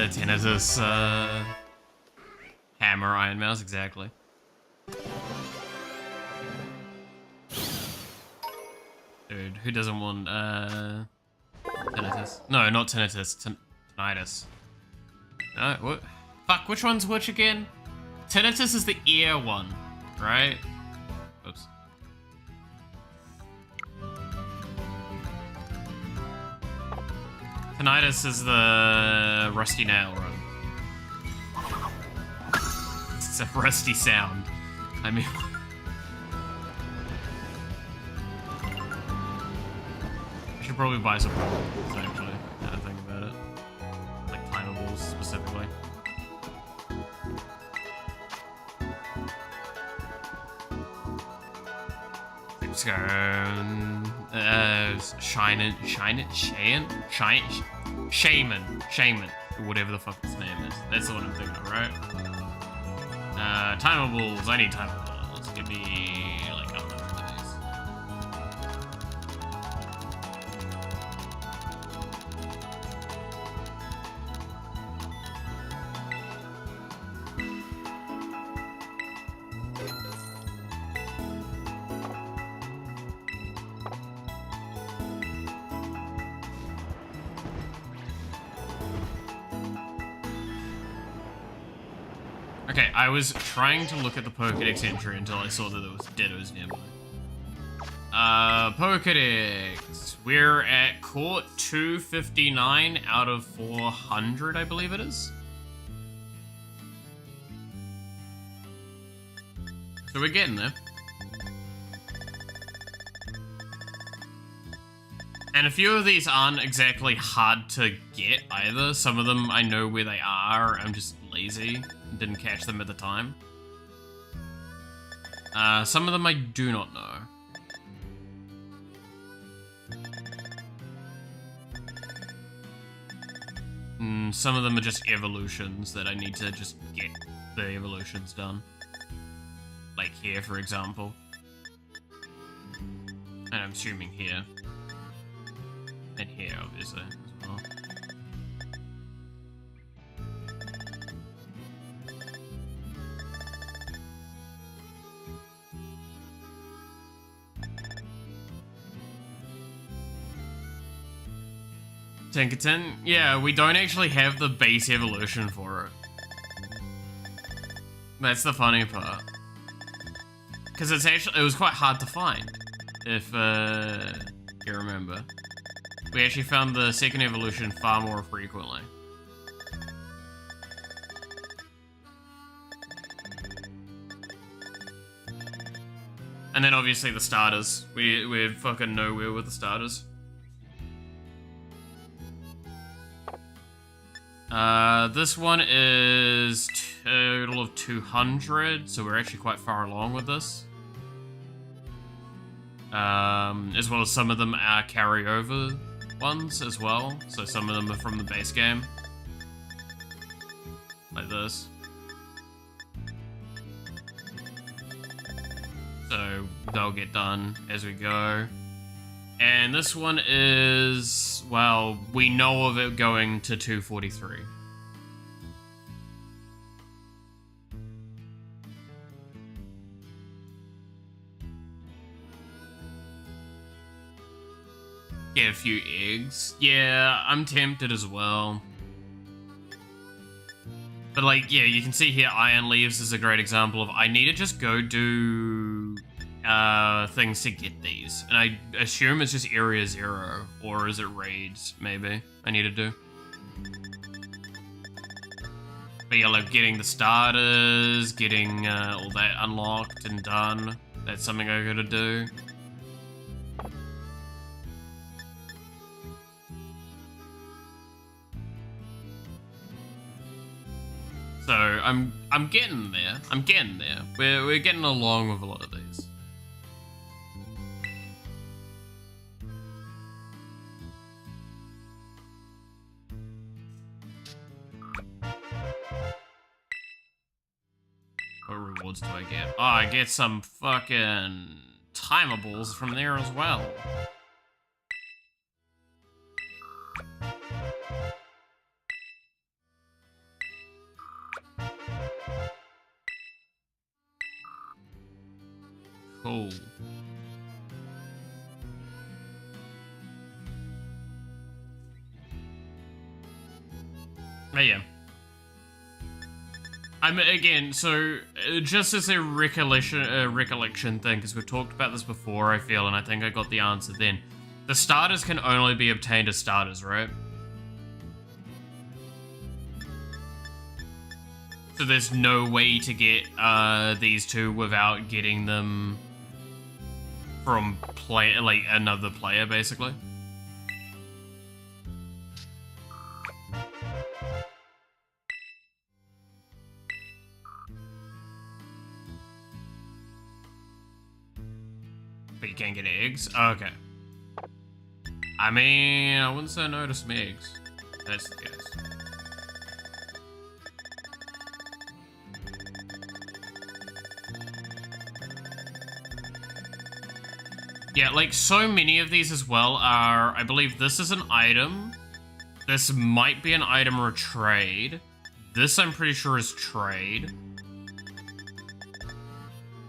Tinnitus, Hammer, Iron Mouse, exactly. Dude, who doesn't want, tinnitus? No, not tinnitus, tinnitus. No, what? Fuck, which one's which again? Tinnitus is the ear one, right? Oops. Tinnitus is the rusty nail run. It's a rusty sound. I mean... I should probably buy some Pokeballs, actually, now that I think about it. Like Timables, specifically. Let's go... Shaman, or whatever the fuck his name is. That's the one I'm thinking of, right? Timables, I need Timables. Give me, like, 100 of these. Okay, I was trying to look at the Pokedex entry until I saw that there was Dittos nearby. Pokedex. We're at Court 259 out of 400, I believe it is. So we're getting there. And a few of these aren't exactly hard to get either. Some of them I know where they are. I'm just lazy. Didn't catch them at the time. Some of them I do not know. Some of them are just evolutions that I need to just get the evolutions done. Like here, for example. And I'm assuming here. And here, obviously, as well. Tinkerton? Yeah, we don't actually have the base evolution for it. That's the funny part. Because it was quite hard to find, if you remember. We actually found the second evolution far more frequently. And then obviously the starters. We're fucking nowhere with the starters. This one is total of 200, so we're actually quite far along with this. As well as some of them are carryover ones as well, so some of them are from the base game. Like this. So they'll get done as we go. And this one is, well, we know of it going to 243. Get a few eggs. Yeah, I'm tempted as well. But like, yeah, you can see here Iron Leaves is a great example of I need to just go do things to get these. And I assume it's just Area 0, or is it raids, maybe, I need to do. But yeah, like getting the starters, getting all that unlocked and done, that's something I gotta do. So I'm getting there. I'm getting there. We're getting along with a lot of these. What rewards do I get? Oh, I get some fucking timables from there as well. Cool. But yeah. Again, so just as a recollection thing, because we've talked about this before, I feel, and I think I got the answer then. The starters can only be obtained as starters, right? So there's no way to get these two without getting them from another player, basically. But you can't get eggs? Okay. I mean, I wouldn't say no to some eggs. That's the case. Yeah, like, so many of these as well are, I believe this is an item. This might be an item or a trade. This, I'm pretty sure, is trade.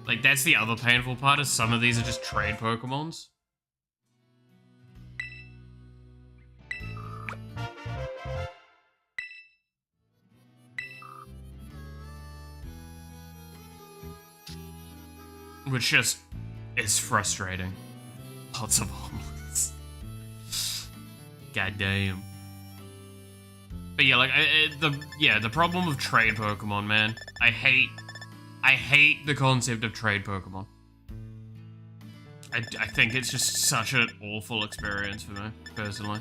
Like, that's the other painful part, is some of these are just trade Pokemons. which just is frustrating. Lots of omelets. God damn. But yeah, like the problem of trade Pokemon, man. I hate the concept of trade Pokemon. I think it's just such an awful experience for me, personally.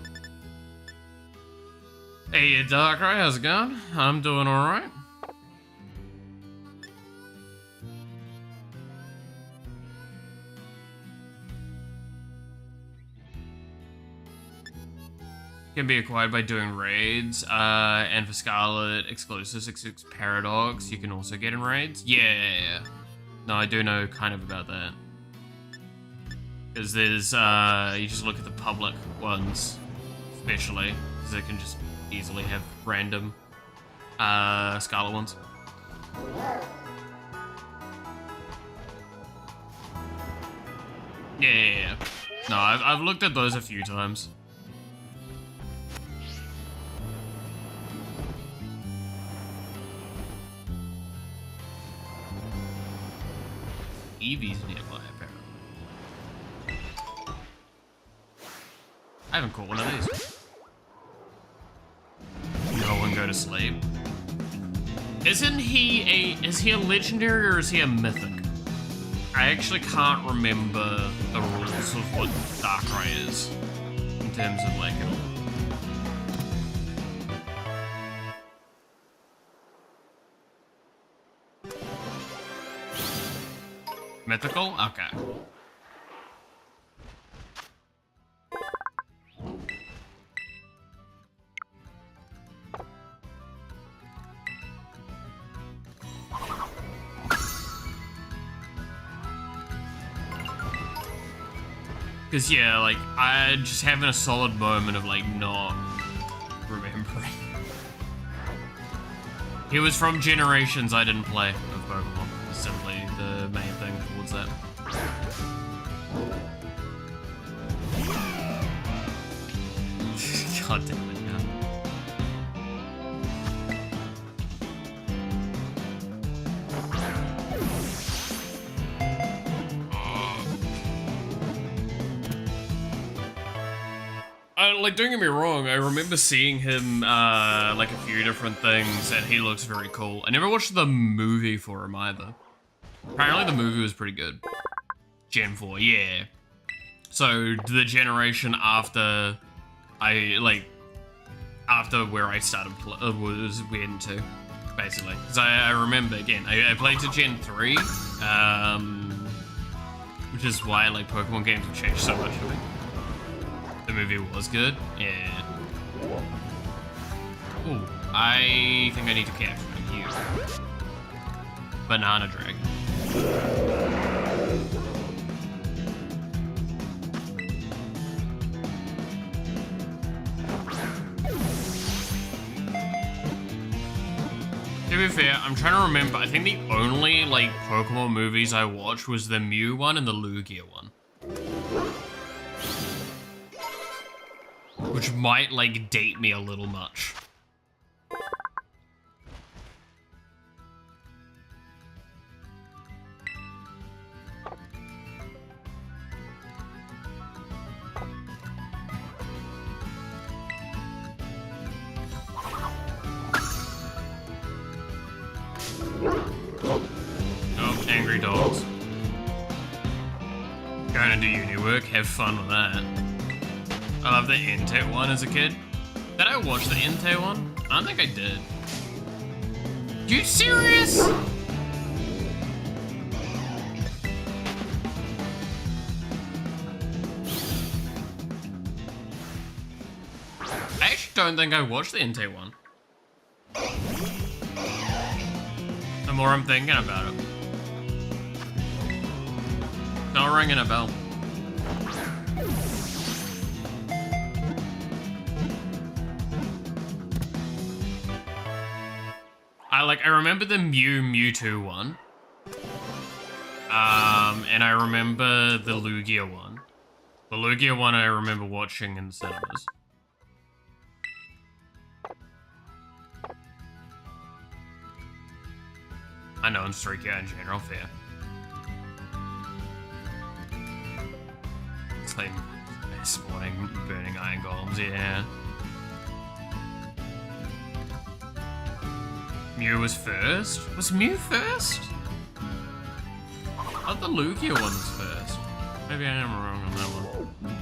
Hey, Darkrai, how's it going? I'm doing alright. Can be acquired by doing raids, and for Scarlet exclusive 66 Paradox, you can also get in raids. Yeah. No, I do know kind of about that. Because there's, you just look at the public ones, especially, because they can just easily have random, Scarlet ones. Yeah. No, I've looked at those a few times. Eevee's nearby, apparently. I haven't caught one of these. No one go to sleep. Is he a legendary or is he a mythic? I actually can't remember the rules of what Darkrai is in terms of like mythical? Okay. Because, yeah, like, I just having a solid moment of, like, not remembering. He was from generations I didn't play of Pokemon. It's simply the main thing towards that. God damn it, yeah. Like, don't get me wrong, I remember seeing him, like, a few different things, and he looks very cool. I never watched the movie for him, either. Apparently the movie was pretty good. Gen 4, yeah. So, the generation after after where I started, was went to, basically. Because I remember, again, I played to Gen 3, which is why, like, Pokemon games have changed so much for me. The movie was good, yeah. Ooh, I think I need to capture you. Banana Dragon. To be fair, I'm trying to remember, I think the only, like, Pokemon movies I watched was the Mew one and the Lugia one. Which might, like, date me a little much. Oh, angry dogs. Going to do uni work, have fun with that. I love the Entei one as a kid. Did I watch the Entei one? I don't think I did. You serious? I actually don't think I watched the Entei one. The more I'm thinking about it. Not ringing a bell. I remember the Mewtwo one. And I remember the Lugia one. The Lugia one I remember watching in cinemas. I know, and Streaky in general, fair. Claim spawning burning iron golems, yeah. Mew was first? Was Mew first? I thought the Lugia one was first. Maybe I am wrong on that one.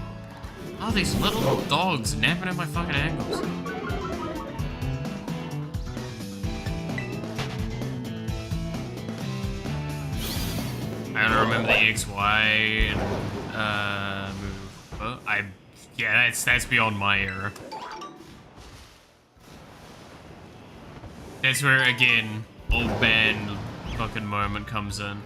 Oh, these little dogs napping at my fucking ankles. I don't remember the XY and move. Oh, yeah, that's beyond my era. That's where again, old man fucking moment comes in.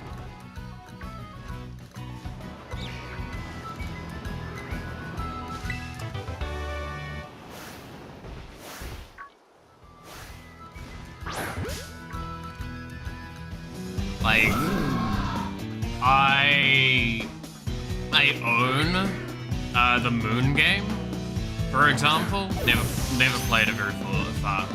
Like, I own the Moon game, for example. Never played it very far.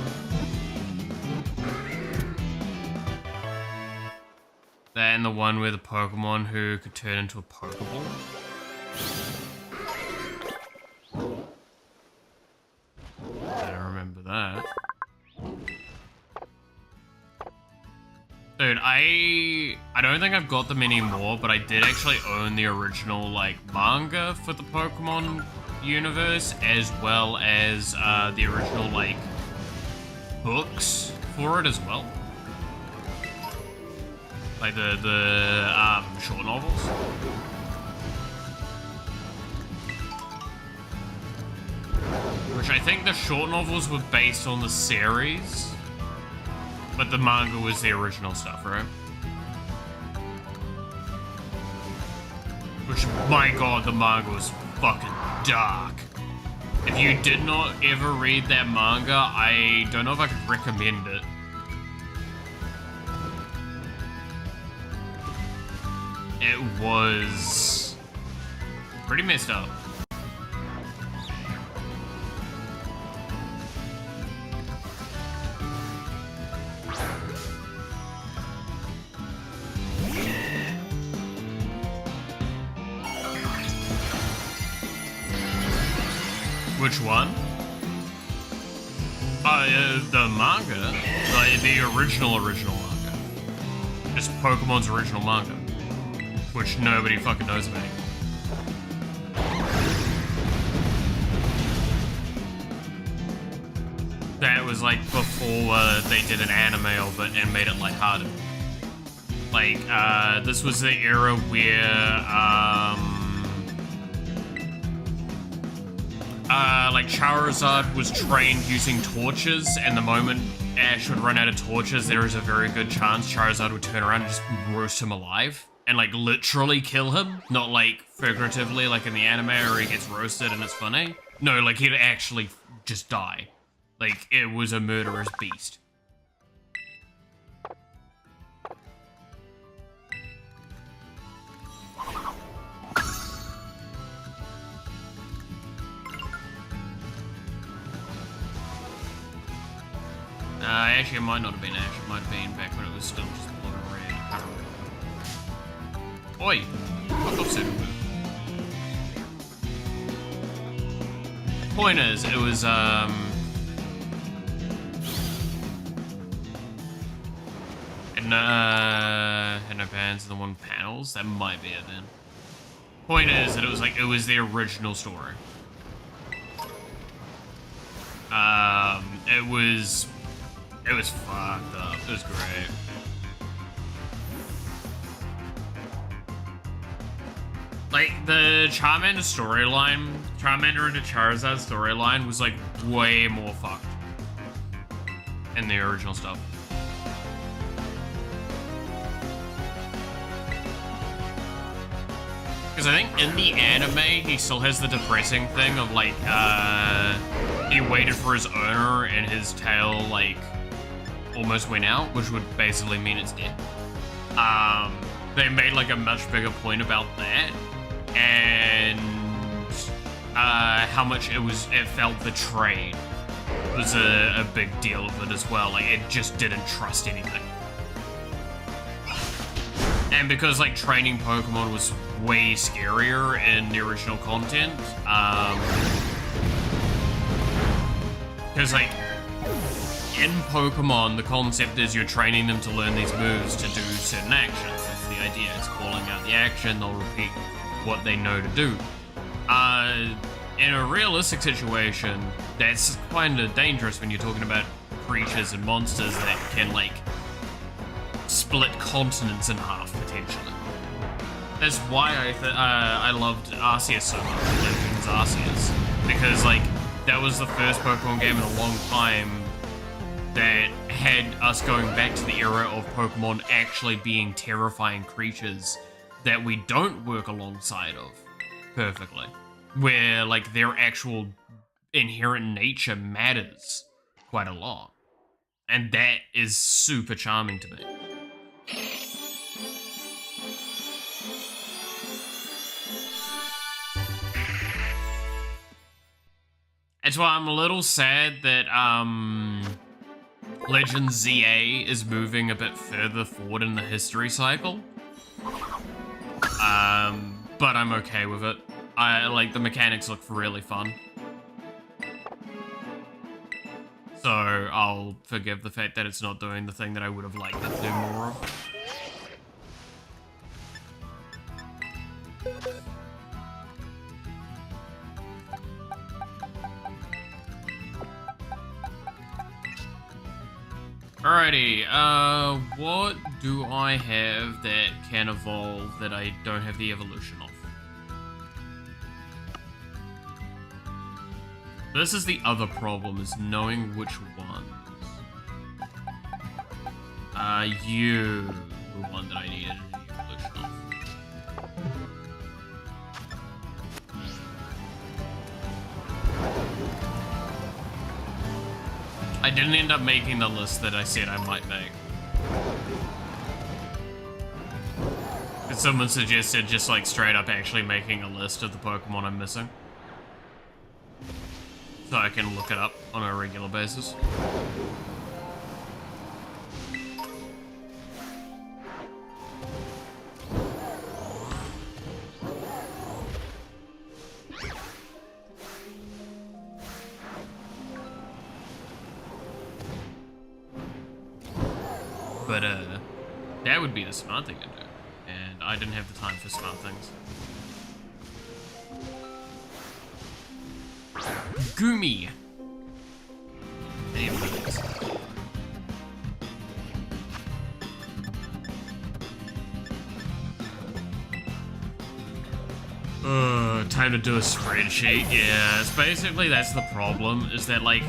That and the one where the Pokemon who could turn into a Pokeball. I don't remember that. Dude, I don't think I've got them anymore, but I did actually own the original, like, manga for the Pokemon universe, as well as, the original, like, books for it as well. Like, the short novels. Which I think the short novels were based on the series. But the manga was the original stuff, right? Which, my god, the manga was fucking dark. If you did not ever read that manga, I don't know if I could recommend it. It was pretty messed up. Which one? The manga? The original manga. Just Pokemon's original manga. Which nobody fucking knows about. That was like before they did an anime of it and made it lighthearted. Like, this was the era where, like Charizard was trained using torches, and the moment Ash would run out of torches, there is a very good chance Charizard would turn around and just roast him alive. And like literally kill him, not like figuratively like in the anime where he gets roasted and it's funny. No, like he'd actually just die. Like it was a murderous beast. Actually, it might not have been Ash. It might have been back when it was still just blue and red. I don't remember. Oi! What the super move? Point is, it was, had no bands and the one panels. That might be it then. Point is that it was like, it was the original story. It was fucked up. It was great. Like, the Charmander storyline, Charmander into Charizard storyline was, like, way more fucked in the original stuff. Because I think in the anime, he still has the depressing thing of, like, he waited for his owner and his tail, like, almost went out, which would basically mean it's dead. They made, like, a much bigger point about that, and how much it felt betrayed was a big deal of it as well. Like, it just didn't trust anything. And because, like, training Pokemon was way scarier in the original content. Because, like, in Pokemon, the concept is you're training them to learn these moves to do certain actions. That's the idea. It's calling out the action, they'll repeat what they know to do. In a realistic situation, that's kind of dangerous when you're talking about creatures and monsters that can, like, split continents in half, potentially. That's why I loved Arceus so much, Legends Arceus. Because, like, that was the first Pokemon game in a long time that had us going back to the era of Pokemon actually being terrifying creatures that we don't work alongside of perfectly. Where, like, their actual inherent nature matters quite a lot. And that is super charming to me. That's why I'm a little sad that, Legends ZA is moving a bit further forward in the history cycle. But I'm okay with it. The mechanics look really fun. So I'll forgive the fact that it's not doing the thing that I would have liked it to do more of. Alrighty, what do I have that can evolve that I don't have the evolution of? This is the other problem, is knowing which ones. You were one that I needed the evolution of. I didn't end up making the list that I said I might make. But someone suggested just like straight up actually making a list of the Pokemon I'm missing. So I can look it up on a regular basis. But, that would be the smart thing to do. And I didn't have the time for smart things. Gumi! I need one of these. Time to do a spreadsheet. Yeah, it's basically that's the problem, is that, like,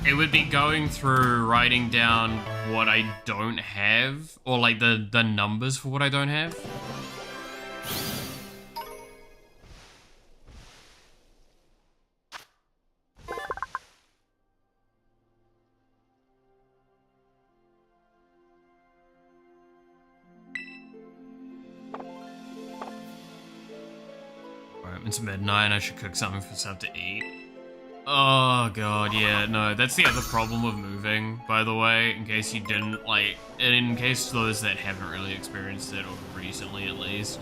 it would be going through writing down what I don't have, or like the numbers for what I don't have. Alright, it's midnight, I should cook something for stuff to eat. Oh god, yeah, no, that's the other problem with moving, by the way, in case you didn't, like, in case those that haven't really experienced it, or recently at least.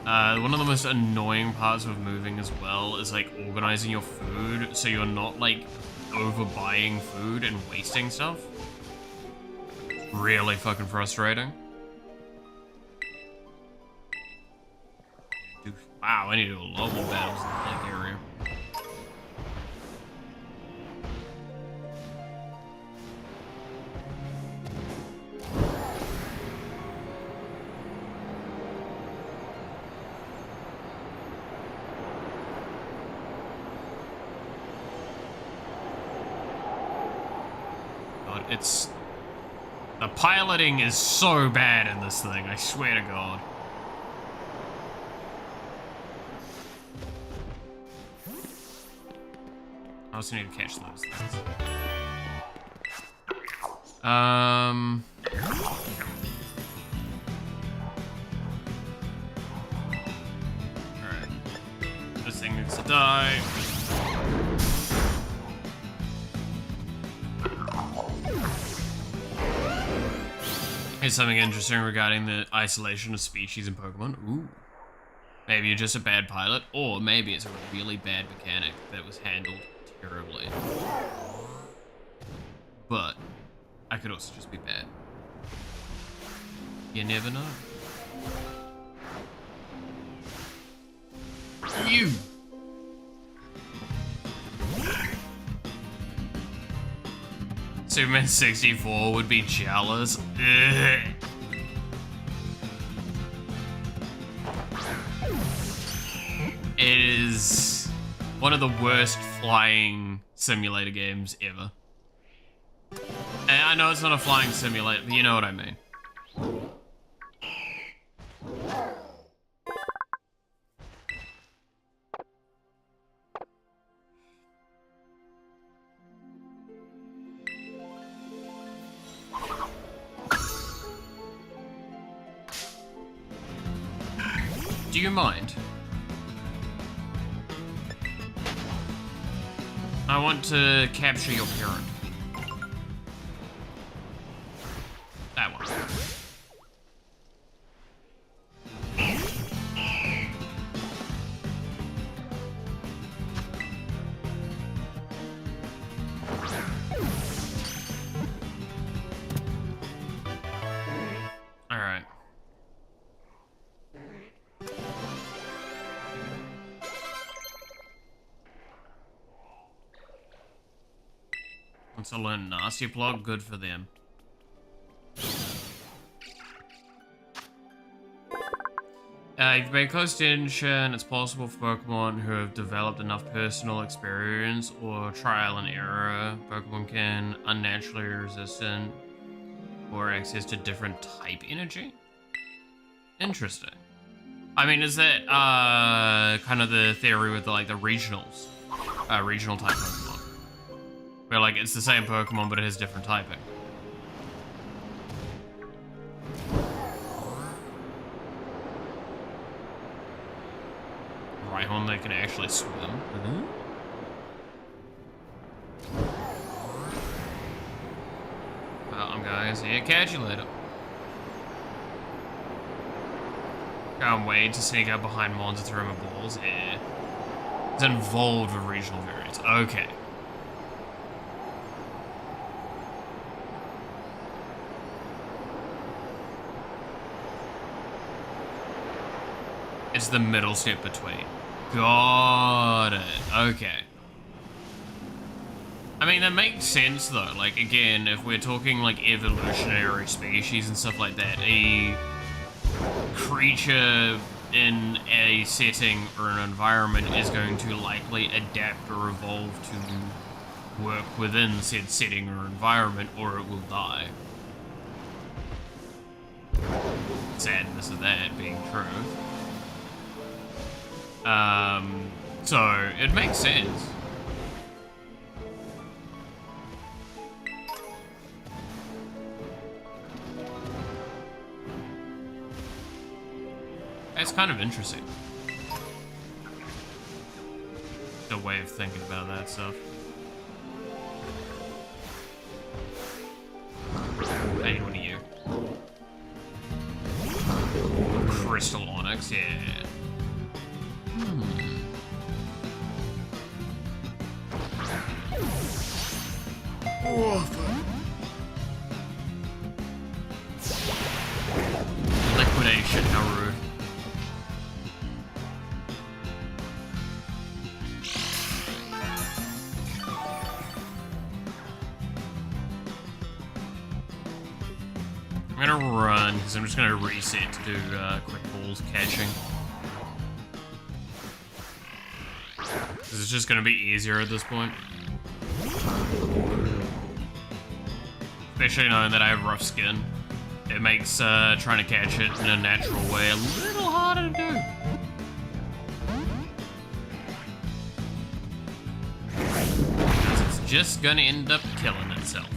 One of the most annoying parts of moving as well is, like, organizing your food so you're not, like, overbuying food and wasting stuff. It's really fucking frustrating. Dude, wow, I need to do a lot more battles in the lake area. It's... the piloting is so bad in this thing, I swear to God. I also need to catch those things. Alright. This thing needs to die. Here's something interesting regarding the isolation of species in Pokemon. Ooh. Maybe you're just a bad pilot, or maybe it's a really bad mechanic that was handled terribly. But I could also just be bad. You never know. You! Superman 64 would be jealous. Ugh. It is one of the worst flying simulator games ever. And I know it's not a flying simulator, but you know what I mean. Do you mind? I want to capture your parent. That one. All right. Once I learn nasty plug, good for them. You've made close extension. It's possible for Pokemon who have developed enough personal experience or trial and error. Pokemon can unnaturally resistant or access to different type energy. Interesting. I mean, is that kind of the theory with the regionals, regional type Pokemon, where like it's the same Pokemon but it has different typing? Rhyhorn, they can actually swim. Well, I'm going to see you. Catch you later. Can't wait to sneak up behind Mons and throw my balls. Yeah. It's involved with regional variants. Okay. It's the middle step between. Got it. Okay. I mean, that makes sense though. Like, again, if we're talking like evolutionary species and stuff like that, a creature in a setting or an environment is going to likely adapt or evolve to work within said setting or environment, or it will die. Sadness of that being true. So it makes sense. It's kind of interesting. The way of thinking about that stuff. Hey, what are you? Crystal Onyx, yeah. Liquidation, how rude. I'm gonna run, because I'm just gonna reset to do quick balls catching. This is just gonna be easier at this point. Especially knowing that I have rough skin. It makes trying to catch it in a natural way a little harder to do. Because it's just gonna end up killing itself.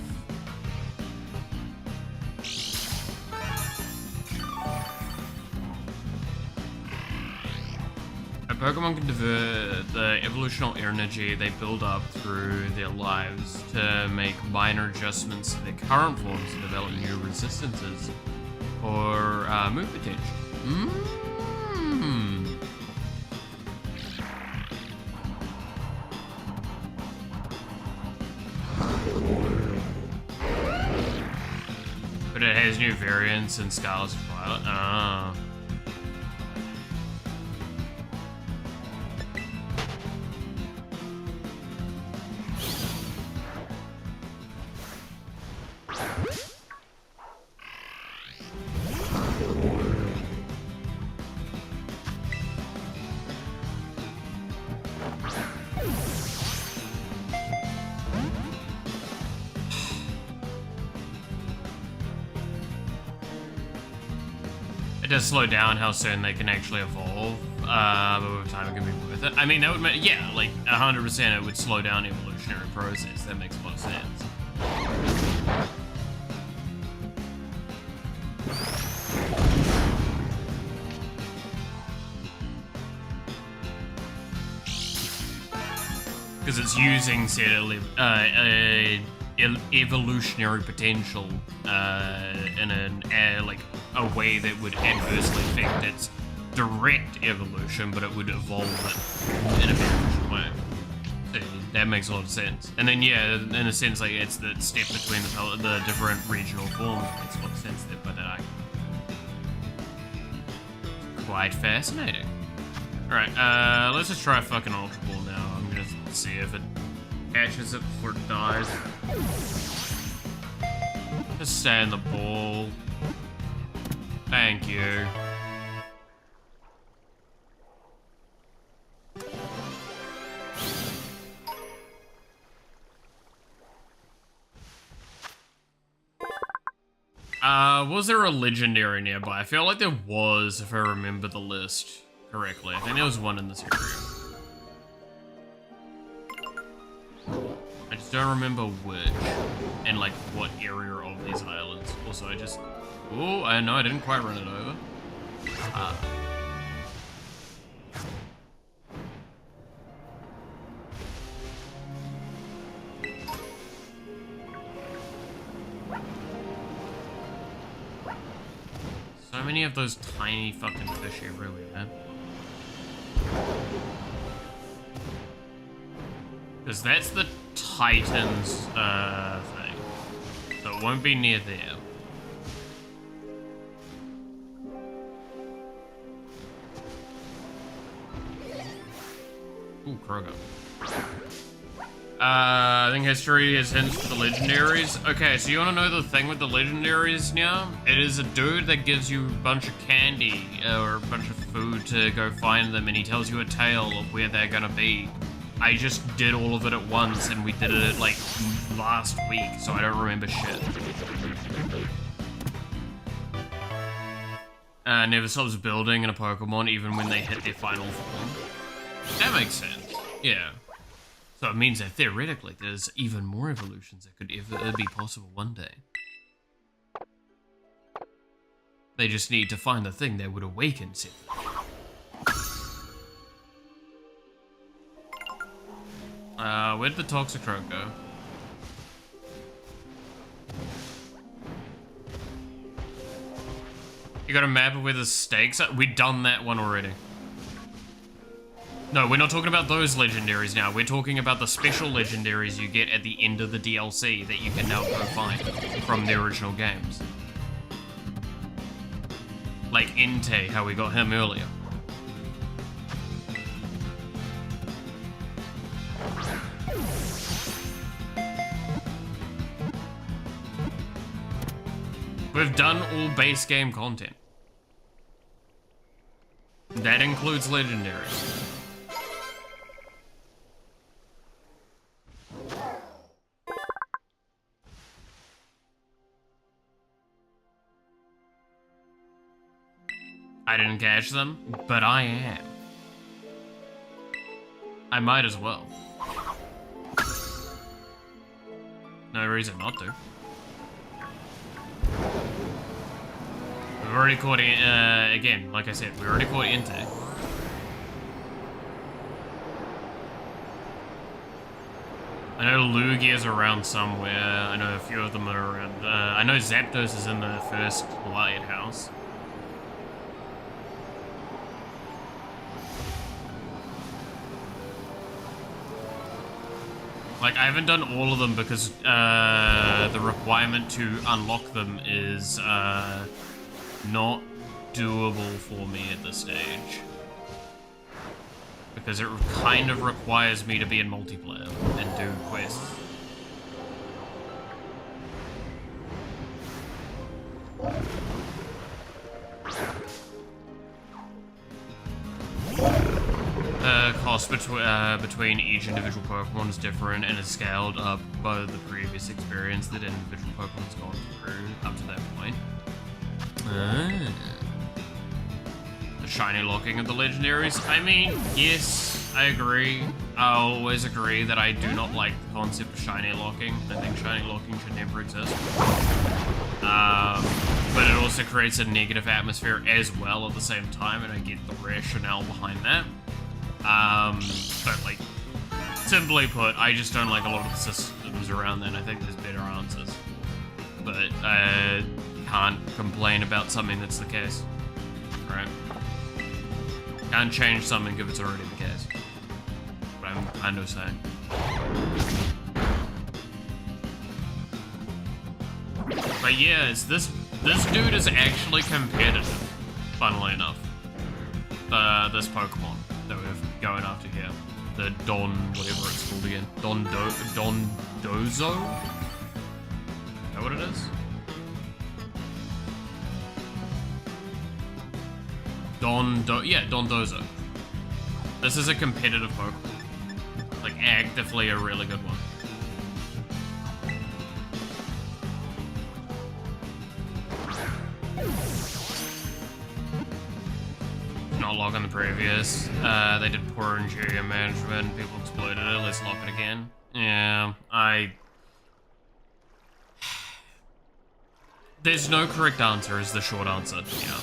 Pokemon can divert the evolutional energy they build up through their lives to make minor adjustments to their current forms to develop new resistances or move potential. But it has new variants in Scarlet and Violet. Ah. It does slow down how soon they can actually evolve, but over time it can be worth it. I mean, that would make, yeah, like 100% it would slow down the evolutionary process. That makes a lot of sense. Because it's using said evolutionary potential in like a way that would adversely affect its direct evolution, but it would evolve it in a beneficial way. So that makes a lot of sense. And then yeah, in a sense, like it's the step between the different regional forms makes a lot of sense there. But quite fascinating. All right, let's just try a fucking Ultra Ball now. I'm gonna see if it catches it before it dies. Just stay in the ball. Thank you. Was there a legendary nearby? I feel like there was, if I remember the list correctly. I think there was one in this area. I just don't remember which and like what area of these islands. Also, I just... Oh, I know I didn't quite run it over. So many of those tiny fucking fish everywhere. Because that's the Titan's thing. So it won't be near there. Ooh, Kroger. I think history has hints for the legendaries. Okay, so you want to know the thing with the legendaries now? It is a dude that gives you a bunch of candy or a bunch of food to go find them, and he tells you a tale of where they're gonna be. I just did all of it at once, and we did it like last week, so I don't remember shit. Never stops building in a Pokemon even when they hit their final form. That makes sense. Yeah. So it means that theoretically there's even more evolutions that could ever be possible one day. They just need to find the thing that would awaken Sith. Where'd the Toxicroak go? You got a map of where the stakes are? We've done that one already. No, we're not talking about those legendaries now. We're talking about the special legendaries you get at the end of the DLC that you can now go find from the original games. Like Entei, how we got him earlier. We've done all base game content. That includes legendaries. I didn't catch them, but I am. I might as well. No reason not to. We've already caught it, again, like I said, we already caught Entei. I know Lugia's around somewhere. I know a few of them are around. I know Zapdos is in the first lighthouse. Like, I haven't done all of them because the requirement to unlock them is not doable for me at this stage. Because it kind of requires me to be in multiplayer and do quests. Cost between each individual Pokemon is different and is scaled up by the previous experience that individual Pokemon's gone through up to that point. The shiny locking of the legendaries. I mean, yes, I agree. I always agree that I do not like the concept of shiny locking. I think shiny locking should never exist. But it also creates a negative atmosphere as well at the same time, and I get the rationale behind that. But like, simply put, I just don't like a lot of the systems around that. I think there's better answers. But I can't complain about something that's the case, right? Can't change something if it's already the case. But I'm kind of saying. But yeah, it's this dude is actually competitive, funnily enough. This Pokemon that we're going after here. The Don, whatever it's called again. Dondozo? Is that what it is? Dondozo. This is a competitive Pokemon. Like, actively a really good one. Not lock on the previous. They did poor interior management. People exploited it. Let's lock it again. Yeah, There's no correct answer is the short answer. Yeah.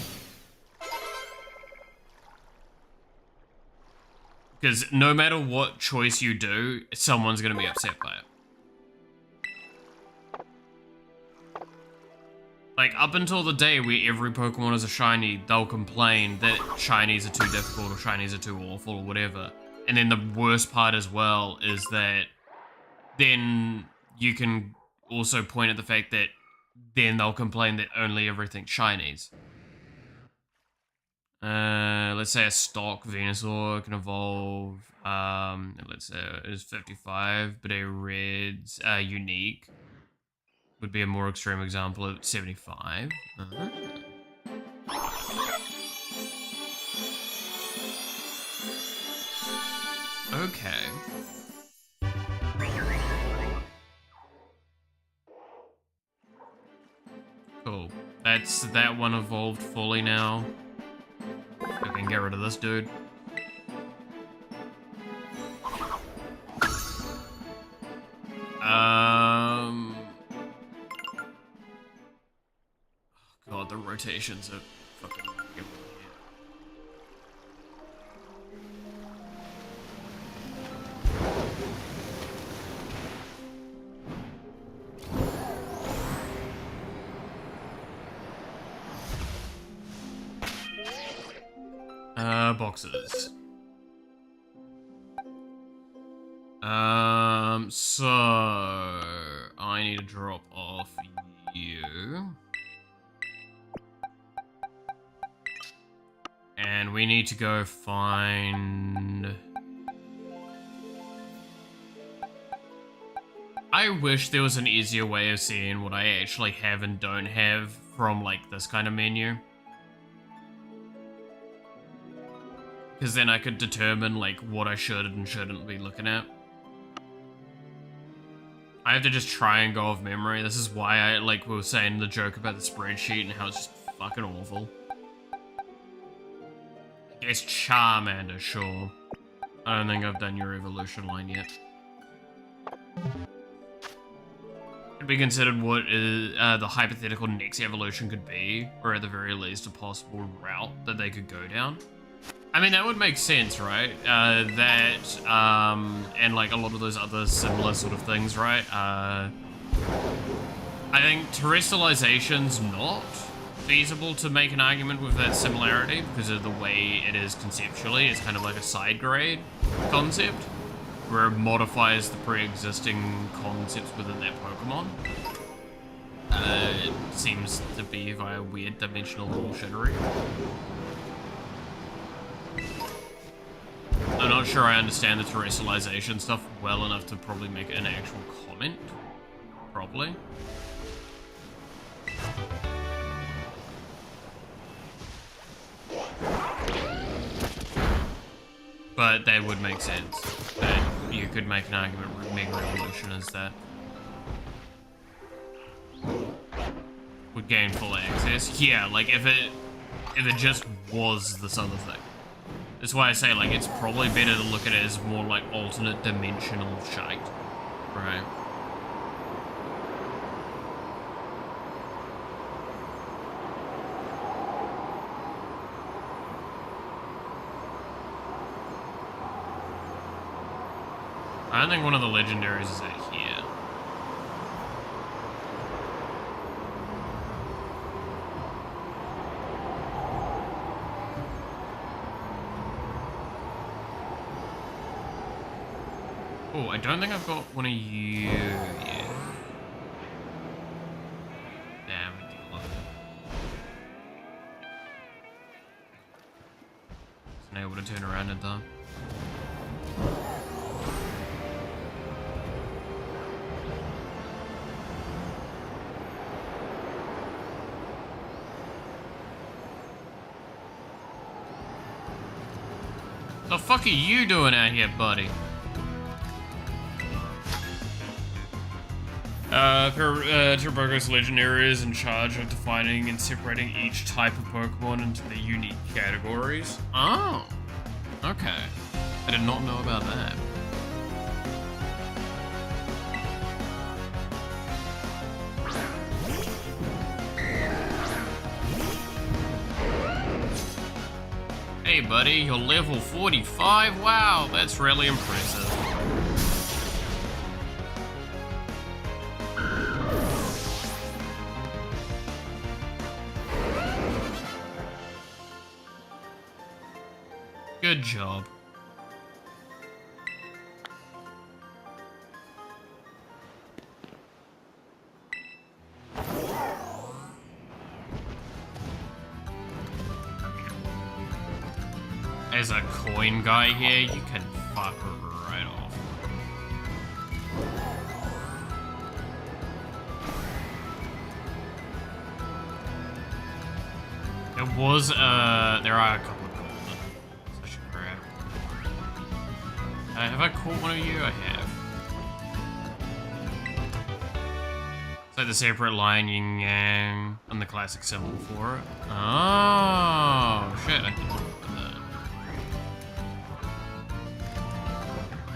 Because no matter what choice you do, someone's going to be upset by it. Like, up until the day where every Pokemon is a shiny, they'll complain that shinies are too difficult or shinies are too awful or whatever. And then the worst part as well is that then you can also point at the fact that then they'll complain that only everything's shinies. Let's say a stock Venusaur can evolve, let's say it is 55, but a red's unique would be a more extreme example of 75. Okay. Cool. That one evolved fully now. We can get rid of this dude. God, the rotations are fucking weird. Boxes. So I need to drop off you. And we need to go find... I wish there was an easier way of seeing what I actually have and don't have from, like, this kind of menu. Because then I could determine, like, what I should and shouldn't be looking at. I have to just try and go off memory. This is why I, like, we were saying the joke about the spreadsheet and how it's just fucking awful. I guess Charmander, sure. I don't think I've done your evolution line yet. Could be considered what is, the hypothetical next evolution could be, or at the very least a possible route that they could go down. I mean, that would make sense, right? And like a lot of those other similar sort of things, right? I think terrestrialization's not feasible to make an argument with that similarity because of the way it is conceptually. It's kind of like a side grade concept. where it modifies the pre-existing concepts within that Pokemon. It seems to be via weird dimensional bullshittery. I'm not sure I understand the terrestrialization stuff well enough to probably make an actual comment. Probably. But that would make sense. That you could make an argument with Mega Evolution as that would gain full access. Yeah, like if it just was this other thing. That's why I say like it's probably better to look at it as more like alternate dimensional shite. Right. I don't think one of the legendaries is out here. Oh, I don't think I've got one of you yet. Damn, I did love it. Wasn't able to turn around in time. The fuck are you doing out here, buddy? Turbogo's Legendary is in charge of defining and separating each type of Pokemon into their unique categories. Oh, okay. I did not know about that. Hey buddy, you're level 45? Wow, that's really impressive. Good job. As a coin guy here, you can fuck right off. There are a couple of golden, so I should grab. Have I caught one of you? I have. It's like the separate line yin yang and the classic symbol for it. Oh shit! I can look at that.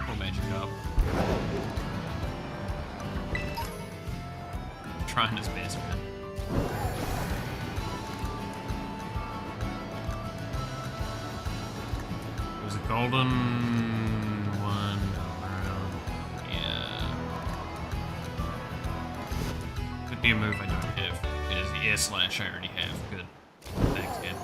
Full magic up. Trying his best, man. There's a golden one around. Yeah. Could be a move I don't have. It is the air slash I already have. Good. Thanks, kid.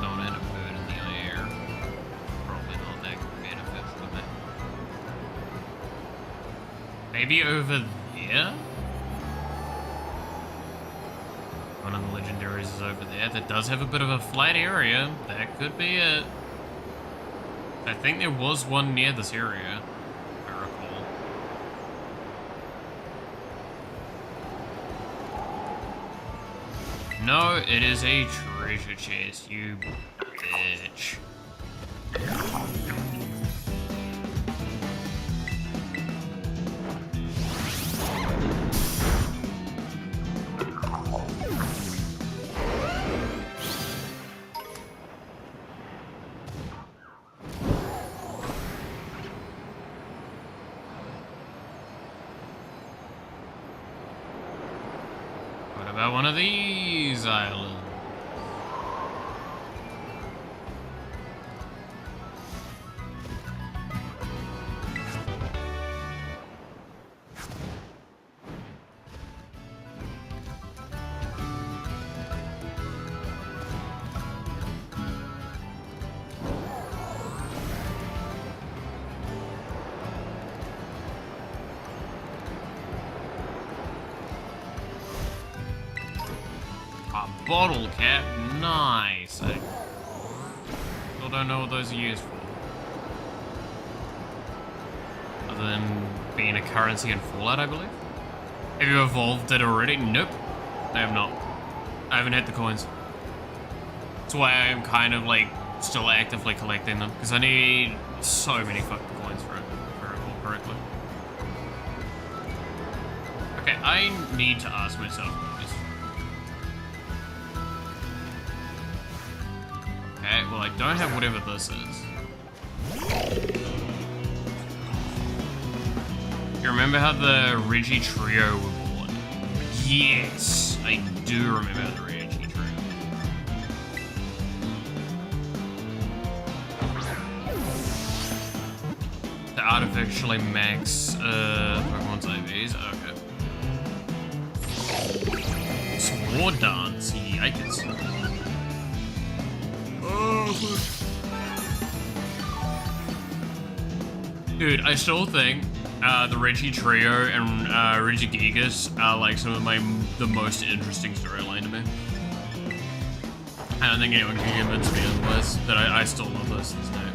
Don't end up bird in the air. Probably not that beneficial, but maybe over there? One of the legendaries is over there. That does have a bit of a flat area. That could be it. I think there was one near this area, if I recall. No, it is a treasure chest, you bitch. What about one of these islands? bottle cap. Nice. I still don't know what those are used for. Other than being a currency in Fallout, I believe. Have you evolved it already? Nope. I have not. I haven't had the coins. That's why I'm kind of like still actively collecting them. Because I need so many fucking coins for it all correctly. Okay, I need to ask myself this. Okay, well I don't have whatever this is. You remember how the Reggie Trio were born? Yes, I do remember the Reggie Trio. To artificially max Pokemon's IVs? Okay. Sword dance, yikes. Dude, I still think the Reggie Trio and Regigigas are like some of the most interesting storyline to me. I don't think anyone can convince me otherwise, that I still love this day.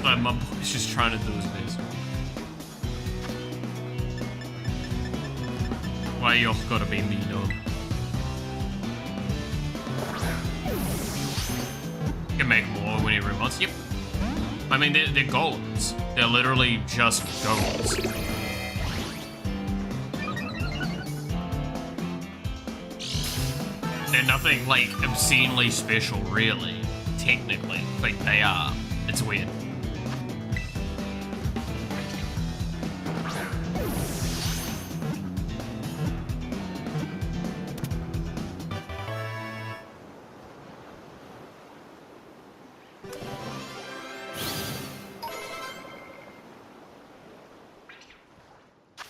But my boy's just trying to do his best. Why you gotta be me, though? Can make more whenever he wants. Yep. I mean, they're golems. They're literally just golems. They're nothing, like, obscenely special, really. Technically. But they are. It's weird.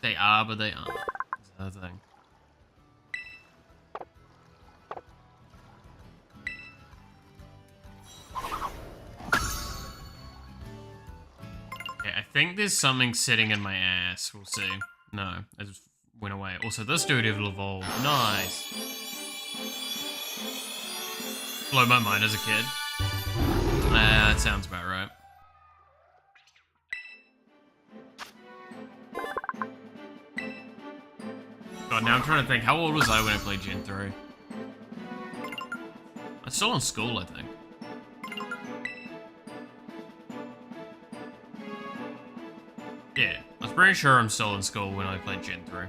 They are, but they aren't. That's the thing. Okay, I think there's something sitting in my ass. We'll see. No, it just went away. Also, this dude evolved. Nice. Blow my mind as a kid. That sounds about right. God, now I'm trying to think, how old was I when I played Gen 3? I'm still in school, I think. Yeah, I was pretty sure I'm still in school when I played Gen 3.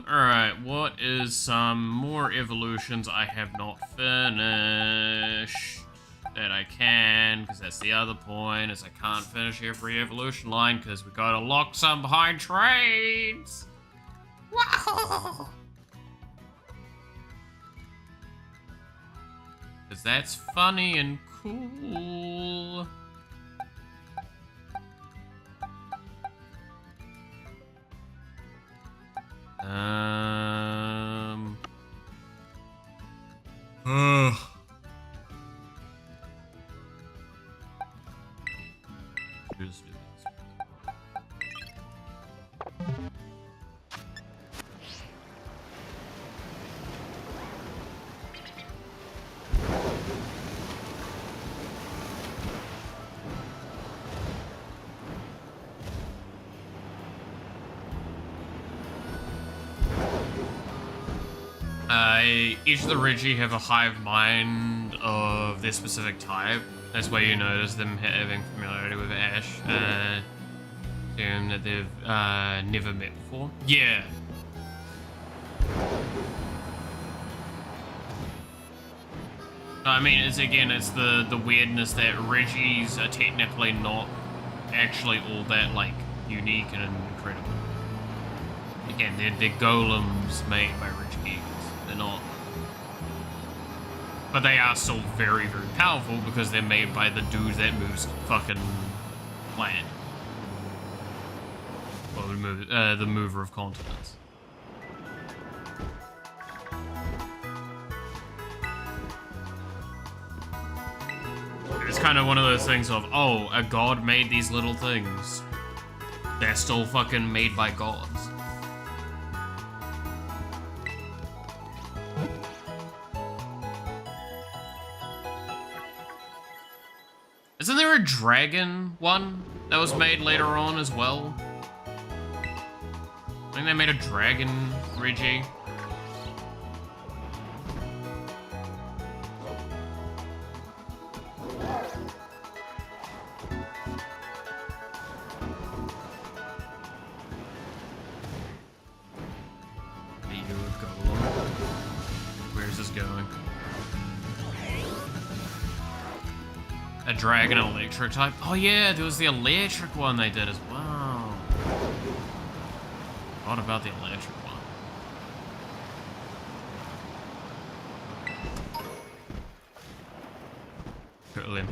Alright, what is some more evolutions I have not finished that I can, because that's the other point, is I can't finish every evolution line because we gotta lock some behind trades. Wow! Because that's funny and cool. Just do this. Each of the Regi have a hive mind of their specific type. That's why you notice them having familiarity with Ash, that they've never met before. Yeah. I mean, it's the weirdness that Regis are technically not actually all that, like, unique and incredible. Again, they're golems made by Regigigas. They're not. But they are still very, very powerful because they're made by the dude that moves fucking land. Or the mover of continents. It's kind of one of those things of, oh, a god made these little things. They're still fucking made by gods. Isn't there a dragon one that was made later on as well? I think they made a dragon Reggie. Where's this going? A dragon electric type? Oh yeah, there was the electric one they did as well. What about the electric one? Limp.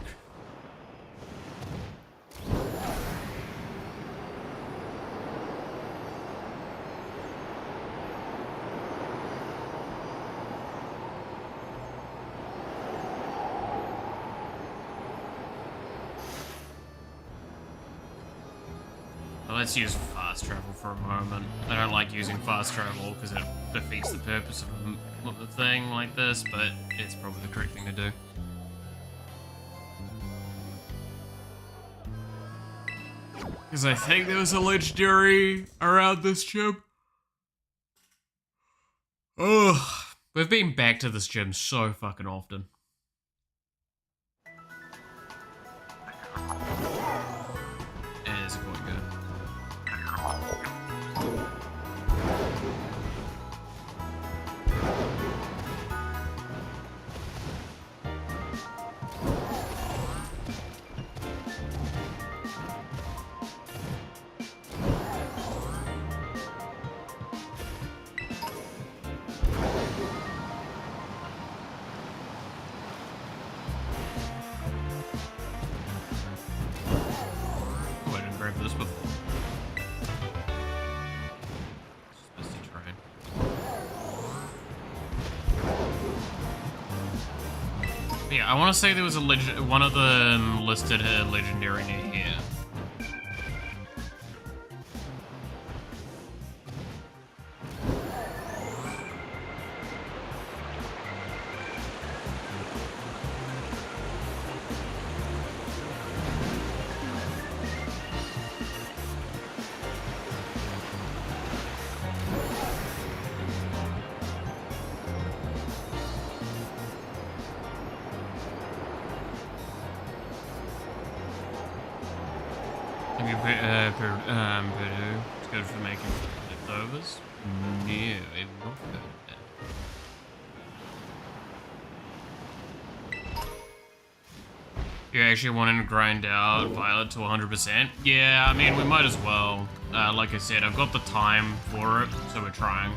Let's use fast travel for a moment. I don't like using fast travel because it defeats the purpose of the thing like this, but it's probably the correct thing to do. Because I think there was a legendary around this gym. Ugh. We've been back to this gym so fucking often. And is it going good? This before. Supposed to try. Yeah, I want to say there was a one of them listed a legendary near here. Purdue. It's good for making leftovers. No, it's not good. You actually wanting to grind out Violet to 100%? Yeah, I mean, we might as well. Like I said, I've got the time for it, so we're trying.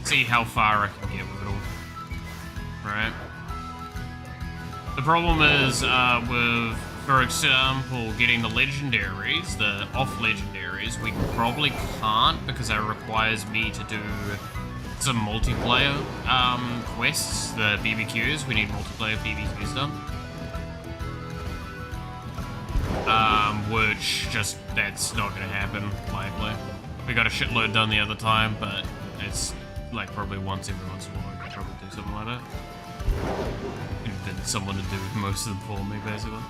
See how far I can get with it all. Right? The problem is, with, for example, getting the legendaries, the off-legendaries, we probably can't because that requires me to do some multiplayer quests, the BBQs. We need multiplayer BBQs done. Which just, that's not going to happen, likely. We got a shitload done the other time, but it's like probably once every once in a while I could probably do something like that. Then someone to do most of them for me, basically.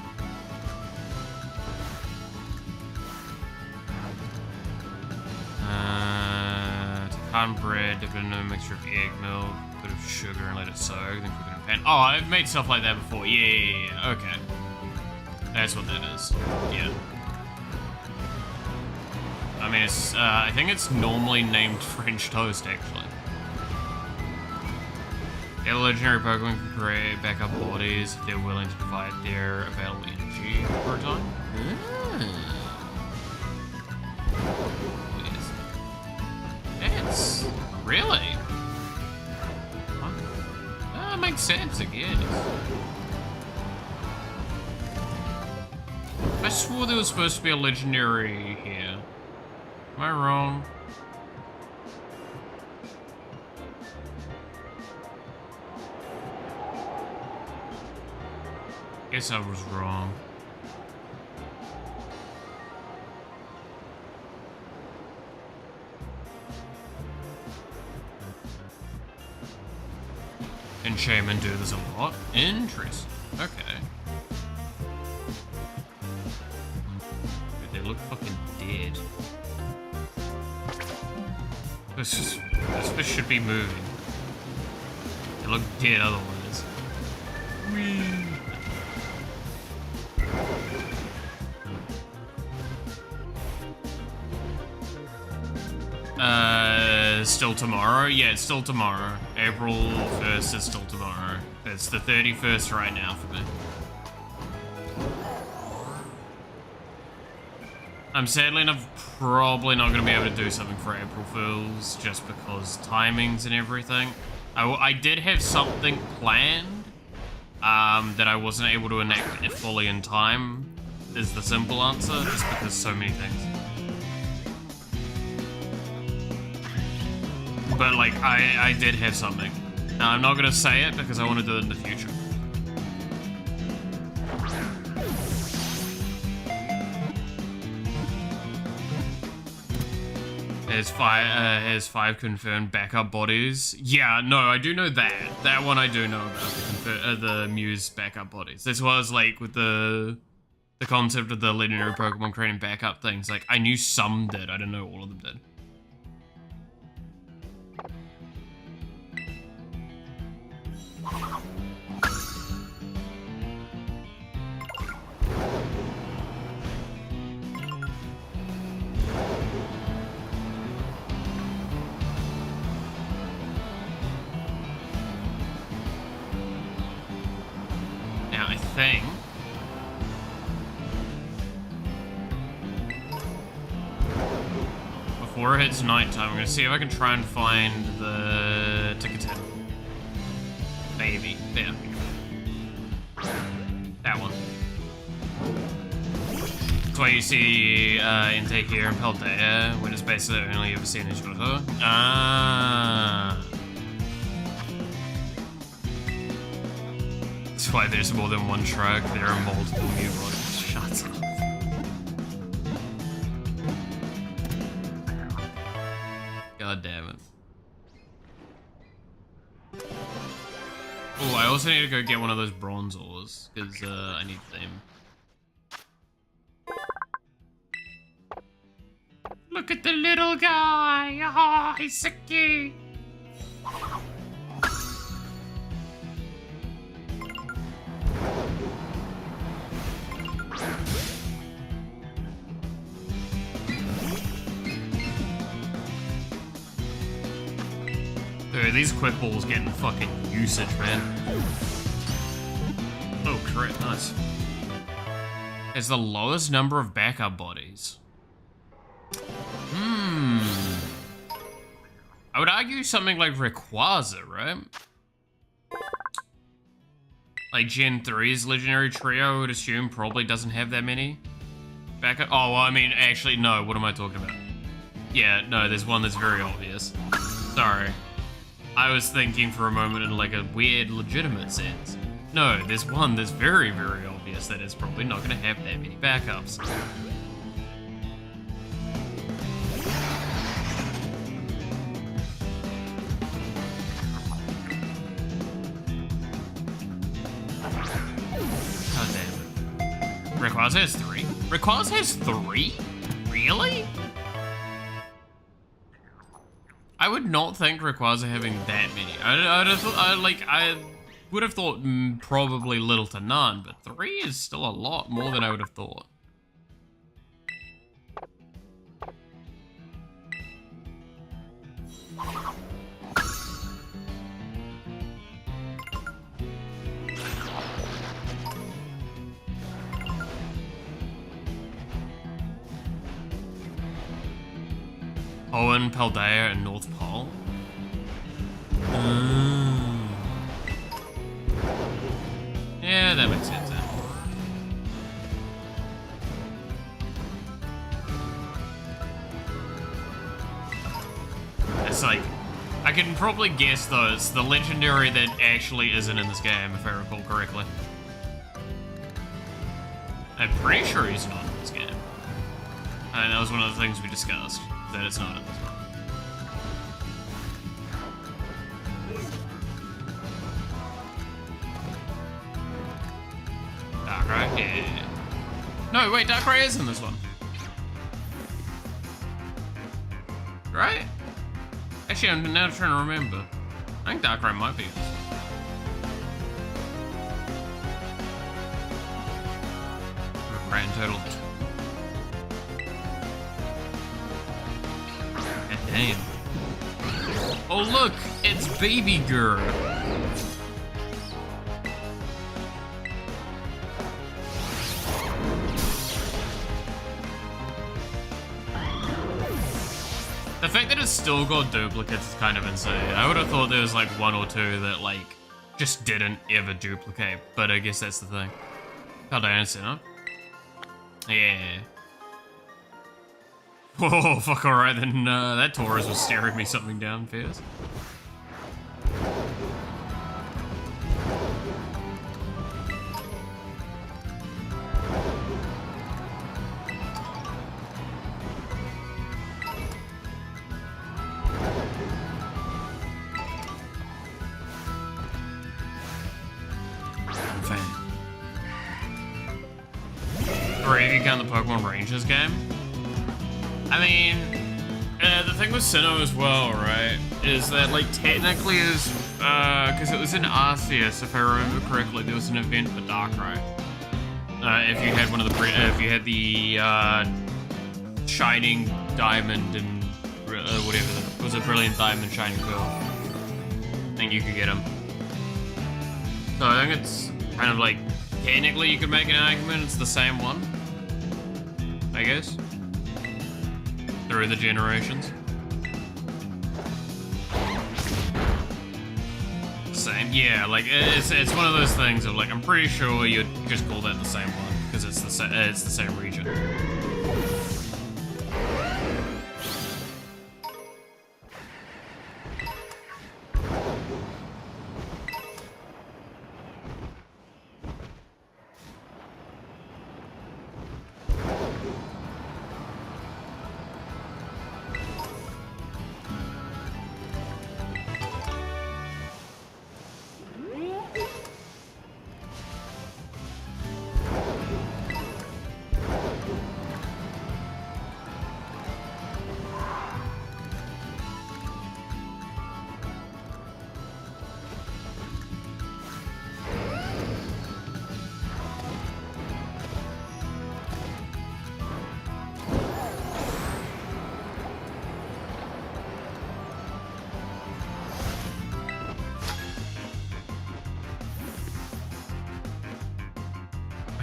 Cotton bread, dip it in a mixture of egg milk, a bit of sugar, and let it soak, then cook it in a pan. Oh, I've made stuff like that before. Yeah, okay. That's what that is. Yeah. I mean, it's, I think it's normally named French toast, actually. Yeah, the legendary Pokemon can create backup bodies if they're willing to provide their available energy for a time. That's really? Huh? That makes sense, I guess. I swore there was supposed to be a legendary here. Am I wrong? Guess I was wrong. And shaman do this a lot? Interesting. Okay. Dude, they look fucking dead. This fish should be moving. They look dead otherwise. Whee. Still tomorrow? Yeah, it's still tomorrow. April 1st is still tomorrow. It's the 31st right now for me. I'm sadly enough probably not going to be able to do something for April Fools just because timings and everything. I did have something planned that I wasn't able to enact it fully in time is the simple answer, just because so many things. But, like, I did have something. Now, I'm not going to say it because I want to do it in the future. Has five confirmed backup bodies. Yeah, no, I do know that. That one I do know about, the Muse backup bodies. This was, like, with the concept of the legendary Pokemon creating backup things. Like, I knew some did. I didn't know all of them did. Thing. Before it hits nighttime, I'm gonna see if I can try and find the ticket. Maybe. There. That one. That's why you see intake here in Paldea, when it's basically only ever seen in Johto. Ah. That's why there's more than one truck. There are multiple new bodies. Shut up. God damn it. Oh, I also need to go get one of those bronze ores, because I need them. Look at the little guy! Oh, he's so cute! Dude, these quick balls getting fucking usage, man. Oh, crap, nice. It's the lowest number of backup bodies. I would argue something like Rayquaza, right? Like Gen 3's legendary trio, I would assume, probably doesn't have that many backup. Oh, well, I mean, actually, no, what am I talking about? Yeah, no, there's one that's very obvious. Sorry. I was thinking for a moment in like a weird, legitimate sense. No, there's one that's very, very obvious that is probably not going to have that many backups. God damn it. Rayquaza has 3? Rayquaza has 3? Really? I would not think Rayquaza having that many. I would have thought probably little to none, but 3 is still a lot more than I would have thought. Owen, Paldea, and North Pole. Yeah, that makes sense then. it's like, I can probably guess though, it's the legendary that actually isn't in this game, if I recall correctly. I'm pretty sure he's not in this game. And that was one of the things we discussed, that it's not in this one. Darkrai? Yeah. No, wait, Darkrai is in this one. Right? Actually, I'm now trying to remember. I think Darkrai might be in this one. Grand total. God damn. Oh look, it's Baby Girl. The fact that it's still got duplicates is kind of insane. I would have thought there was like one or two that like just didn't ever duplicate, but I guess that's the thing. How do I answer, huh? Yeah. Whoa, fuck, alright then, that Taurus was staring me something down, fierce. Have you count the Pokemon Rangers game? I mean, the thing with Sinnoh as well, right, is that, like, technically is, because it was in Arceus, if I remember correctly, there was an event for Darkrai. If you had one of the, if you had the, Shining Diamond and, whatever, it was a Brilliant Diamond Shining Pearl. I think you could get them. So I think it's kind of like, technically you could make an argument it's the same one. I guess. Through the generations. Same, yeah, like, it's one of those things of like, I'm pretty sure you'd just call that the same one, because it's the same region.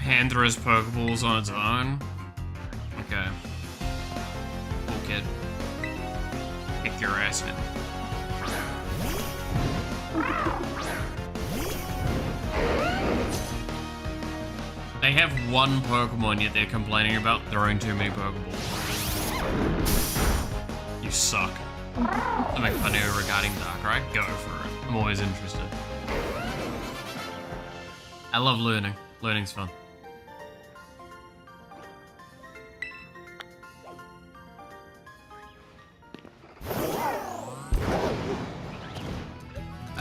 Hand throws Pokeballs on its own. Okay. Cool kid. Kick your ass in. They have one Pokemon, yet they're complaining about throwing too many Pokeballs. You suck. Something funny regarding Darkrai? Go for it. I'm always interested. I love learning. Learning's fun.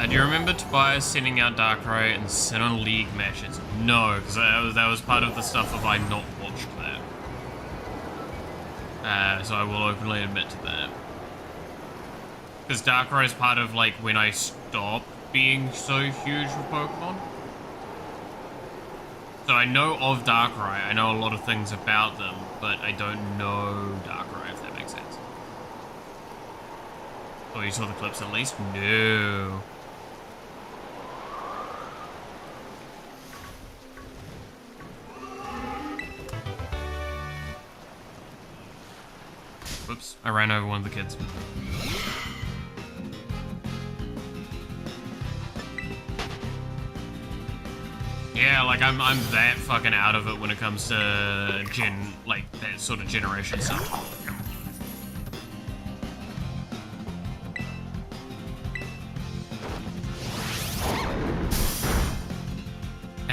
Do you remember Tobias sending out Darkrai in Sinnoh League matches? No, because that was part of the stuff of I not watched that. So I will openly admit to that. Because Darkrai is part of like when I stopped being so huge with Pokemon. So I know of Darkrai, I know a lot of things about them, but I don't know Darkrai, if that makes sense. Oh, you saw the clips at least? No. Whoops, I ran over one of the kids. Yeah, like I'm that fucking out of it when it comes to like that sort of generation stuff.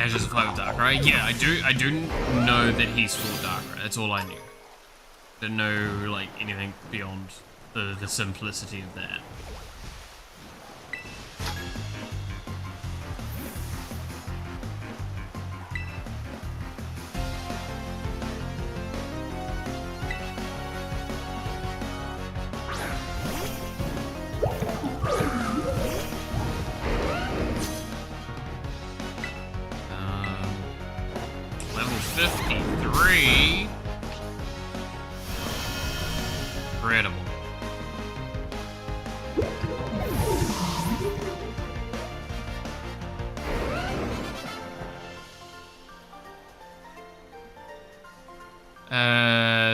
Ash is a fight with Darkrai. Yeah, I do know that he's fought Darkrai. That's all I knew. Didn't know like anything beyond the simplicity of that. Level 53. Incredible.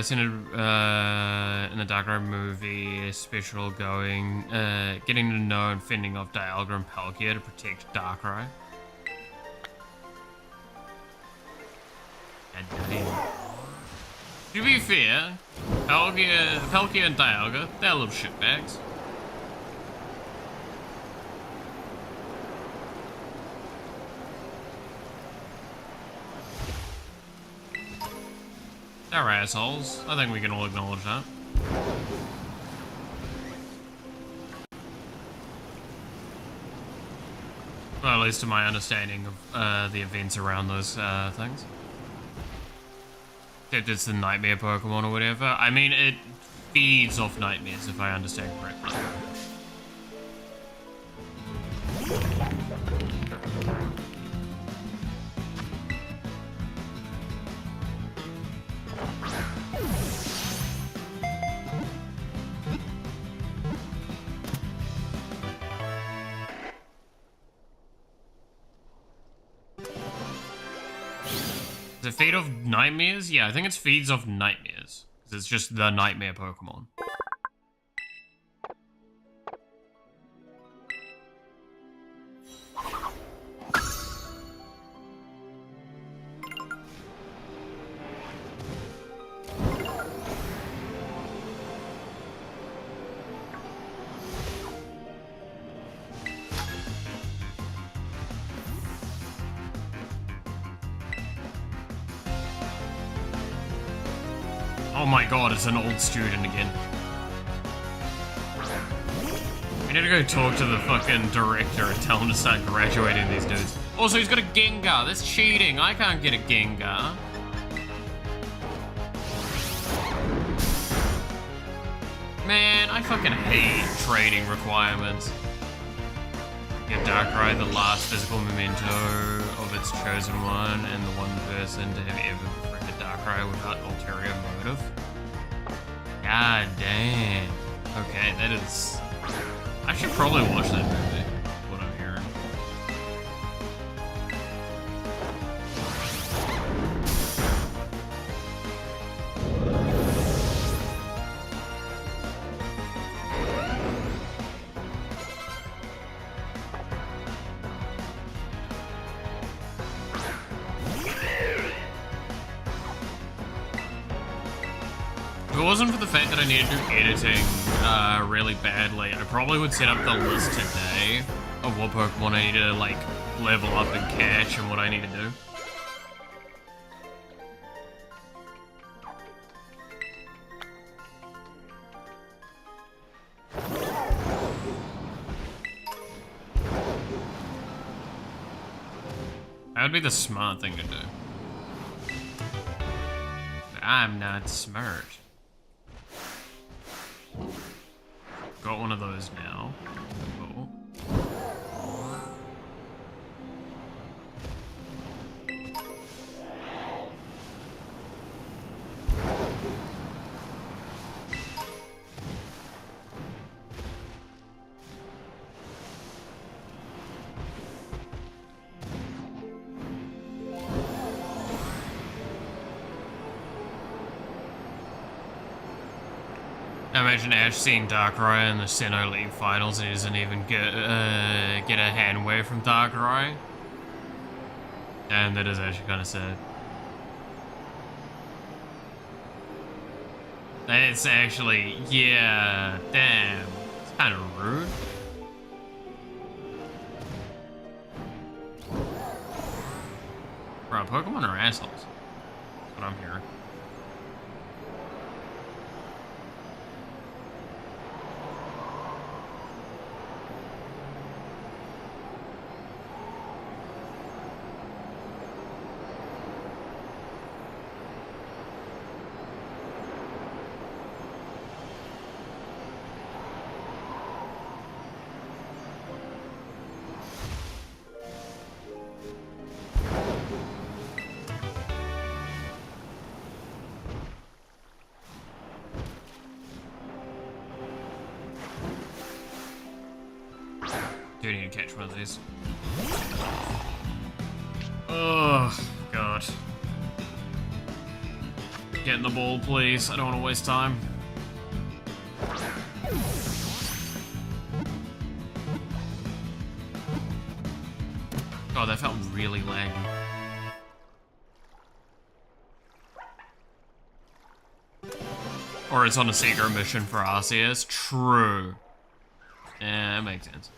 Seen in the Darkrai movie, special getting to know and fending off Dialga and Palkia to protect Darkrai. To be fair, Palkia and Dialga, they're little shitbags. They're assholes. I think we can all acknowledge that. Well, at least to my understanding of the events around those things. Except it's the nightmare Pokemon or whatever. I mean, it feeds off nightmares, if I understand correctly. Is it feed off nightmares? Yeah, I think it's feeds off nightmares. Because it's just the nightmare Pokemon. Oh my god, it's an old student again. We need to go talk to the fucking director and tell him to start graduating these dudes. Also, he's got a Gengar. That's cheating. I can't get a Gengar. Man, I fucking hate trading requirements. Get Darkrai, the last physical memento of its chosen one, and the one person to have ever befriended Darkrai without ulterior motive. God damn. Okay, that is... I should probably watch that movie, what I'm hearing. If it wasn't for the fact that I needed to do editing really badly, I probably would set up the list today of what Pokemon I need to like level up and catch and what I need to do. That would be the smart thing to do. But I'm not smart. Got one of those now. Cool. I imagine Ash seeing Darkrai in the Sinnoh League Finals and he doesn't even get a hand wave from Darkrai. And that is actually kind of sad. It's actually, yeah, damn. It's kind of rude. Pokemon are assholes. That's what I'm hearing. Do need to catch one of these. Oh, God. Get in the ball, please. I don't want to waste time. God, that felt really laggy. Or it's on a secret mission for RCS. True. Yeah, that makes sense.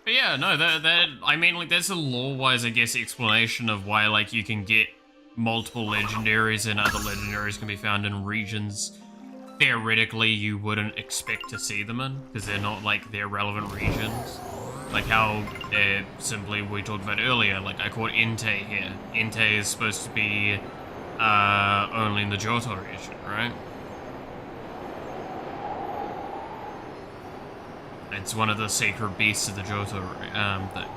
But yeah, no, I mean, like, that's a lore-wise, I guess, explanation of why, like, you can get multiple legendaries and other legendaries can be found in regions theoretically you wouldn't expect to see them in, because they're not, like, their relevant regions. Like how, simply, we talked about earlier, like, I caught Entei here. Entei is supposed to be, only in the Johto region, right? It's one of the sacred beasts of the Johto thing.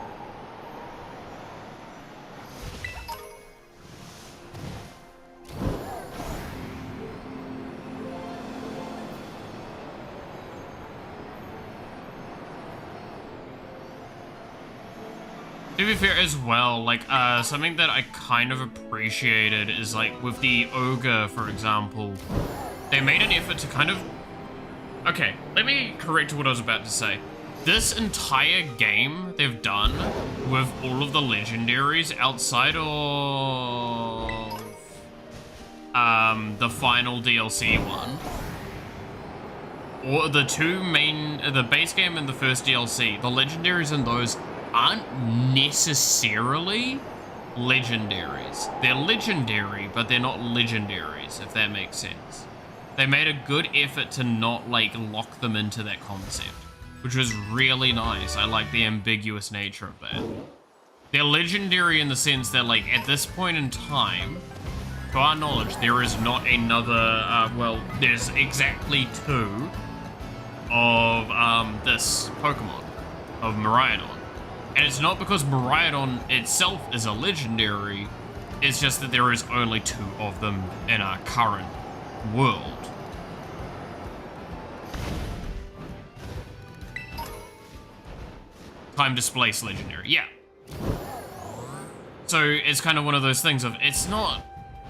To be fair as well, like, something that I kind of appreciated is, like, with the Ogre, for example, they made an effort to kind of... Okay, let me correct what I was about to say. This entire game they've done with all of the legendaries outside of the final DLC one, or the two main, the base game and the first DLC, the legendaries in those aren't necessarily legendaries. They're legendary, but they're not legendaries, if that makes sense. They made a good effort to not, like, lock them into that concept, which was really nice. I like the ambiguous nature of that. They're legendary in the sense that, like, at this point in time, to our knowledge, there is not another, well, there's exactly two of, this Pokemon, of Miraidon. And it's not because Miraidon itself is a legendary, it's just that there is only two of them in our current world. Time displaced legendary, yeah. So it's kind of one of those things of, it's not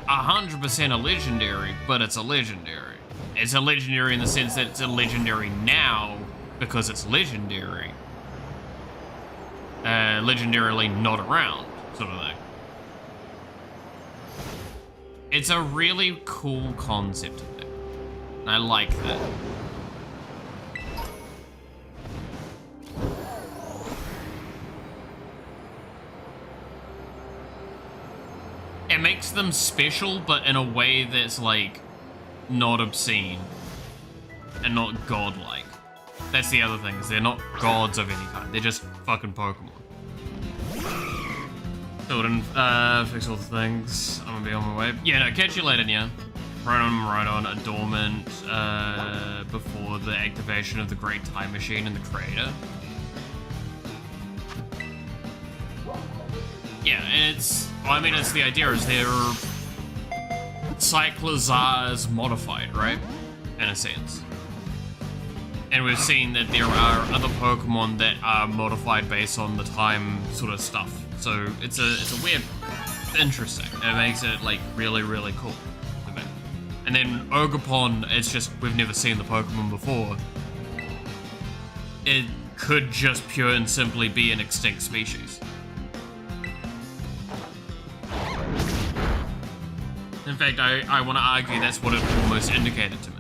100% a legendary, but it's a legendary. It's a legendary in the sense that it's a legendary now because it's legendary. Legendarily not around, sort of thing. It's a really cool concept of it. And I like that. It makes them special, but in a way that's, like, not obscene. And not godlike. That's the other thing, is they're not gods of any kind. They're just fucking Pokemon. Still didn't fix all the things. I'm gonna be on my way. Yeah, no, catch you later, yeah. Right on, Adornment, before the activation of the Great Time Machine in the crater. Yeah, and it's, well, I mean, it's the idea is they're Cyclizar's modified, right? In a sense. And we've seen that there are other Pokemon that are modified based on the time sort of stuff. So it's a weird, interesting. It makes it like really, really cool. And then Ogerpon, it's just, we've never seen the Pokemon before. It could just pure and simply be an extinct species. In fact, I want to argue that's what it almost indicated to me.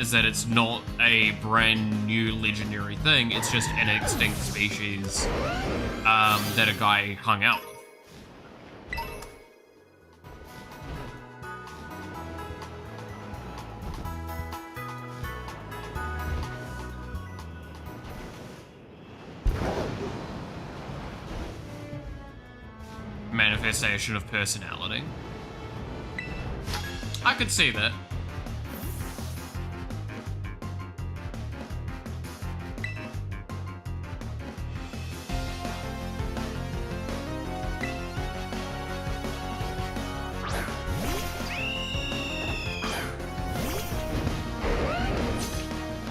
is that it's not a brand new legendary thing, it's just an extinct species that a guy hung out with. Manifestation of personality. I could see that.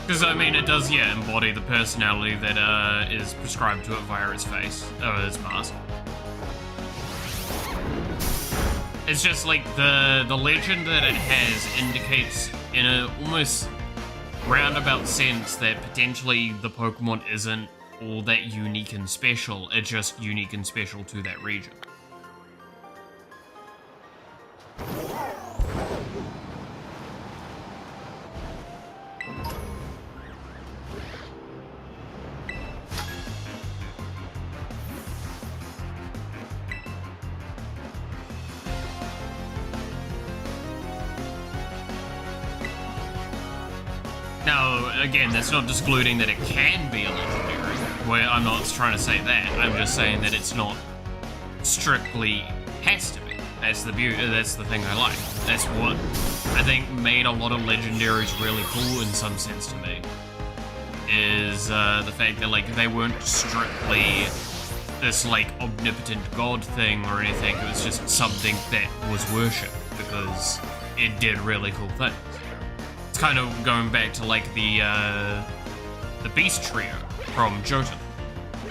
Because, I mean, it does, yeah, embody the personality that is prescribed to it via its face, or its mask. It's just like the legend that it has indicates in a almost roundabout sense that potentially the Pokemon isn't all that unique and special, it's just unique and special to that region. Now, again, that's not excluding that it can be a legendary. Where I'm not trying to say that. I'm just saying that it's not strictly has to be. That's the beauty. That's the thing I like. That's what I think made a lot of legendaries really cool in some sense to me. Is the fact that like they weren't strictly this like omnipotent god thing or anything. It was just something that was worshipped because it did really cool things. It's kind of going back to like the Beast Trio from Johto.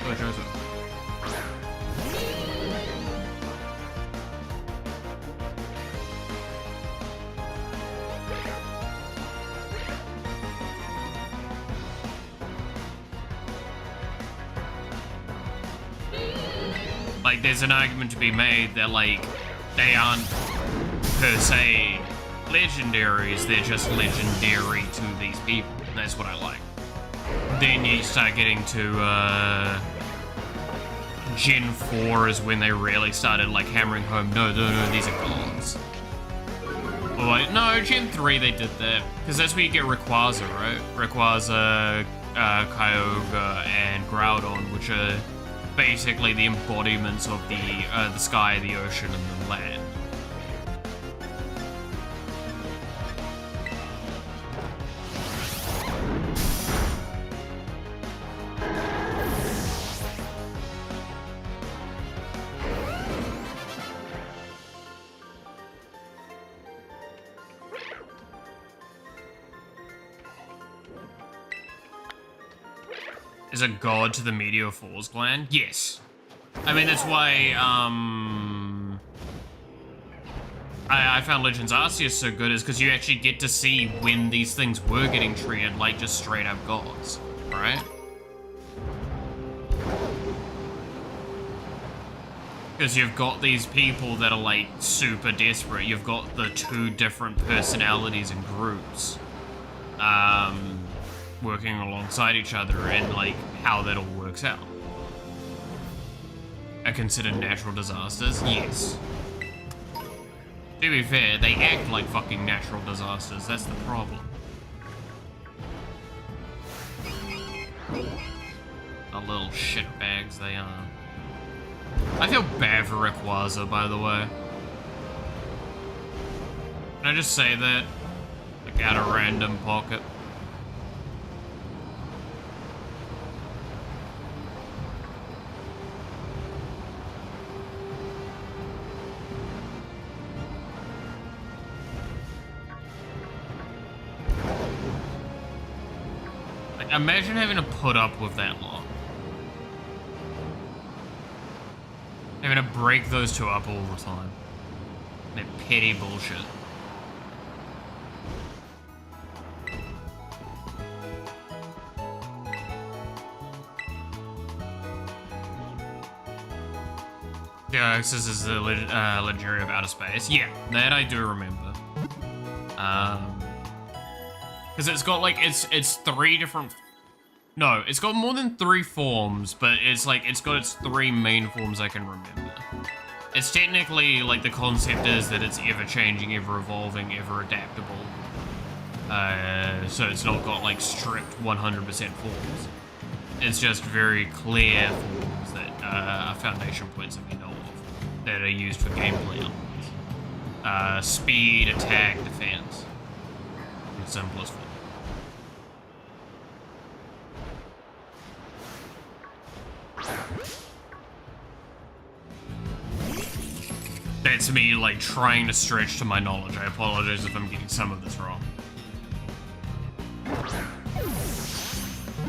Oh, Johto. Like, there's an argument to be made that like they aren't per se legendaries, they're just legendary to these people. And that's what I like. Then you start getting to Gen 4 is when they really started like hammering home, no, these are gods. Or like, no, Gen 3 they did that, because that's where you get Rayquaza, right? Rayquaza, Kyogre, and Groudon, which are basically the embodiments of the sky, the ocean, and the land. Is a god to the Meteor Falls gland? Yes. I mean, that's why, I found Legends Arceus so good is because you actually get to see when these things were getting treated like just straight up gods, right? Because you've got these people that are like super desperate. You've got the two different personalities and groups, working alongside each other and like how that all works out. Are considered natural disasters? Yes. To be fair, they act like fucking natural disasters, that's the problem. The little shitbags they are. I feel bad for Rayquaza, by the way. Can I just say that? Like out of random pocket. Imagine having to put up with that long. Having to break those two up all the time. That petty bullshit. Deoxys is the legendary of outer space. Yeah, that I do remember. Because it's got like, it's 3 different, no, it's got more than 3 forms, but it's like, it's got its 3 main forms I can remember. It's technically, like, the concept is that it's ever changing, ever evolving, ever adaptable. So it's not got, like, strict 100% forms. It's just very clear forms that are foundation points that we know of, that are used for gameplay elements. Speed, attack, defense. In its simplest form. That's me, like, trying to stretch to my knowledge. I apologize if I'm getting some of this wrong.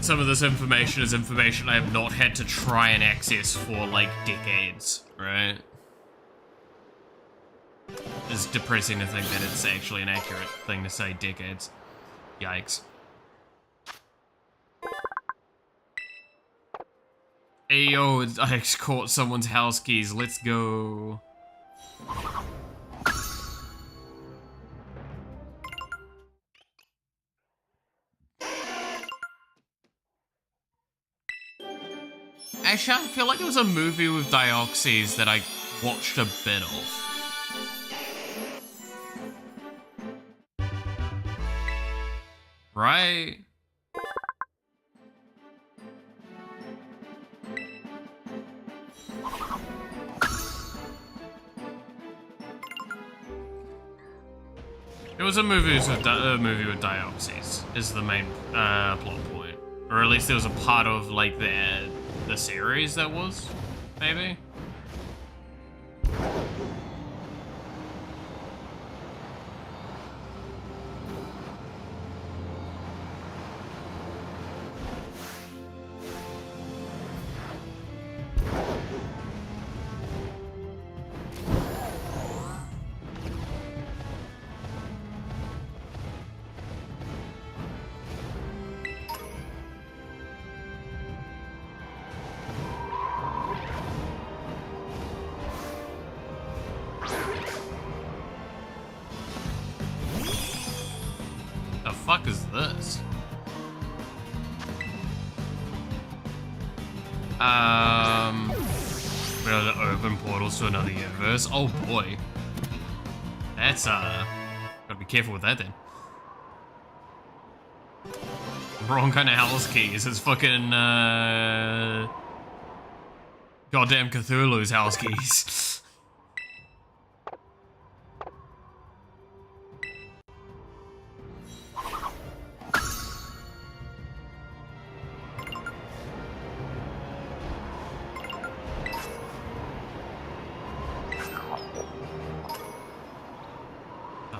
Some of this information is information I have not had to try and access for, like, decades, right? It's depressing to think that it's actually an accurate thing to say, decades. Yikes. Hey, yo, I caught someone's house keys. Let's go. Actually, I feel like there was a movie with Dioxys that I watched a bit of. Right? It was a movie with Dioxys is the main plot point, or at least there was a part of like the series that was, maybe. The fuck is this? We're able to open portals to another universe. Oh boy. That's, gotta be careful with that then. Wrong kind of house keys. It's fucking, goddamn Cthulhu's house keys.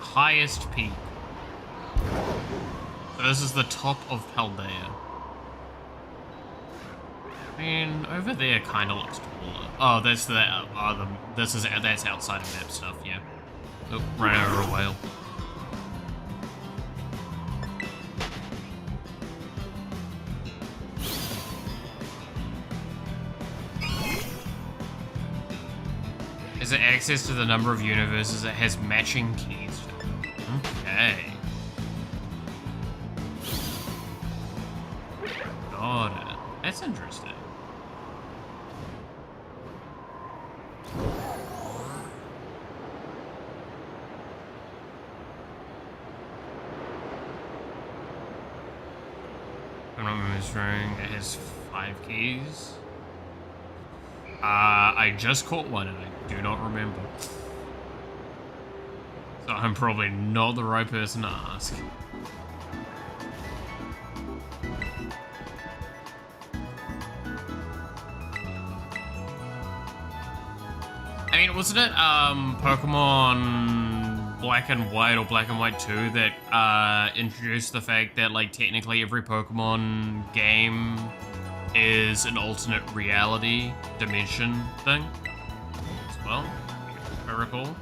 Highest peak. So this is the top of Paldea. I mean, over there kind of looks taller. Oh, that's that's outside of map stuff. Yeah. Oh, ran over a whale. Is it access to the number of universes that has matching keys to? Okay. Got it. That's interesting. I'm not remembering. It has 5 keys. I just caught one and I do not remember. So I'm probably not the right person to ask. I mean, wasn't it Pokemon Black and White or Black and White 2 that introduced the fact that like technically every Pokemon game is an alternate reality dimension thing as well, if I recall.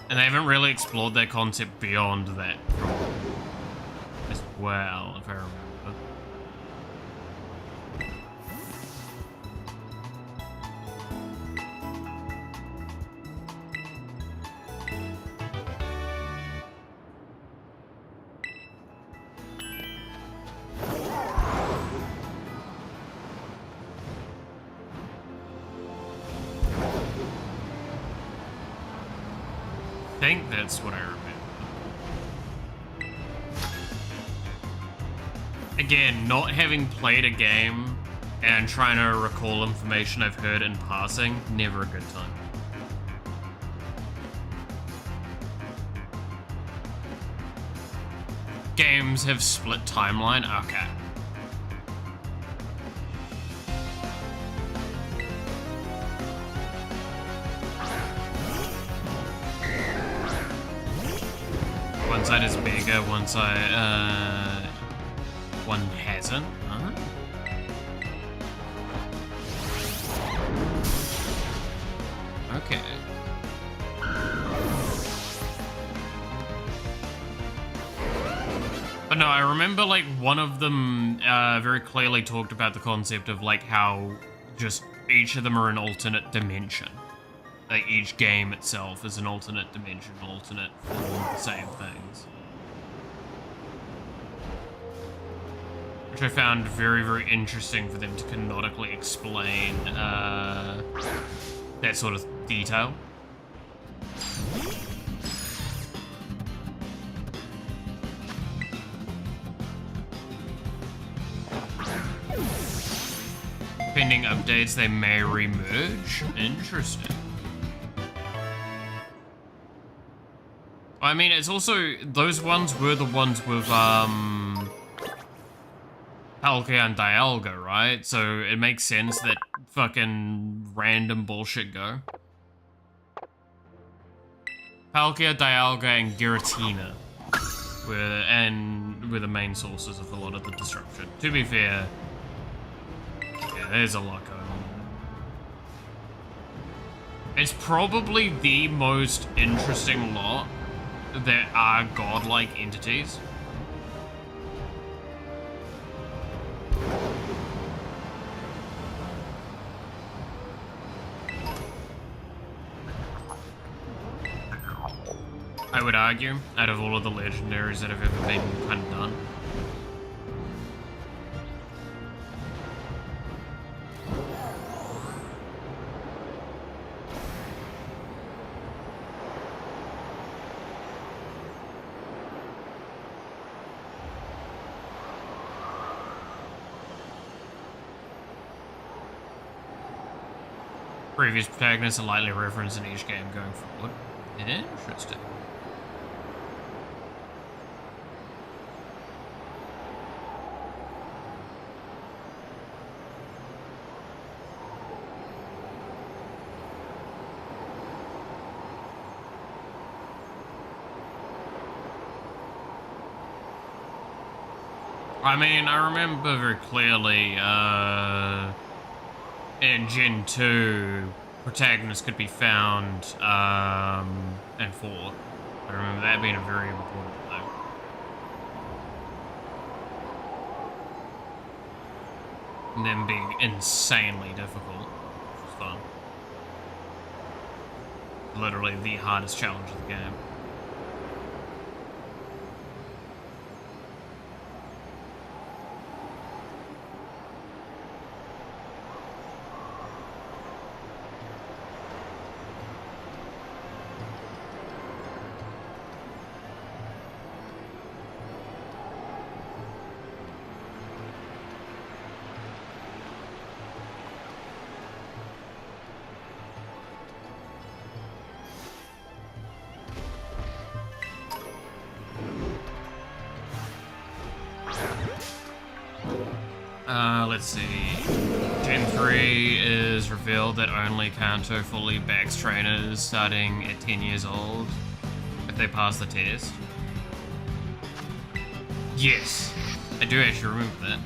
And they haven't really explored that concept beyond that as well, if I remember. think that's what I remember. Again, not having played a game and trying to recall information I've heard in passing, never a good time. Games have split timeline? Okay. One side is bigger, one side, one hasn't? Huh? Okay. But no, I remember like one of them very clearly talked about the concept of like how just each of them are an alternate dimension. Like each game itself is an alternate dimension, alternate form of the same things. Which I found very, very interesting for them to canonically explain that sort of detail. Pending updates, they may re-merge. Interesting. I mean, it's also, those ones were the ones with, Palkia and Dialga, right? So it makes sense that fucking random bullshit go. Palkia, Dialga, and Giratina were the main sources of a lot of the disruption. To be fair, yeah, there's a lot going on. It's probably the most interesting lot that are godlike entities. I would argue, out of all of the legendaries that have ever been kind of done. Previous protagonists are lightly referenced in each game going forward. Interesting. I mean, I remember very clearly, in Gen 2, protagonists could be found, in 4. I remember that being a very important thing. And them being insanely difficult, which was fun. Literally the hardest challenge of the game. Let's see. Gen 3 is revealed that only Kanto fully backs trainers starting at 10 years old if they pass the test. Yes, I do actually remember that.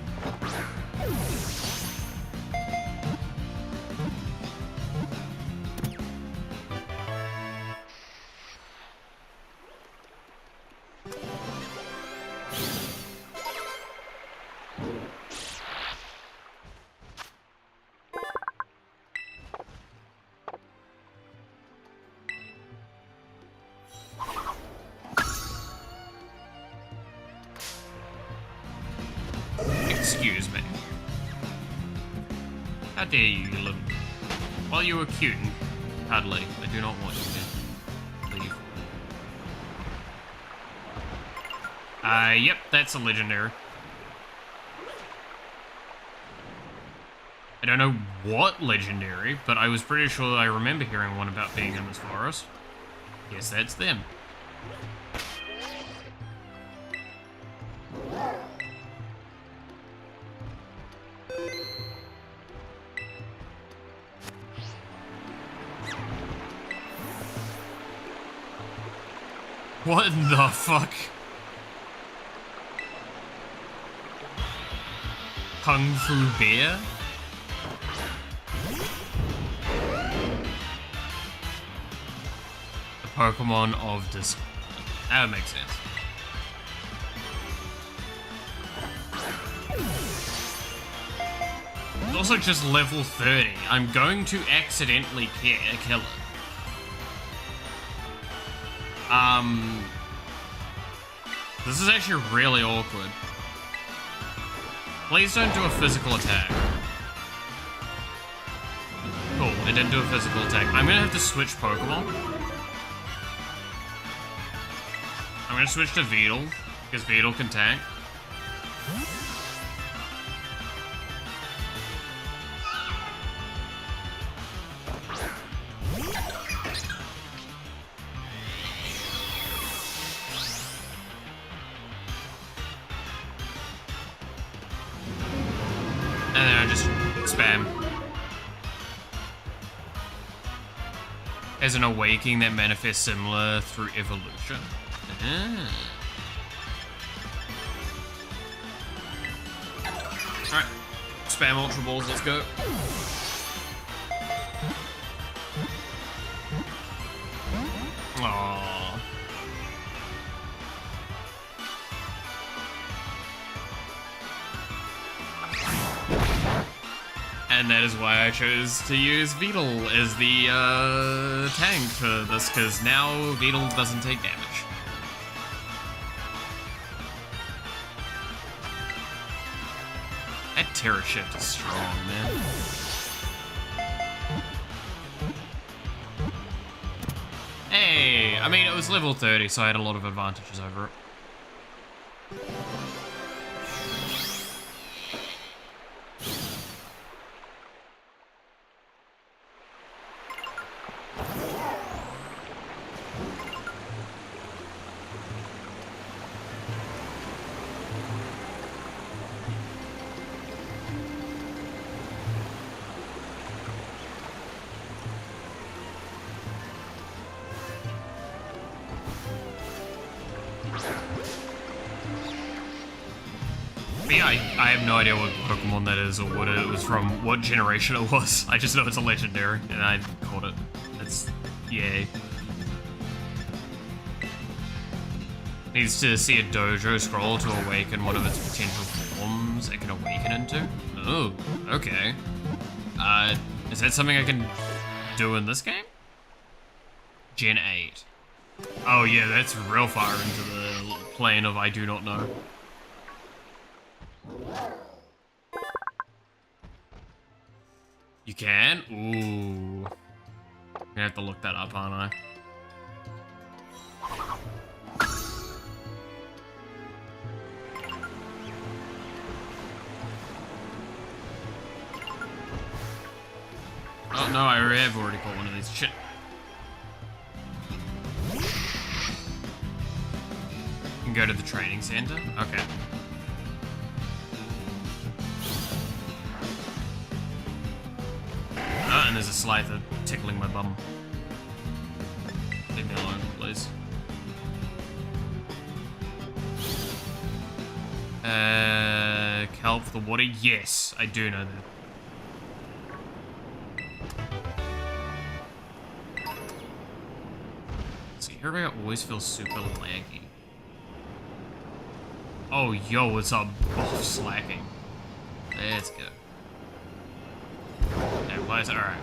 Excuse me. How dare you, you little... While you were cute and cuddly, I do not want you to leave. Yep, that's a legendary. I don't know what legendary, but I was pretty sure I remember hearing one about being in this forest. Yes, that's them. What the fuck? Kung Fu Bear? The Pokemon of Discord. That would make sense. It's also just level 30. I'm going to accidentally kill it. This is actually really awkward. Please don't do a physical attack. Cool, it didn't do a physical attack. I'm gonna have to switch Pokemon. I'm gonna switch to Beetle, because Beetle can tank. And then I just spam. As an awakening that manifests similar through evolution. Alright. Spam Ultra Balls, let's go. Aww. And that is why I chose to use Beetle as the tank for this, because now Beetle doesn't take damage. That Terra Shift is strong, man. Hey, I mean, it was level 30, so I had a lot of advantages over it. But yeah, I have no idea what Pokemon that is or what it was from, what generation it was. I just know it's a legendary, and I caught it. It's yay. Needs to see a dojo scroll to awaken one of its potential forms it can awaken into. Oh, okay. Is that something I can do in this game? Gen 8. Oh yeah, that's real far into the plane of I do not know. You can? Ooh. I'm gonna have to look that up, aren't I? Oh no, I have already caught one of these. Shit. You can go to the training center? Okay. Oh, and there's a Slifer tickling my bum. Leave me alone, please. Kelp for the water? Yes, I do know that. See, everybody always feels super laggy. Oh, yo, what's up? Both slacking. Let's go. Okay, why is it? Alright.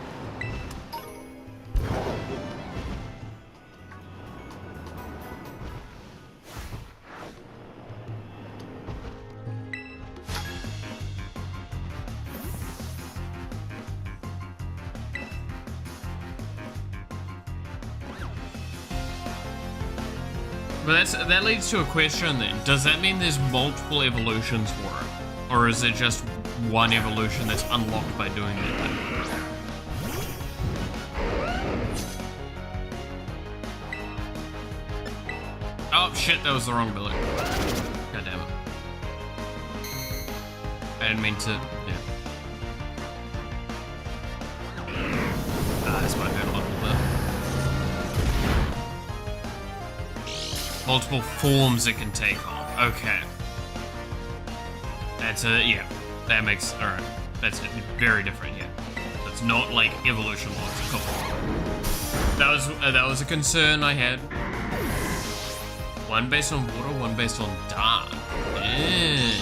But that leads to a question then. Does that mean there's multiple evolutions for it? Or is it just one evolution that's unlocked by doing that thing? Oh shit, that was the wrong ability. God damn it. I didn't mean to, yeah. This might hurt a little bit. Multiple forms it can take on. Okay. That's yeah. That makes, alright. That's very different, yeah. That's not like evolution logic. Cool. That was a concern I had. One based on water, one based on dark. Yeah.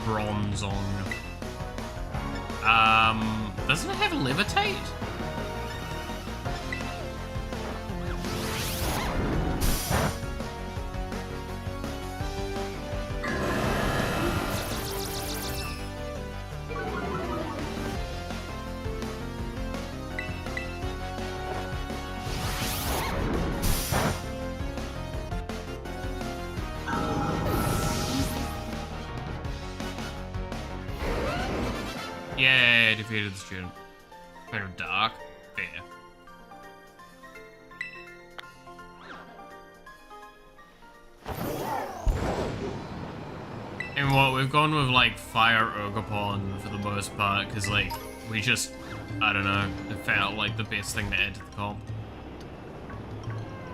Bronze on. Doesn't it have levitate? Yeah, defeated the student. Kind of dark. Fair. And what, we've gone with like Fire Ogopon for the most part, because like, we just, I don't know, it felt like the best thing to add to the comp.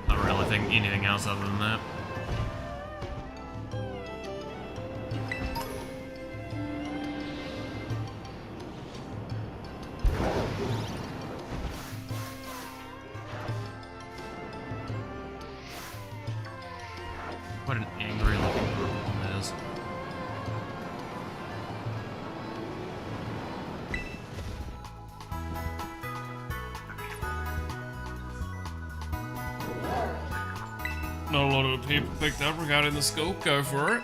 I don't really think anything else other than that. What an angry looking Pokemon that is. Not a lot of people picked up regarding the school. Go for it.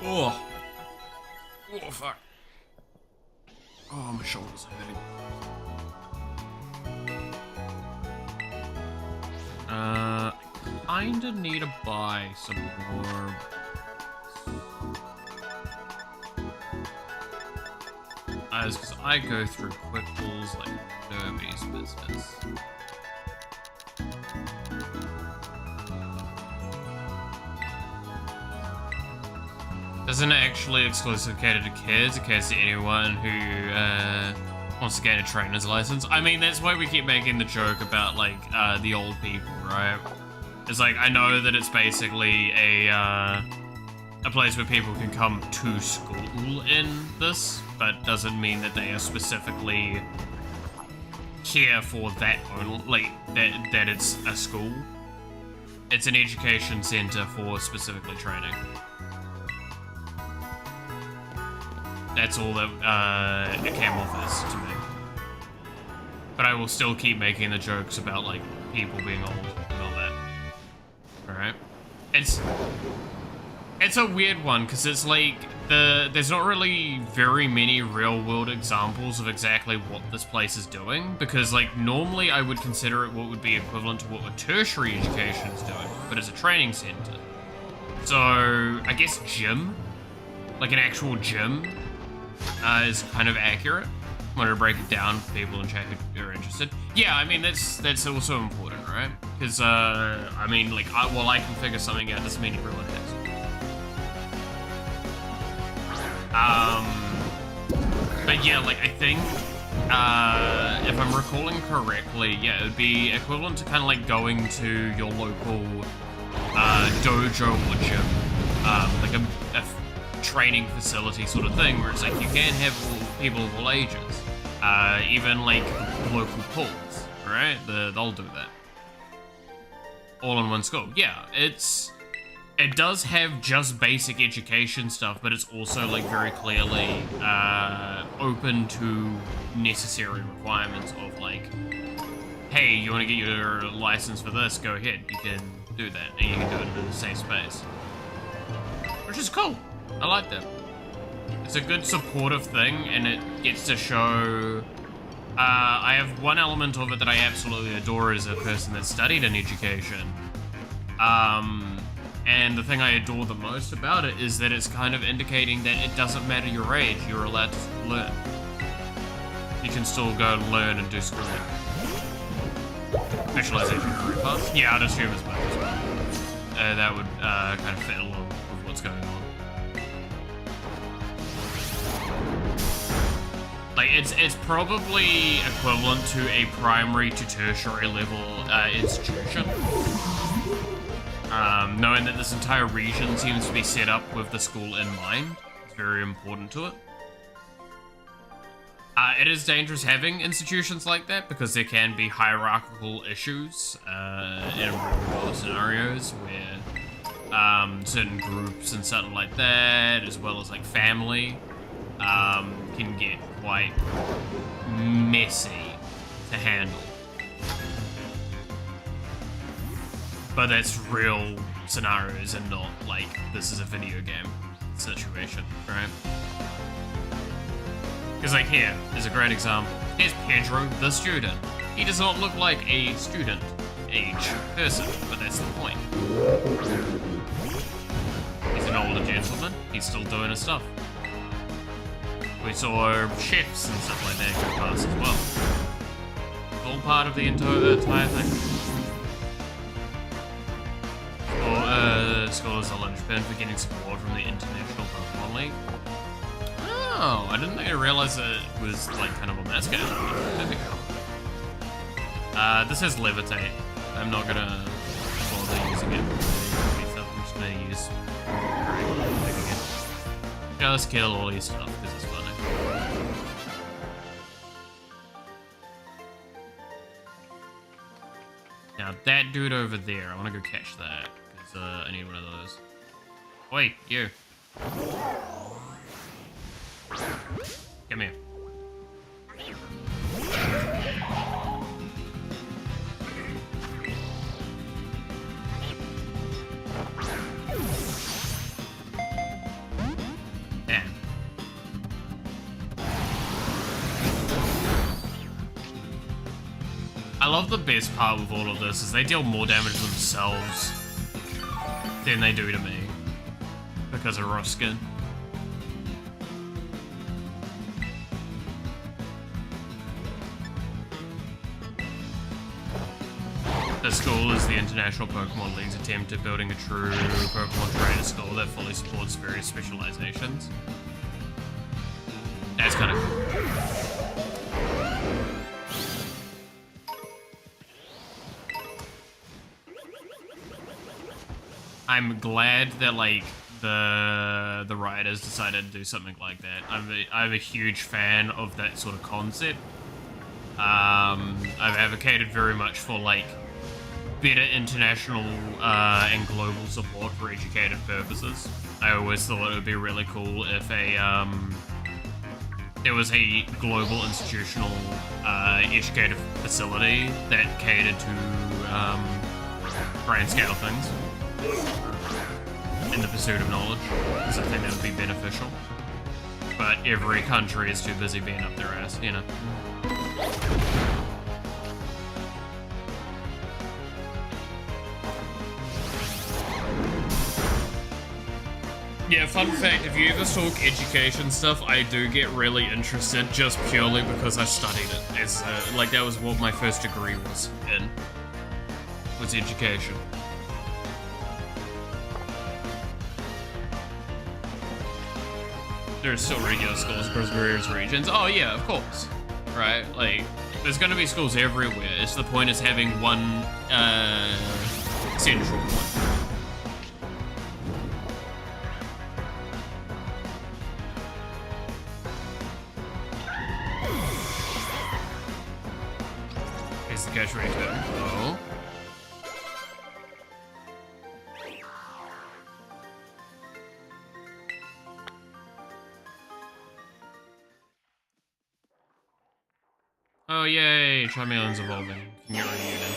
Oh. Oh, fuck. Oh, my shoulders are hurting. Kinda need to buy some more. Because I go through quick pulls like nobody's business. Doesn't actually exclusive cater to kids, it caters to anyone who wants to gain a trainer's license. I mean, that's why we keep making the joke about like the old people, right? It's like, I know that it's basically a place where people can come to school in this, but doesn't mean that they are specifically here for that only, like, that it's a school. It's an education center for specifically training. That's all that a cam offers to me. But I will still keep making the jokes about, like, people being old and all that. Alright. It's a weird one, because it's like, there's not really very many real-world examples of exactly what this place is doing, because, like, normally I would consider it what would be equivalent to what a tertiary education is doing, but it's a training center. So, I guess gym, like an actual gym, is kind of accurate. I wanted to break it down for people in chat who are interested. Yeah, I mean, that's also important, right? Because, I mean, like, while I can figure something out, doesn't mean everyone has. But yeah, like, I think, if I'm recalling correctly, yeah, it would be equivalent to kind of like going to your local, dojo or gym, like a training facility sort of thing, where it's like you can have people of all ages, even like local pools, right? They'll do that. All in one school. Yeah, it does have just basic education stuff, but it's also like very clearly open to necessary requirements of like, hey, you want to get your license for this? Go ahead, you can do that, and you can do it in a safe space, which is cool. I like that. It's a good supportive thing, and it gets to show. I have one element of it that I absolutely adore as a person that studied in education. And the thing I adore the most about it is that it's kind of indicating that it doesn't matter your age, you're allowed to learn. You can still go and learn and do schooling. Visualization career path? Yeah, I'd assume as much as well. That would kind of fit along with what's going on. Like, it's probably equivalent to a primary to tertiary level institution. Knowing that this entire region seems to be set up with the school in mind, it's very important to it. It is dangerous having institutions like that because there can be hierarchical issues in real-world scenarios where certain groups and something like that, as well as like family, can get quite messy to handle. But that's real scenarios and not like this is a video game situation, right? Because like here is a great example. Here's Pedro, the student. He does not look like a student age person, but that's the point. He's an older gentleman. He's still doing his stuff. We saw chefs and stuff like that go past as well. All part of the entire thing. School is a linchpin for getting support from the International Pokemon League. Oh, I didn't think I realized that it was like kind of on that scale. This has Levitate. I'm not gonna bother using it. I'm just gonna use just kill all these stuff because it's funny. Now that dude over there, I want to go catch that. I need one of those. Wait, you. Come here. Damn. I love the best part with all of this is they deal more damage themselves than they do to me because of rough skin. The school is the International Pokemon League's attempt at building a true Pokemon trainer school that fully supports various specializations. That's kind of cool. I'm glad that like the writers decided to do something like that. I'm a huge fan of that sort of concept. I've advocated very much for like better international and global support for educative purposes. I always thought it would be really cool if there was a global institutional educative facility that catered to grand scale things in the pursuit of knowledge, because I think that would be beneficial. But every country is too busy being up their ass, you know. Yeah, fun fact, if you ever talk education stuff, I do get really interested just purely because I studied it. As like that was what my first degree was in, was education. There's still regular schools across various regions. Oh yeah, of course. Right? Like, there's gonna be schools everywhere. It's the point is having one, central one. Here's the cash return. Oh. Oh, yay, Charmeleon's evolving. Can get rid of you then.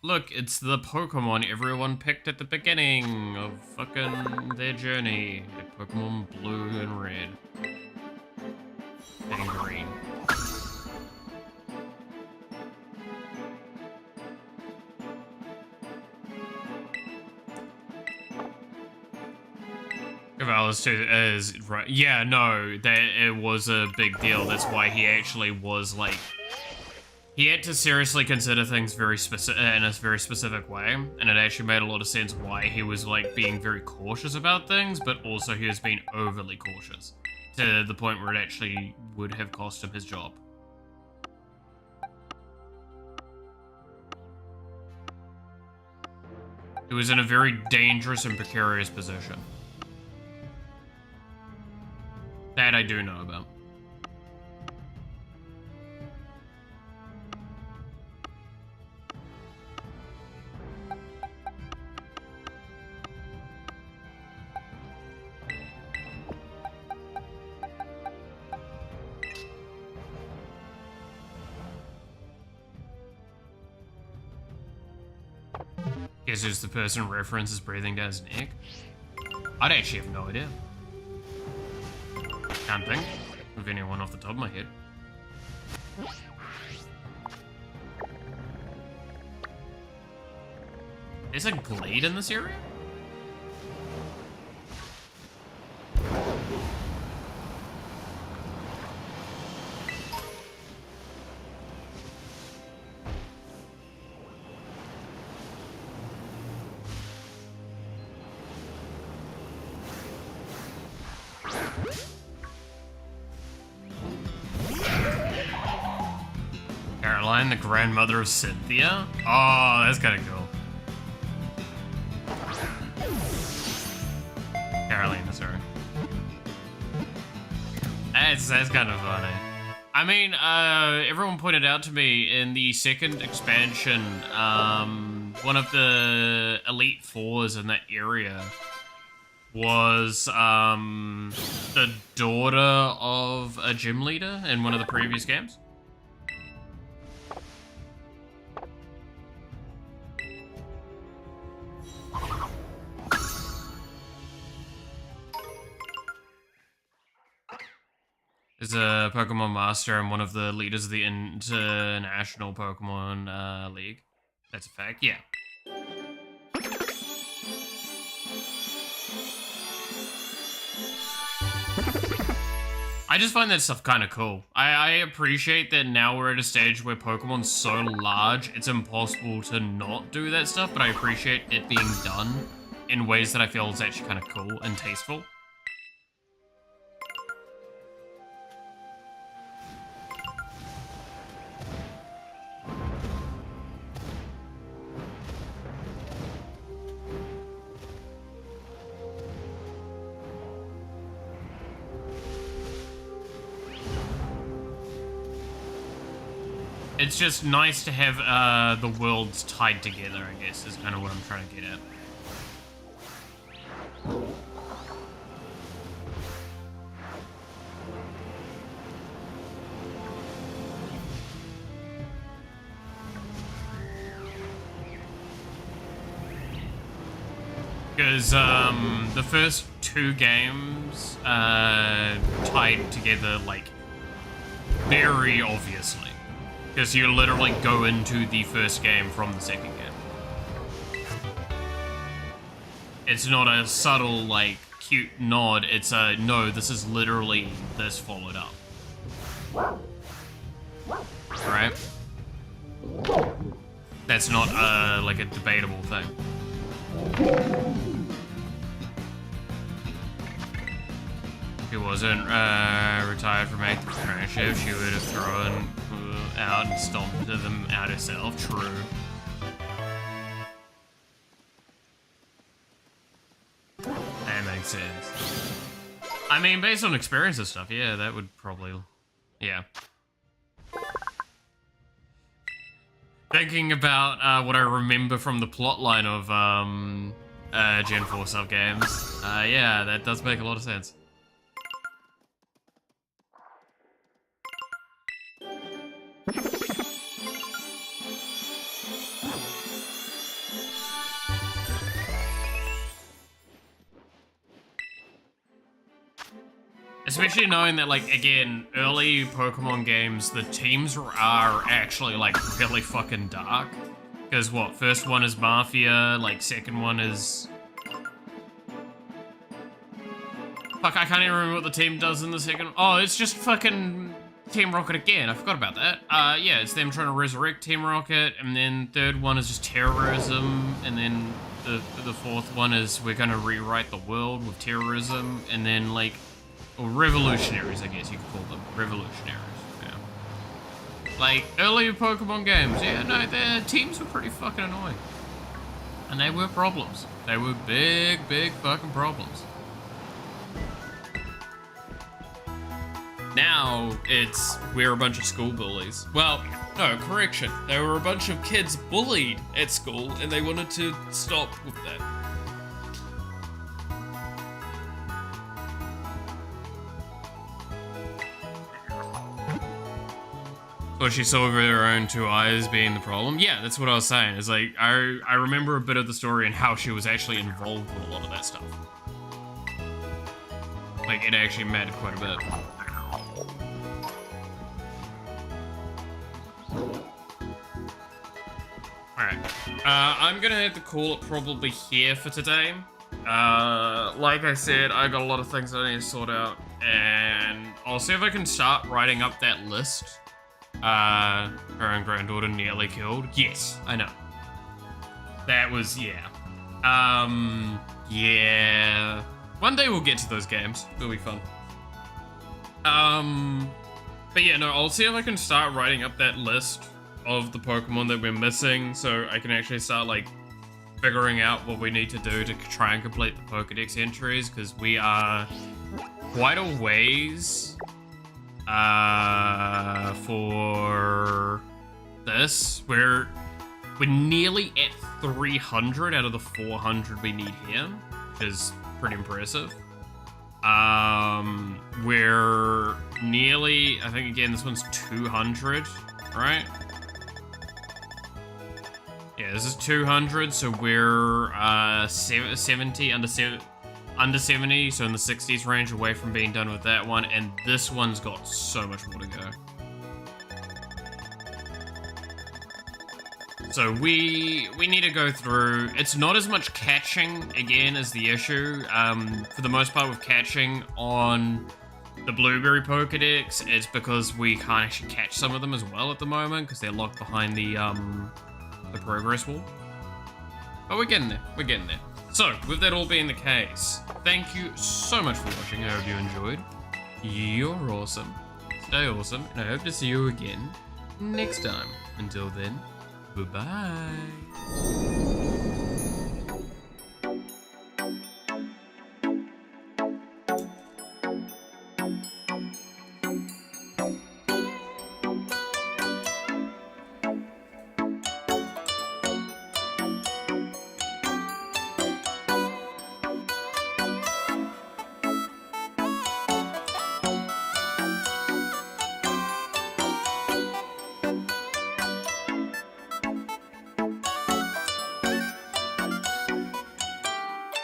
Look, it's the Pokemon everyone picked at the beginning of fucking their journey. The Pokemon Blue and Red. And Green. Cavali's too is right. Yeah, no, that it was a big deal. That's why he actually was like, he had to seriously consider things very specific in a very specific way, and it actually made a lot of sense why he was like being very cautious about things, but also he was being overly cautious to the point where it actually would have cost him his job. He was in a very dangerous and precarious position. That I do know about. Guess who's the person references breathing down his neck? I'd actually have no idea. Can't think of anyone off the top of my head. There's a glade in this area? Caroline, the grandmother of Cynthia? Oh, that's kind of cool. Caroline, sorry. That's kind of funny. I mean, everyone pointed out to me in the second expansion, one of the Elite Fours in that area was the daughter of a gym leader in one of the previous games. Is a Pokemon Master and one of the leaders of the International Pokemon League. That's a fact, yeah. I just find that stuff kind of cool. I appreciate that now we're at a stage where Pokemon's so large, it's impossible to not do that stuff, but I appreciate it being done in ways that I feel is actually kind of cool and tasteful. It's just nice to have the worlds tied together, I guess, is kind of what I'm trying to get at. Because the first two games tied together, like, very obviously. Because you literally go into the first game from the second game. It's not a subtle, like, cute nod. It's a, no, this is literally this followed up. Right? That's not, like, a debatable thing. If he wasn't retired from active apprenticeship, she would have thrown out and stomped them out herself. True. That makes sense. I mean, based on experience and stuff, yeah, that would probably, yeah. Thinking about what I remember from the plotline of Gen 4 sub games. Yeah, that does make a lot of sense. Especially knowing that, like, again, early Pokemon games, the teams are actually, like, really fucking dark. Because what, first one is Mafia, like, second one is... Fuck, I can't even remember what the team does in the second... Oh, it's just fucking Team Rocket again, I forgot about that. Yeah, it's them trying to resurrect Team Rocket, and then third one is just terrorism, and then the fourth one is we're gonna rewrite the world with terrorism, and then, like... Or revolutionaries, I guess you could call them. Revolutionaries, yeah. Like, early Pokemon games, yeah, no, their teams were pretty fucking annoying. And they were problems. They were big, big fucking problems. Now, we're a bunch of school bullies. Well, no, correction. There were a bunch of kids bullied at school, and they wanted to stop with that. Or she saw with her own two eyes being the problem. Yeah, that's what I was saying. It's like, I remember a bit of the story and how she was actually involved with a lot of that stuff. Like, it actually mattered quite a bit. Alright. I'm gonna have to call it probably here for today. Like I said, I got a lot of things I need to sort out. And I'll see if I can start writing up that list. Her own granddaughter nearly killed. Yes, I know. That was, yeah. Yeah. One day we'll get to those games. It'll be fun. But yeah, no, I'll see if I can start writing up that list of the Pokemon that we're missing so I can actually start, like, figuring out what we need to do to try and complete the Pokedex entries, because we are quite a ways for this. We're nearly at 300 out of the 400 we need here, which is pretty impressive. We're nearly, I think again this one's 200, right? Yeah, this is 200, so we're 70, under 70, so in the 60s range, away from being done with that one, and this one's got so much more to go. So we need to go through. It's not as much catching, again, as the issue. For the most part with catching on the Blueberry Pokedex, it's because we can't actually catch some of them as well at the moment, because they're locked behind the progress wall. But we're getting there, we're getting there. So, with that all being the case, thank you so much for watching. I hope you enjoyed. You're awesome. Stay awesome, and I hope to see you again next time. Until then, goodbye.